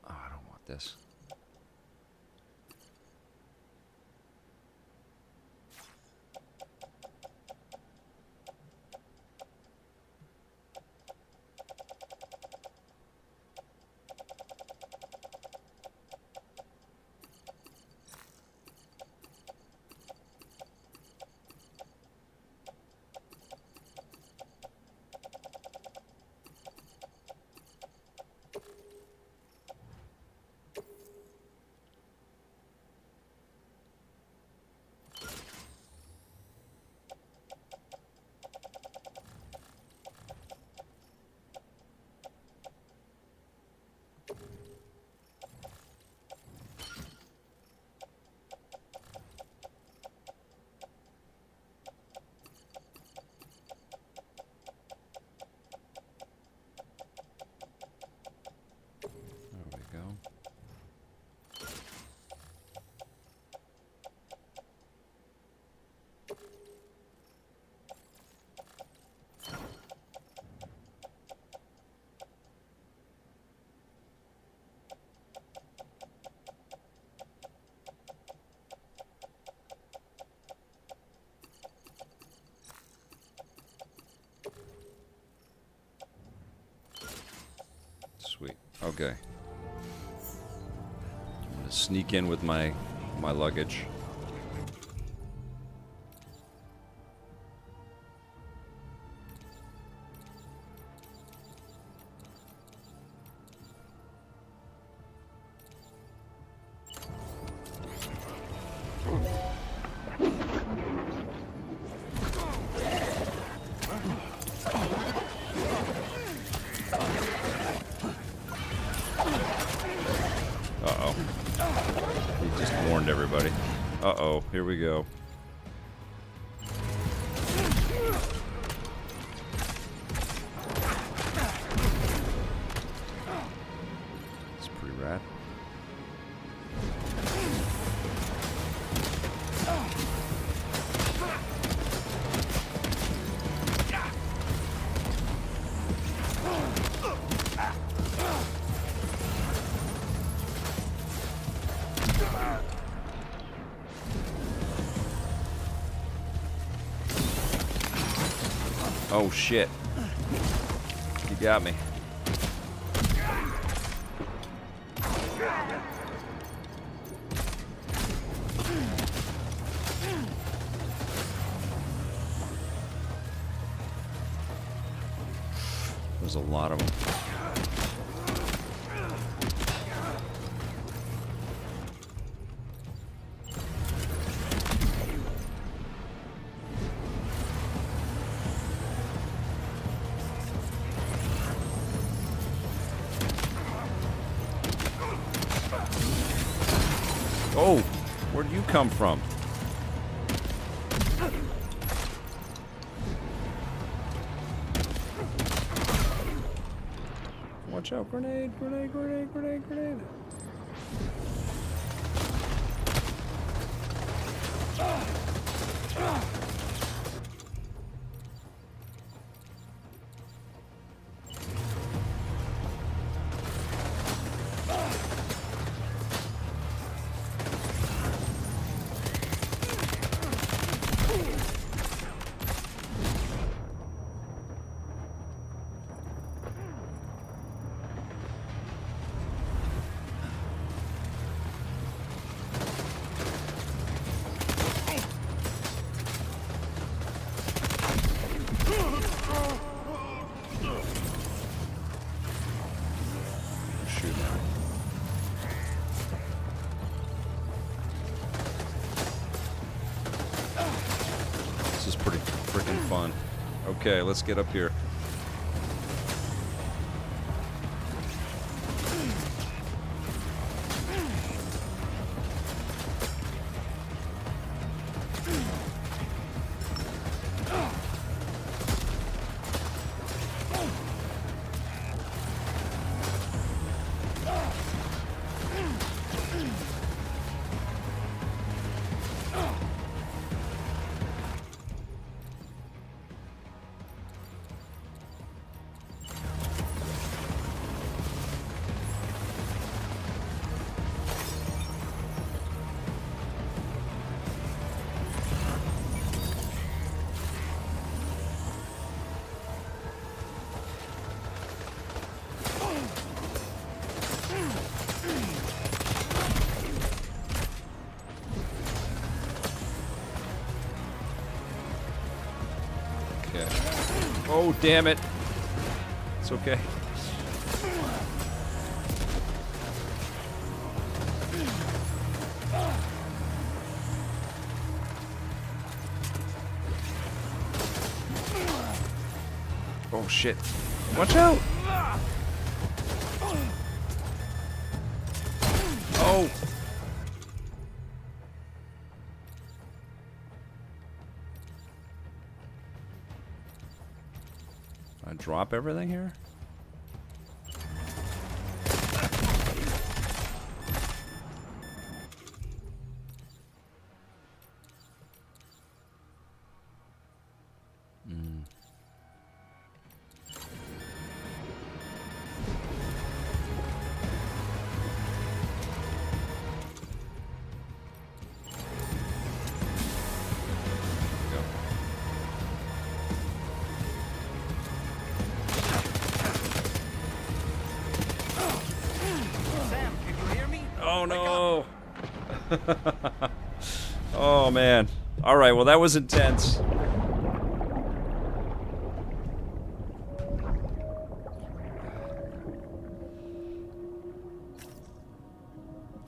Oh, I don't want this. Sweet. Okay. I'm gonna sneak in with my luggage. Uh-oh. He just warned everybody. Uh-oh, here we go. It's pretty rad. Oh shit. You got me. There's a lot of them. Oh, where'd you come from? Watch out, grenade, grenade, grenade, grenade, grenade. This is pretty freaking fun. Okay, let's get up here. Oh, damn it. It's okay. Oh, shit. Watch out! Oh! I drop everything here? Oh no! Oh man. Alright, well that was intense.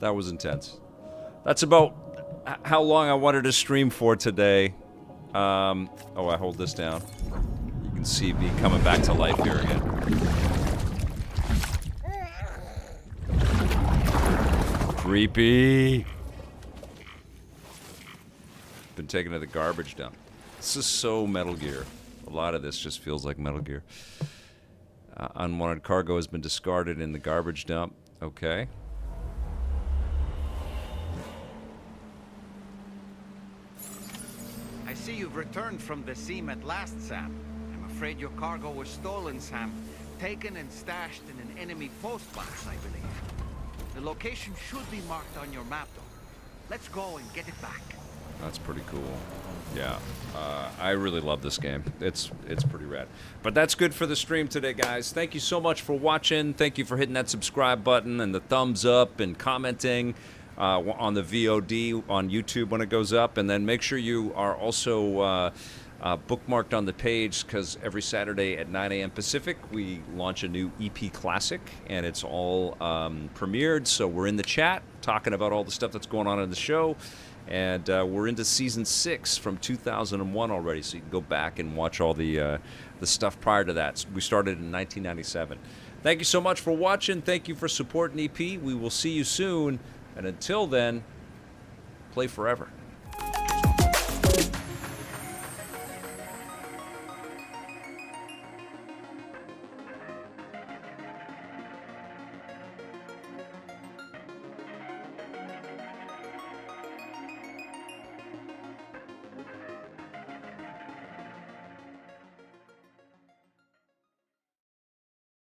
That was intense. That's about how long I wanted to stream for today. Oh, I hold this down. You can see me coming back to life here again. Creepy. Been taken to the garbage dump. This is so Metal Gear. A lot of this just feels like Metal Gear. Unwanted cargo has been discarded in the garbage dump. Okay. I see you've returned from the seam at last, Sam. I'm afraid your cargo was stolen, Sam. Taken and stashed in an enemy postbox, I believe. The location should be marked on your map, though. Let's go and get it back. That's pretty cool. Yeah, I really love this game. It's pretty rad. But that's good for the stream today, guys. Thank you so much for watching. Thank you for hitting that subscribe button and the thumbs up and commenting on the VOD on YouTube when it goes up. And then make sure you are also bookmarked on the page, because every Saturday at 9 a.m. Pacific, we launch a new EP Classic, and it's all premiered. So we're in the chat talking about all the stuff that's going on in the show. And we're into Season 6 from 2001 already, so you can go back and watch all the stuff prior to that. We started in 1997. Thank you so much for watching. Thank you for supporting EP. We will see you soon. And until then, play forever.